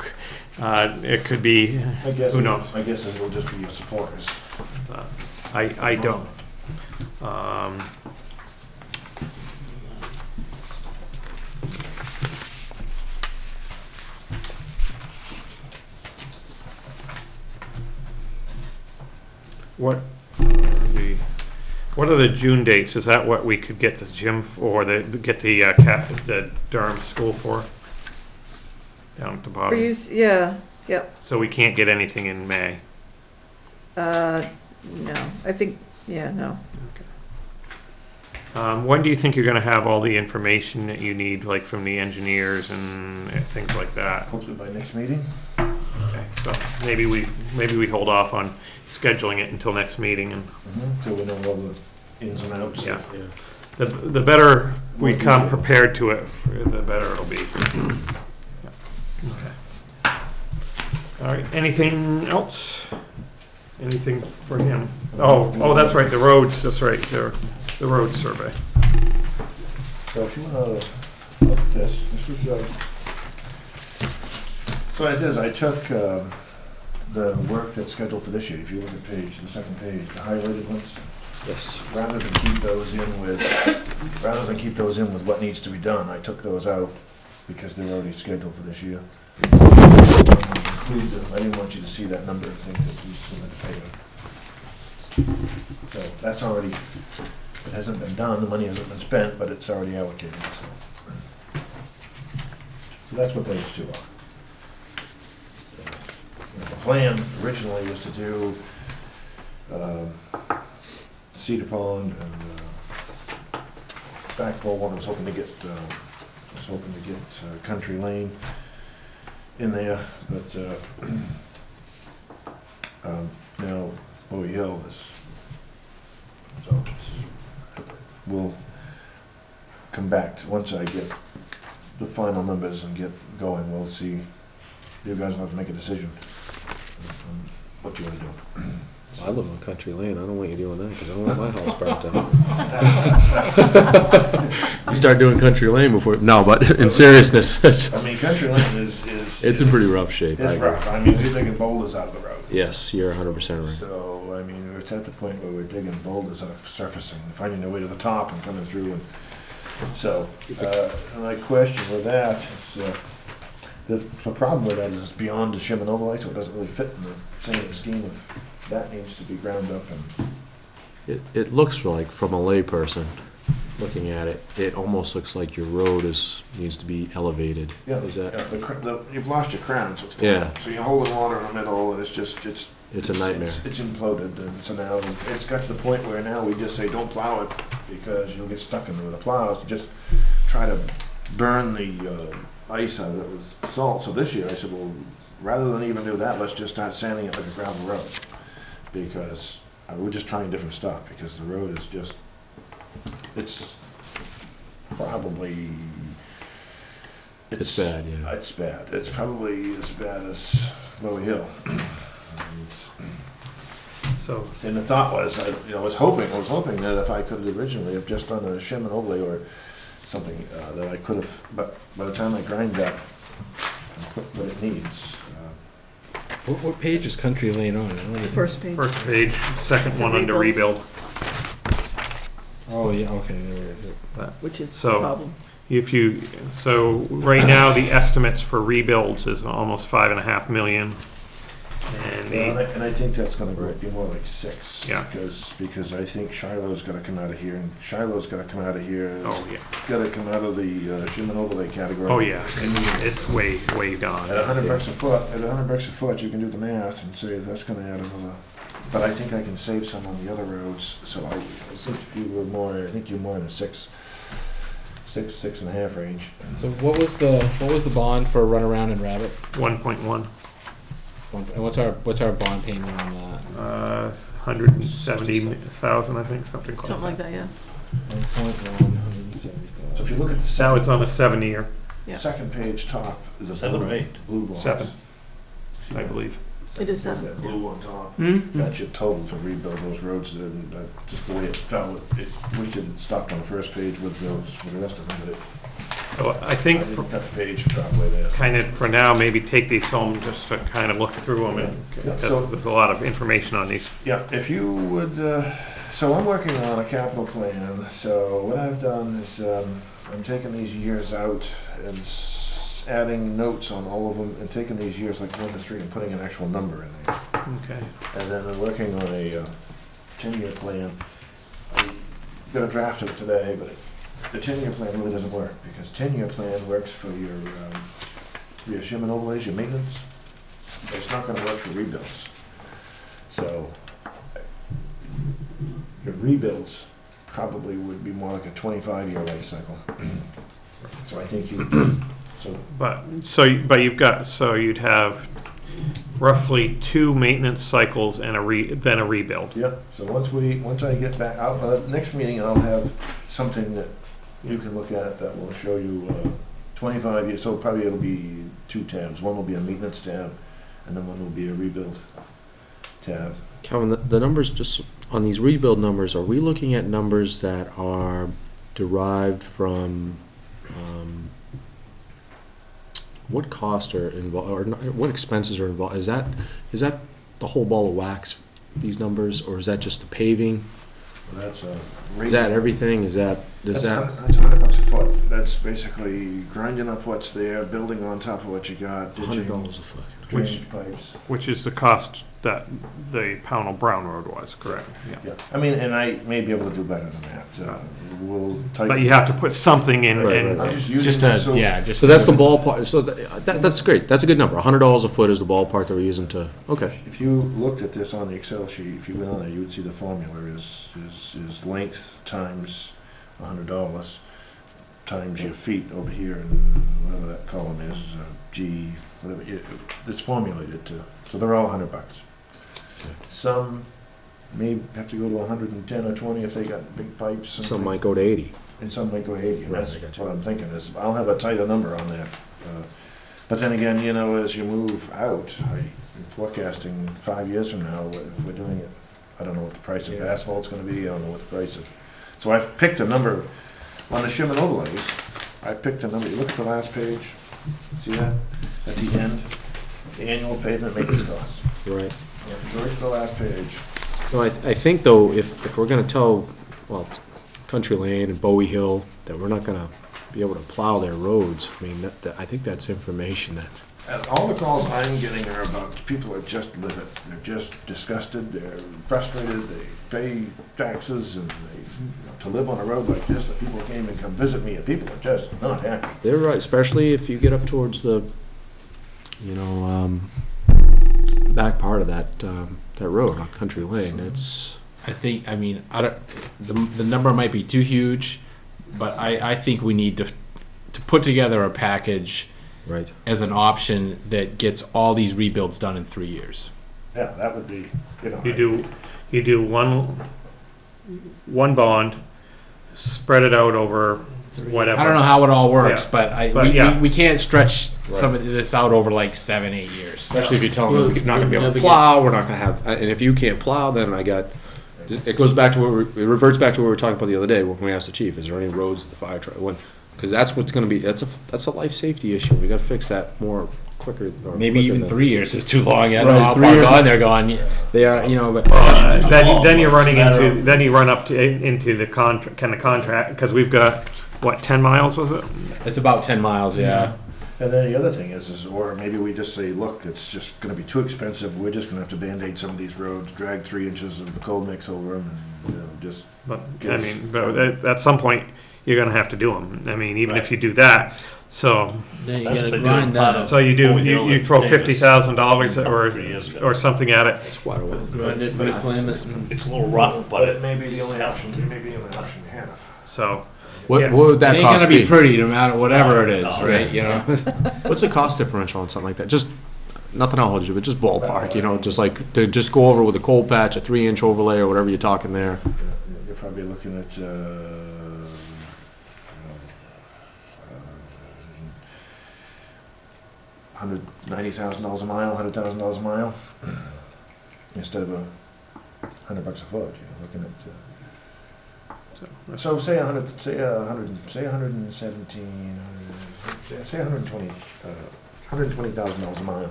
it could be, I guess, who knows? I guess it'll just be your supporters. I don't. What are the June dates? Is that what we could get the gym for, get the Durham school for? Down at the for bottom. use, yeah, yep, So we can't get anything in May. no, I think, yeah, no. When do you think you're gonna have all the information that you need, like from the engineers and things like that? Hopefully by next meeting. Okay, so maybe we hold off on scheduling it until next meeting, and So we know all the ins and outs. yeah, the better we come prepared to it, the better it'll be. Okay. All right, anything else? Anything for him? Oh, that's right, the roads, that's right, the road survey. So if you want to look at this was, so what I did is I took the work that's scheduled for this year. If you look at the second page, the highlighted ones, Yes. rather than keep those in with what needs to be done, I took those out because they're already scheduled for this year. I didn't want you to see that number of things that we submitted to pay. So that's already, it hasn't been done, the money hasn't been spent, but it's already allocated, so. So that's what those two are. The plan originally was to do Cedar Pond and Stackpole. One was hoping to get Country Lane in there, but now Bowie Hill is. So we'll come back to, once I get the final numbers and get going, we'll see. You guys will have to make a decision on what you want to do. I live on Country Lane. I don't want you doing that because I don't want my house burnt down. You start doing Country Lane before. No, but in seriousness, it's I just, mean, Country Lane is. it's in pretty rough shape. I It's agree. rough. I mean, we're digging boulders out of the road. Yes, you're 100% right. So, I mean, we're at the point where we're digging boulders out of surfacing, finding their way to the top and coming through. And so, my question with that is, the problem with that is it's beyond the shim and overlay, so it doesn't really fit in the same scheme of, that needs to be ground up and. It looks like, from a layperson looking at it, it almost looks like your road needs to be elevated. Yeah, Is that? you've lost your crown, so it's flat. Yeah. So you're holding water in the middle, and it's It's a nightmare. It's imploded, and so now it's got to the point where now we just say don't plow it because you'll get stuck in there with the plows. Just try to burn the ice out of it with salt. So this year I said, well, rather than even do that, let's just start sanding it like a gravel road because we're just trying different stuff because the road is just, it's probably It's bad, yeah. It's bad. It's probably as bad as Bowie Hill. So, And the thought was, I was hoping that if I could originally have just done a shim and overlay or something, that I could have, but by the time I grind that and put what it needs, What page is Country Lane on? I don't even- First page. first page, second It's a one under rebuild. Oh, yeah, okay, there we go. Which is the So- problem. So right now, the estimates for rebuilds is almost 5.5 million. And and I think that's gonna be more like 6. Yeah. Because I think Shiloh's gonna come out of here, and Shiloh's gonna come out of here. oh, yeah, Gotta come out of the shim and overlay category. oh, yeah, it's way gone. At $100 a foot, you can do the math and say that's gonna add another, but I think I can save some on the other roads, so I think if you were more, I think you're more in the 6.5 range. So what was the bond for Runaround and Rabbit? 1.1, And what's our bond payment on that? 170,000, I think, something like that. Something like that, yeah. 1.1, So if you look at the Now it's second, on a 7-year, Yeah. second page top, is a 7 or 8? blue box. 7, See I that? believe. It is That 7. blue on top. Mm-hmm. That's your total to rebuild those roads, and just the way it fell, we should have stopped on the first page with the rest of them, but So I I think didn't cut the page probably there. kind of for now, maybe take these home just to kind of look through them, and Yeah, because so- there's a lot of information on these. Yeah, if you would, so I'm working on a capital plan, so what I've done is, I'm taking these years out and adding notes on all of them, and taking these years like 1 to 3 and putting an actual number in there. Okay. And then I'm working on a 10-year plan. I'm gonna draft it today, but the 10-year plan really doesn't work, because 10-year plan works for your shim and overlays, your maintenance, but it's not gonna work for rebuilds. So, your rebuilds probably would be more like a 25-year life cycle. So I think But you'd have roughly 2 maintenance cycles and then a rebuild. Yep, so once I get back, next meeting, I'll have something that you can look at that will show you 25 years, so probably it'll be 2 tabs. One will be a maintenance tab, and then one will be a rebuild tab. Calvin, the numbers, just on these rebuild numbers, are we looking at numbers that are derived from, what costs are involved, or what expenses are involved? Is that the whole ball of wax, these numbers, or is that just the paving? Well, that's Is that everything? That's That's $100 a foot. That's basically grinding up what's there, building on top of what you got, ditching, $100 a foot? drainage pipes. Which is the cost that the Pownell Brown Road was, correct? Yeah. Yeah, I mean, and I may be able to do better than that. We'll type. But you have to put something in, Right, and I'm just using Just it, so So that's the ballpark, so that's great, that's a good number, $100 a foot is the ballpark that we're using to, okay. if you looked at this on the Excel sheet, if you went on there, you would see the formula is length times $100 times your feet over here, and whatever that column is, G, whatever, it's formulated to, so they're all $100. Some may have to go to 110 or 20 if they got big pipes. And Some might go to 80. And some might go to 80, and Right, that's I got you. what I'm thinking, is I'll have a tighter number on that. But then again, as you move out, I'm forecasting 5 years from now, if we're doing it, I don't know what the price of asphalt's gonna be, I don't know what the price of, so I've picked a number, on the shim and overlays, I picked a number, you look at the last page, see that, at the end, the annual pavement maintenance costs. Right. Go right to the last page. No, I think though, if we're gonna tell, Country Lane and Bowie Hill that we're not gonna be able to plow their roads, I mean, I think that's information that, And all the calls I'm getting are about people that just live it. They're just disgusted, they're frustrated, they pay taxes, and to live on a road like this, that people can't even come visit me, and people are just not happy. they're right, especially if you get up towards the, back part of that road on Country Lane, it's. I mean, the number might be too huge, but I think we need to put together a package Right. as an option that gets all these rebuilds done in 3 years. Yeah, that would be, you do one bond, spread it out over whatever. I don't know how it all works, Yeah. but But, yeah. we can't stretch some of this out over like 7-8 years. Especially if you tell me we're not gonna be able to Never plow, we're not gonna have, and if you can't plow, then it goes back to it reverts back to what we were talking about the other day when we asked the chief, is there any roads that the fire truck, because that's what's gonna be, that's a life safety issue, we gotta fix that more quicker. Or Maybe quicker even than- 3 years is too long. I don't Right, know how 3 far years- gone they're gone. They are, but Then you're running into, then you run up to, into the contract, because we've got, what, 10 miles, was it? it's about 10 miles. Yeah. And then the other thing is, or maybe we just say, look, it's just gonna be too expensive, we're just gonna have to Band-Aid some of these roads, drag 3 inches of the cold mix over them, and, just. But, I mean, but at some point, you're gonna have to do them. I mean, even if you do that, so, Then you That's gotta what they do grind part that of- up, so you do, Bull Hill you and throw Davis. $50,000 Years ago. or something at it. That's why I want. grind it, reclaim it, and It's a little rough, but It may be the only option, it may be the only option you have. So, What, Yeah. what would It that ain't cost gonna be be? pretty, no matter whatever it is, No. right? You know. What's the cost differential on something like that? Just, nothing I'll hold you, but just ballpark, just like, to just go over with a cold patch, a 3-inch overlay or whatever you're talking there. You're probably looking at, $190,000 a mile, $100,000 a mile, instead of $100 a foot, you're looking at, so say 100, say 117, say 120, $120,000 a mile.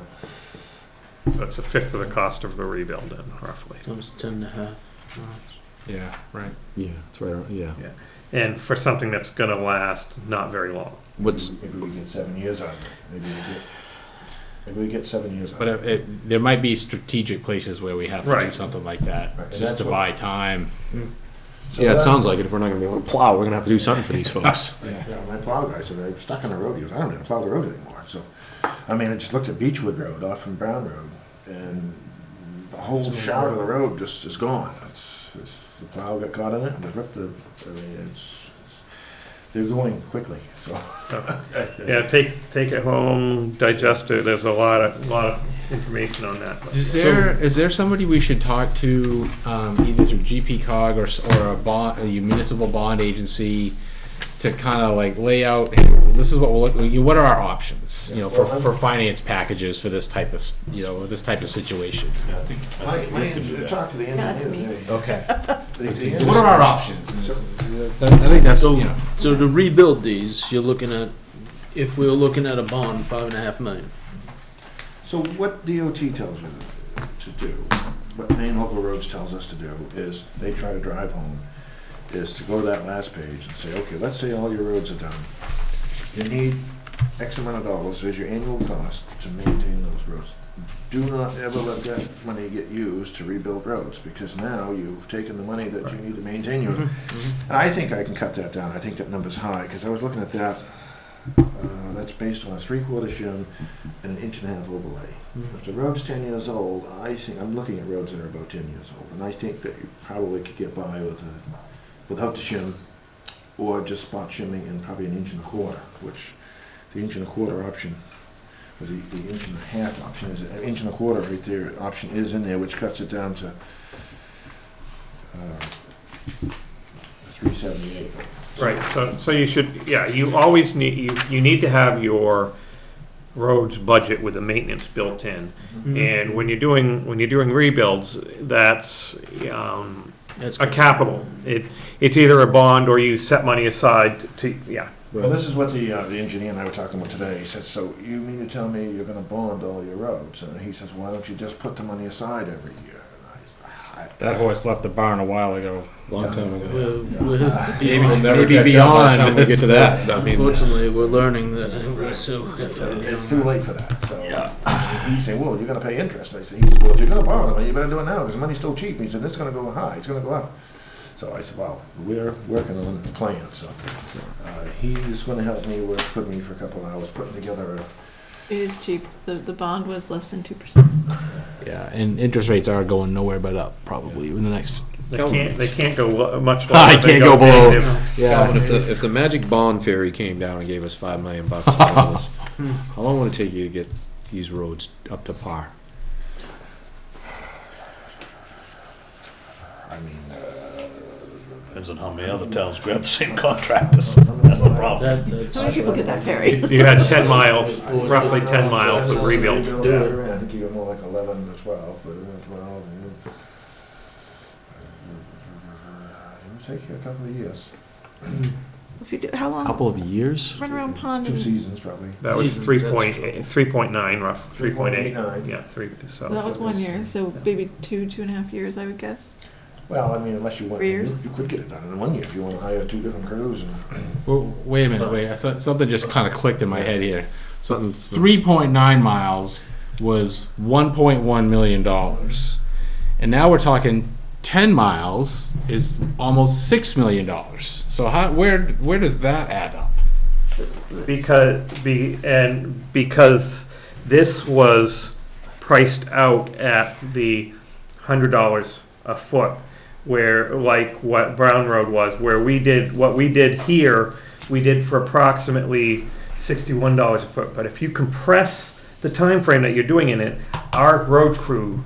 that's a fifth of the cost of the rebuild then, roughly. comes 10.5. Yeah. Right. Yeah, it's right, yeah. And for something that's gonna last not very long. Maybe we get 7 years out of it, maybe we get 7 years out But of it. there might be strategic places where we have to do Right. something like that, Right, and just that's to what- buy time. So Yeah, it that- sounds like it, if we're not gonna be able to plow, we're gonna have to do something for these folks. Yeah, my plow guy said, I'm stuck on the road, he goes, I don't even plow the road anymore, so, I mean, I just looked at Beechwood Road off from Brown Road, and the whole shout of the road just is gone. The plow got caught in it, and just ripped the, I mean, they're going quickly, so. Yeah, take it home, digest it, there's a lot of information on that. but- Is there somebody we should talk to, either through GP-COG or a municipal bond agency, to kind of like lay out, hey, this is what we're looking, what are our options, for finance packages for this type of, this type of situation? My engineer, talked to the engineer. that's me. Okay. The So what are our options? So- I think that's, So, so to rebuild these, you're looking at, if we were looking at a bond, $5.5 million. So what DOT tells you to do, what Maine Local Roads tells us to do, is they try to drive home, is to go to that last page and say, okay, let's say all your roads are done. You need X amount of dollars as your annual cost to maintain those roads. Do not ever let that money get used to rebuild roads, because now you've taken the money that you need to maintain yours. And I think I can cut that down, I think that number's high, because I was looking at that, that's based on a 3/4 shim and an 1.5-inch overlay. If the road's 10 years old, I think, I'm looking at roads that are about 10 years old, and I think that you probably could get by without the shim, or just spot shimming and probably an 1.25 inch, which the 1.25 inch option, or the 1.5 inch option is, an 1.25 inch right there, option is in there, which cuts it down to 378. Right, so you should, you always need, you need to have your roads budget with the maintenance built in. And when you're doing rebuilds, that's, That's a capital. It's either a bond or you set money aside to, Well, this is what the engineer and I were talking about today. He said, so you mean to tell me you're gonna bond all your roads? And he says, why don't you just put the money aside every year? that horse left the barn a while ago. Long time ago. We're Maybe, We'll never maybe catch up by the beyond. time we get to that. I mean, Unfortunately, we're learning that, so It's too late for that, so. He said, well, you're gonna pay interest. I said, he said, well, if you're gonna borrow the money, you better do it now, because the money's still cheap. He said, it's gonna go high, it's gonna go up. So I said, well, we're working on a plan, so. He's gonna help me put me for a couple of hours, putting together It is cheap. The bond was less than 2%. Yeah, and interest rates are going nowhere but up, probably, in the next. they can't go much lower. I They can't go below. negative. Calvin, if the magic bond fairy came down and gave us $5 million, how long would it take you to get these roads up to par? I mean, Depends on how many other towns grab the same contractors. That's the problem. How many people get that ferry? You had 10 miles, roughly 10 miles of rebuild. Yeah, I think you got more like 11 to 12, but 12. It'll take you a couple of years. If you do, how long? Couple of years? Run around pond 2 and, seasons, probably. That was Seasons, 3.9, rough, 3.8. 3.89. Yeah, so. that was 1 year, so maybe 2.5 years, I would guess. Well, I mean, unless you want, 3 years? you could get it done in 1 year if you want to hire 2 different crews. And Well, wait a minute, something just kind of clicked in my head here. So Something's- 3.9 miles was $1.1 million. And now we're talking 10 miles is almost $6 million. So where does that add up? Because this was priced out at the $100 a foot, where, like what Brown Road was, where what we did here, we did for approximately $61 a foot. But if you compress the time frame that you're doing in it, our road crew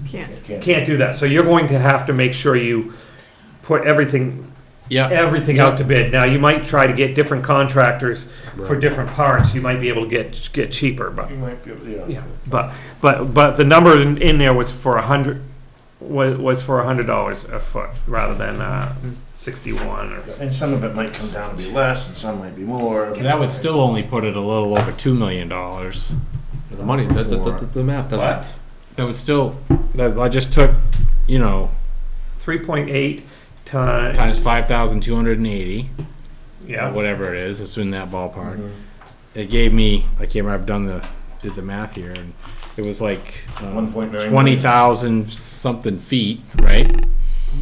can't do that. So you're going to have to make sure you put everything out to bid. Now, you might try to get different contractors for different parts. You might be able to get cheaper, but you might be able to, yeah. But the number in there was for $100 a foot rather than 61 or. And some of it might come down to be less, and some might be more. That would still only put it a little over $2 million. The money, the math doesn't. What? That would still, I just took, 3.8 times 5,280. Yeah. Or whatever it is, it's in that ballpark. It gave me, I can't remember, did the math here, and it was like 1.9 20,000 something feet, right?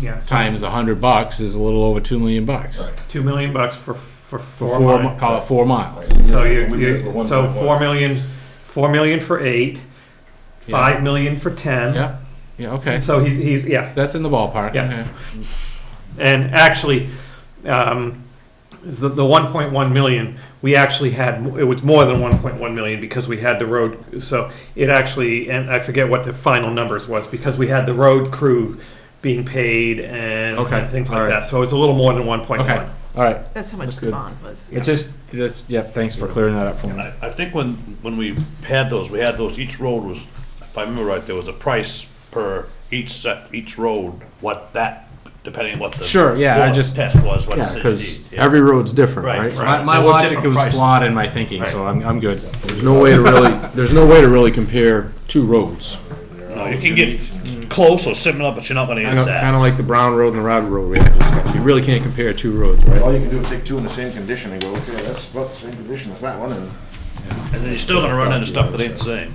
Yeah. so Times $100 is a little over $2 million. $2 million for For 4 4 miles. call it 4 miles. So We did it for you 1.1. $4 million for 8, Yeah. $5 million for 10. Yeah, okay. So he's yes. That's in the ballpark. Yeah. Okay. And actually, the 1.1 million, we actually had, it was more than 1.1 million because we had the road, so it actually, and I forget what the final numbers was, because we had the road crew being paid and Okay. and things All like right. that, so it's a little more than 1.1. Okay. All right. That's how much That's the good. bond was. It's just, thanks for clearing that up for me. I think when we had those, each road was, if I remember right, there was a price per each road, depending on what the. Sure, yeah, I just- Test was, what the Yeah, city because did, yeah. every road's different, Right, right? right. My There were logic different was prices. flawed in my thinking, so I'm good. There's no way to really compare two roads. No, you can get close or similar, but you're not gonna get Kind exact. of like the Brown Road and the Rod Road. You really can't compare two roads, All right? you can do is take 2 in the same condition and go, okay, that's about the same condition as that one, and And then you're still gonna run into stuff that ain't the same.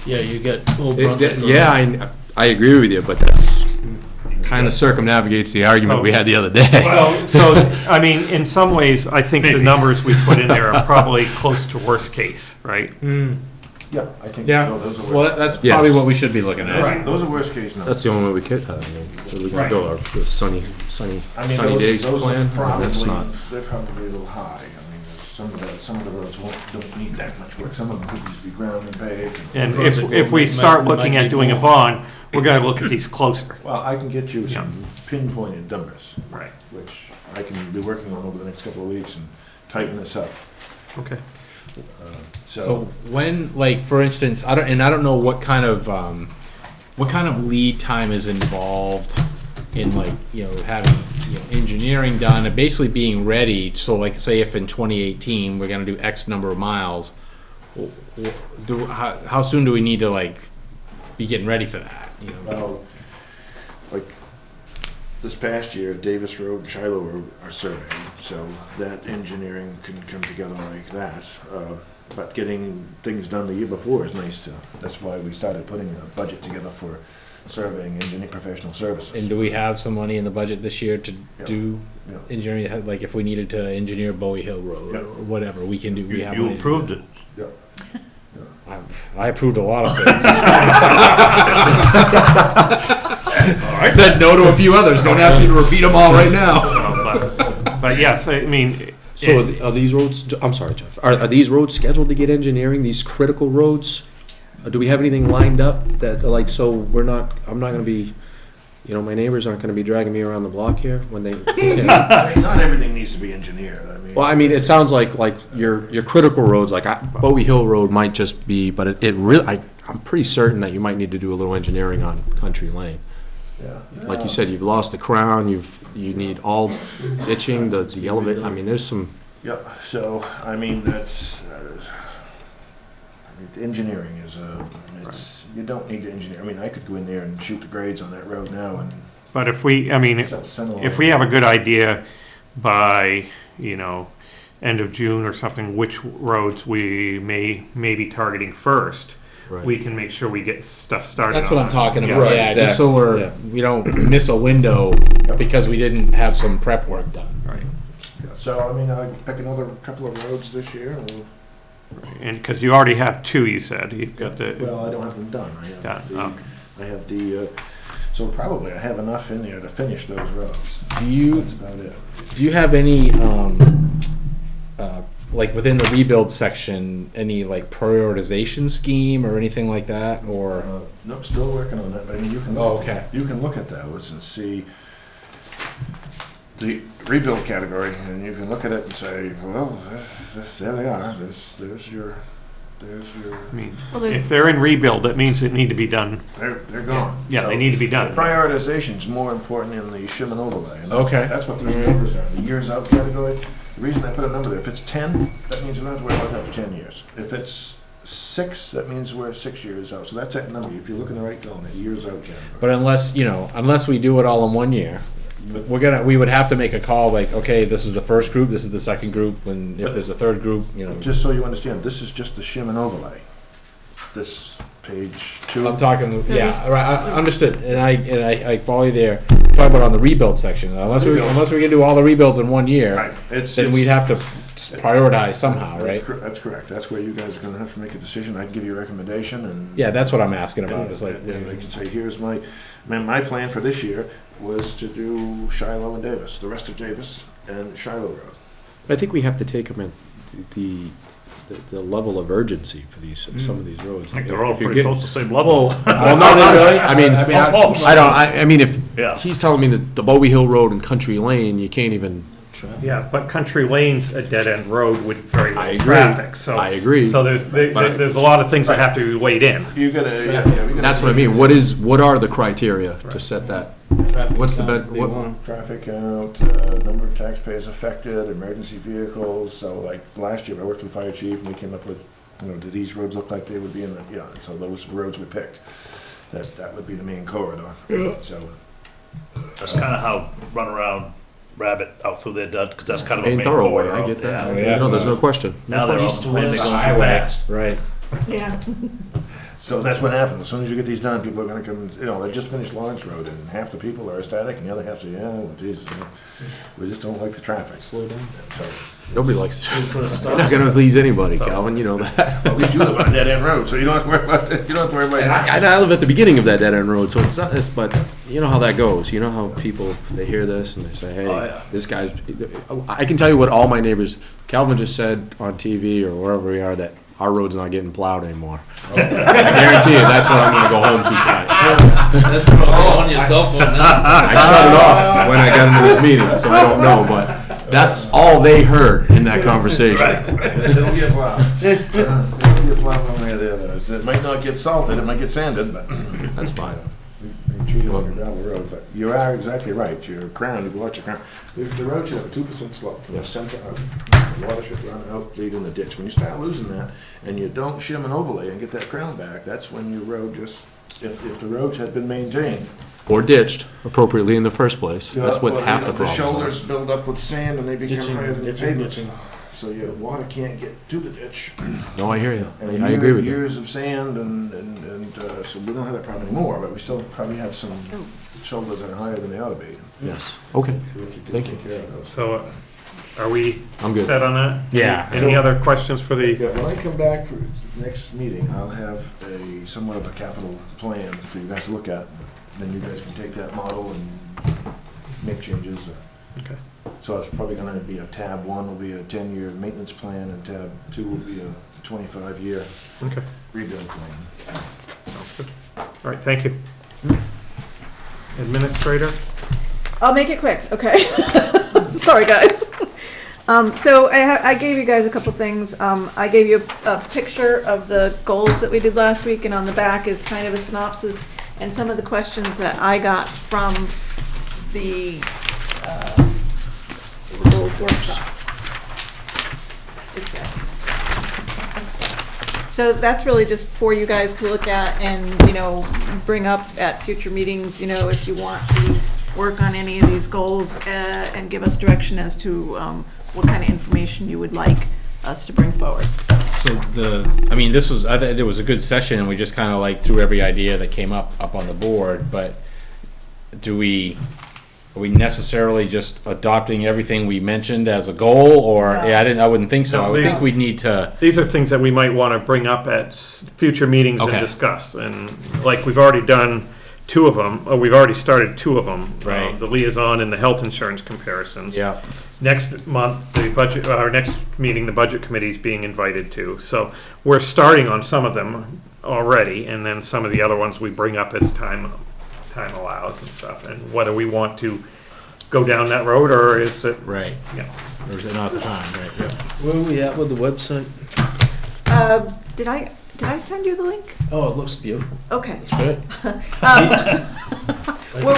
Yeah, you get Old Brunswick. Yeah, I agree with you, but that's kind of circumnavigates the argument we had the other day. So, I mean, in some ways, I think the numbers we put in there are probably close to worst case, right? yeah, I think Yeah, those are well, worst. that's Yes. probably what we should be looking at. Right. Those are worst case numbers. That's the only way we could, we can go, our sunny days those plan. are probably, That's not. they're probably a little high. I mean, some of the roads don't need that much work. Some of them could just be ground and paved. And Project if we might- start might looking need at doing a more. bond, we're gonna look at these closer. Well, I can get you some pinpointed numbers, Right. which I can be working on over the next couple of weeks and tighten this up. Okay. So when, like, for instance, I don't know what kind of lead time is involved in, like, having engineering done and basically being ready. So, like, say if in 2018 we're gonna do X number of miles, how soon do we need to, like, be getting ready for that? Well, like this past year, Davis Road and Shiloh Road are surveyed, so that engineering can come together like that. But getting things done the year before is nice too. That's why we started putting a budget together for surveying engineering professional services. And do we have some money in the budget this year to do Yeah. engineering? Like, if we needed to engineer Bowie Hill Road Yeah. or whatever, we can do. We have You money to do approved that. it. Yeah. I approved a lot of things. I said no to a few others. Don't ask me to repeat them all right now. But yes, I mean. So are these roads, I'm sorry, Jeff, are these roads scheduled to get engineering, these critical roads? Do we have anything lined up that, like, so I'm not gonna be you know, my neighbors aren't gonna be dragging me around the block here when they. I mean, not everything needs to be engineered, I mean. Well, I mean, it sounds like your critical roads, like Bowie Hill Road might just be, but it really, I'm pretty certain that you might need to do a little engineering on Country Lane. Yeah. Like you said, you've lost the crown, you need all ditching, the elevate, I mean, there's some, Yep, so, I mean, that's, engineering is you don't need to engineer, I mean, I could go in there and shoot the grades on that road now and. But if we, I mean, if we have a good idea by, you know, end of June or something, which roads we may be targeting first, we can make sure we get stuff started. That's what I'm talking about. Right, Yeah, just so we don't miss a window because we didn't have some prep work done. Right. So, I mean, I'll pick another couple of roads this year and And, because you already have two, you said, you've got the. well, I don't have them done. I have the, so probably I have enough in there to finish those roads. That's about it. Do you have any, like within the rebuild section, any like prioritization scheme or anything like that, or? No, still working on that, but I mean, you can. Okay. You can look at those and see the rebuild category, and you can look at it and say, well, there they are, there's your, I mean, if they're in rebuild, that means it need to be done. they're gone. Yeah, they need to be done. Prioritization's more important in the shim and overlay. And Okay. That's what the numbers are, the years out category. The reason I put a number there, if it's 10, that means we don't have to worry about that for 10 years. If it's 6, that means we're 6 years out. So that's that number, if you look in the right column, that years out category. But unless we do it all in 1 year, we would have to make a call like, okay, this is the first group, this is the second group, and if there's a third group, Just so you understand, this is just the shim and overlay. This page 2. I'm talking, yeah, right, I understood, and I follow you there. Talk about on the rebuild section, unless we can do all the rebuilds in 1 year, Right. then we'd have to prioritize somehow, right? That's correct. That's where you guys are gonna have to make a decision. I can give you a recommendation and. Yeah, that's what I'm asking about, is like, And I can say, here's my plan for this year was to do Shiloh and Davis, the rest of Davis and Shiloh Road. I think we have to take them at the level of urgency for these, some of these roads. I think they're all If you're pretty getting- close to the same level. Well, no, not really. I mean, Almost. I mean, if Yeah. he's telling me that the Bowie Hill Road and Country Lane, you can't even. Yeah, but Country Lane's a dead-end road with very I little agree. traffic, so. I agree. So there's a lot of things that have to be weighed in. You gotta. That's what I mean. What are the criteria to set that? What's the Traffic count, number of taxpayers affected, emergency vehicles. So like last year, I worked with the fire chief and we came up with, do these roads look like they would be in the, so those roads we picked. That would be the main corridor. So. That's kind of how Runaround Rabbit out through there done, because that's kind of a main main thoroughway? corridor I out get there. that. Oh, yeah. No, there's no question. Now they're all East to planning to west. go Highway, fast. right? Yeah. So that's what happens. As soon as you get these done, people are gonna come, they just finished Lawrence Road and half the people are ecstatic and the other half say, well, Jesus, we just don't like the traffic. Slow down. So, Nobody likes it. You're not going to please anybody, Calvin. You know that. at least you live on a dead end road, so you don't have to worry about it. You don't have to worry about it. And I live at the beginning of that dead end road, so it's not this, but you know how that goes. You know how people, they hear this and they say, hey, Oh, yeah. this guy's, I can tell you what all my neighbors, Calvin just said on TV or wherever we are, that our road's not getting plowed anymore. I guarantee you, that's what I'm going to go home to tonight. That's probably on your cell phone now. I shut it off when I got into this meeting, so I don't know, but that's all they heard in that conversation. It'll get plowed. It'll get plowed one way or the other. It might not get salted, it might get sanded, but That's fine. we treat it like a gravel road. But you are exactly right. Your crown, if you watch your crown, the road should have a 2% slope from the center out. The water should run out, lead in the ditch. When you start losing that, and you don't shim and overlay and get that crown back, that's when your road just, if the roads had been maintained. Or ditched appropriately in the first place. That's what Well, half the The problems are. shoulders build up with sand and they become Ditching, higher than the ditching, pavements. ditching. So your water can't get to the ditch. No, I hear you. And I agree with you. years of sand and so we don't have that problem anymore, but we still probably have some shoulders that are higher than they ought to be. Yes. Okay. We have to Thank you. take care of those. So are we I'm good. set on that? Yeah. Any other questions for the, Yeah, when I come back for next meeting, I'll have somewhat of a capital plan for you guys to look at. Then you guys can take that model and make changes. Okay. So it's probably gonna be tab 1 will be a 10-year maintenance plan, and tab 2 will be a 25-year okay, rebuild plan. sounds good. All right, thank you. Administrator? I'll make it quick, okay? Sorry, guys. So I gave you guys a couple things. I gave you a picture of the goals that we did last week, and on the back is kind of a synopsis and some of the questions that I got from the goals workshop. It's there. So that's really just for you guys to look at and, you know, bring up at future meetings, you know, if you want to work on any of these goals and give us direction as to what kind of information you would like us to bring forward. So I thought it was a good session, and we just kind of like threw every idea that came up on the board, but are we necessarily just adopting everything we mentioned as a goal, or, No. I wouldn't think so. No, I would think we'd need to, These are things that we might want to bring up at future meetings and Okay. discuss. And like, we've already done 2 of them, or we've already started 2 of them. Right. The liaison and the health insurance comparisons. yeah. Next month, the budget, our next meeting, the budget committee is being invited to. So we're starting on some of them already, and then some of the other ones we bring up as time allows and stuff. And whether we want to go down that road, or is it, Right. yeah. Or is it not the time, right? Yeah. Where are we at with the website? Did I send you the link? Oh, it looks beautiful. Okay. It's good.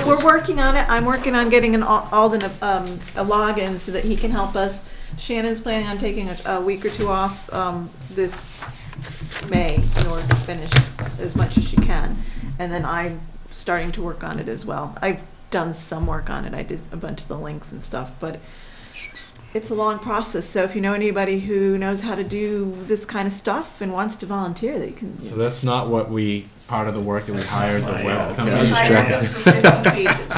We're working on it. I'm working on getting Alden a login so that he can help us. Shannon's planning on taking a week or 2 off this May in order to finish as much as she can. And then I'm starting to work on it as well. I've done some work on it. I did a bunch of the links and stuff, but it's a long process. So if you know anybody who knows how to do this kind of stuff and wants to volunteer, they can. So that's not part of the work that we hired the web company. I was just checking. 15 pages.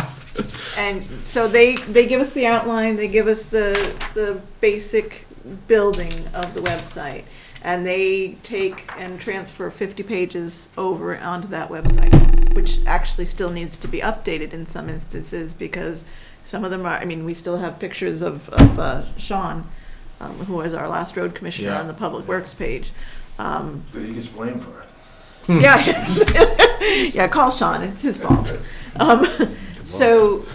And so they give us the outline, they give us the basic building of the website, and they take and transfer 50 pages over onto that website, which actually still needs to be updated in some instances, because some of them are, I mean, we still have pictures of Sean, who was our last road commissioner, Yeah. on the Public Works page. But he gets blamed for it. Yeah, yeah, call Sean, it's his fault. So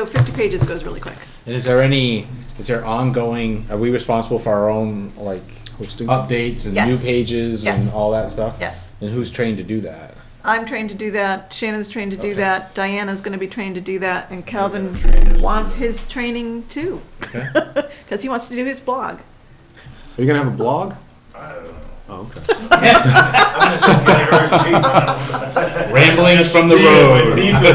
50 pages goes really quick. And is there ongoing, are we responsible for our own, like, Hosting? updates and Yes. new pages and Yes. all that stuff? Yes. And who's trained to do that? I'm trained to do that, Shannon's trained to do Okay. that, Diana's gonna be trained to do that, and Calvin trained as wants well. his training too. Okay. Cause he wants to do his blog. Are you gonna have a blog? I don't know. Oh, okay. Ramblings from the road. These are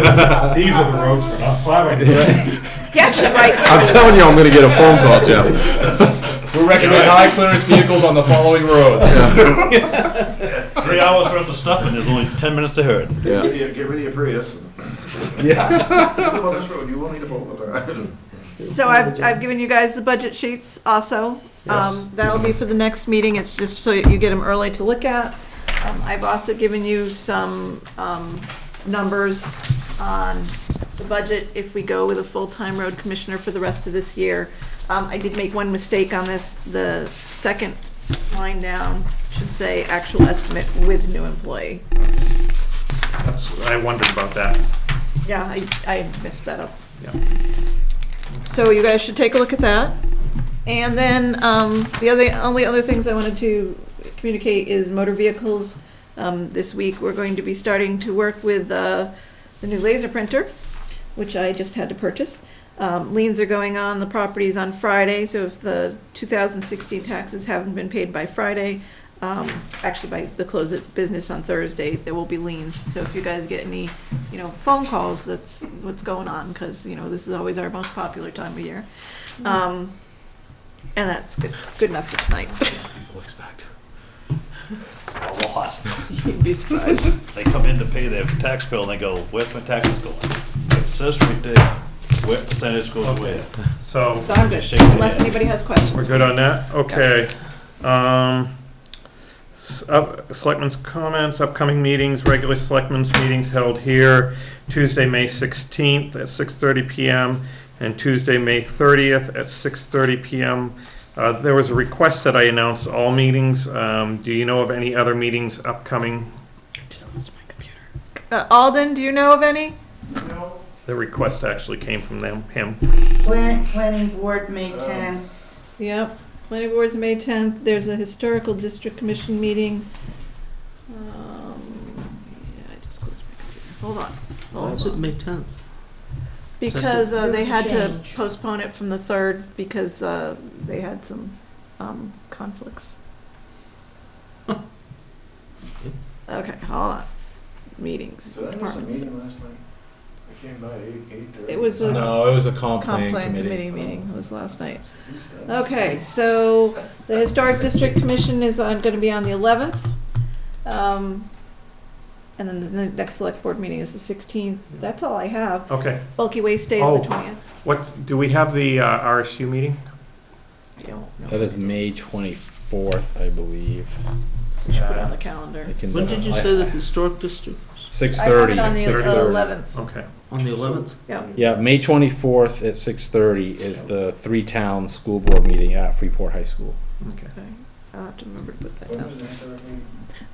the roads for not plowing. He actually writes. I'm telling you, I'm gonna get a phone call, Jeff. We recommend high clearance vehicles on the following roads. 3 hours worth of stuff and there's only 10 minutes to herd. Yeah. Get rid of your Prius. Yeah. Come on this road, you won't need a phone. So I've given you guys the budget sheets also. Yes. That'll be for the next meeting, it's just so you get them early to look at. I've also given you some numbers on the budget if we go with a full-time road commissioner for the rest of this year. I did make one mistake on this. The second line down should say actual estimate with new employee. I wondered about that. Yeah, I messed that up. Yeah. So you guys should take a look at that. And then the only other things I wanted to communicate is motor vehicles. This week, we're going to be starting to work with the new laser printer, which I just had to purchase. Liens are going on the properties on Friday, so if the 2016 taxes haven't been paid by Friday, actually by the close of business on Thursday, there will be liens. So if you guys get any, phone calls, that's what's going on, because, this is always our most popular time of year. And that's good enough for tonight. A lot. You'd be surprised. They come in to pay their tax bill and they go, where's my taxes going? It says right there, what percentage goes where? So, So I'm good, Shake your unless head. anybody has questions. we're good on that? Okay. Selectmen's comments, upcoming meetings, regular selectmen's meetings held here, Tuesday, May 16th at 6:30 PM, and Tuesday, May 30th at 6:30 PM. There was a request that I announce all meetings. Do you know of any other meetings upcoming? Alden, do you know of any? No, The request actually came from him. Planning board, May 10th. Yep, planning board's May 10th, there's a historical district commission meeting. Yeah, I just closed my computer, hold on. Why is it May 10th? Because There they was a had to change. postpone it from the 3rd because they had some conflicts. Okay, hold on. Meetings, departments. last night? I came by 8:30. It was a No, it was a comp comp plan plan committee. committee meeting, it was last night. Okay, so the historic district commission is gonna be on the 11th. And then the next select board meeting is the 16th. That's all I have. Okay. Bulky waste day is Oh. the 20th. Do we have the RSU meeting? I don't know. That is May 24th, I believe. We should put it on the calendar. I can- When did you say the historic district? 6:30. I have it on the 11th. Okay. On the 11th? Yeah. Yeah, May 24th at 6:30 is the three-town school board meeting at Freeport High School. Okay. Okay, I'll have to remember to put that When down. was that meeting?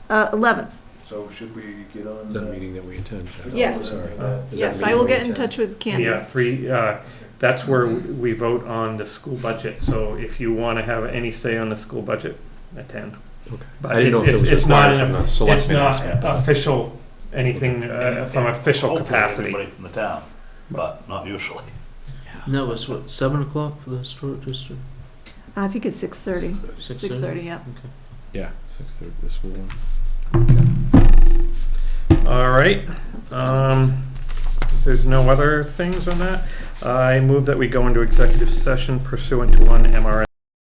11th. So should we get on? That meeting that we attend. Yes. Sorry, Yes, I will get in touch with Candy. Yeah, that's where we vote on the school budget, so if you want to have any say on the school budget, attend. Okay. But I didn't know if it it's- was it's not required an- from the selectmen It's aspect. not official, anything from official Hopefully capacity. everybody from the town, but not usually. No, it's what, 7 o'clock for the historic district? I think it's 6:30. 6:30? 6:30, yeah. Okay. Yeah, 6:30, the school one. All right. If there's no other things on that, I move that we go into executive session pursuant to 1 MRS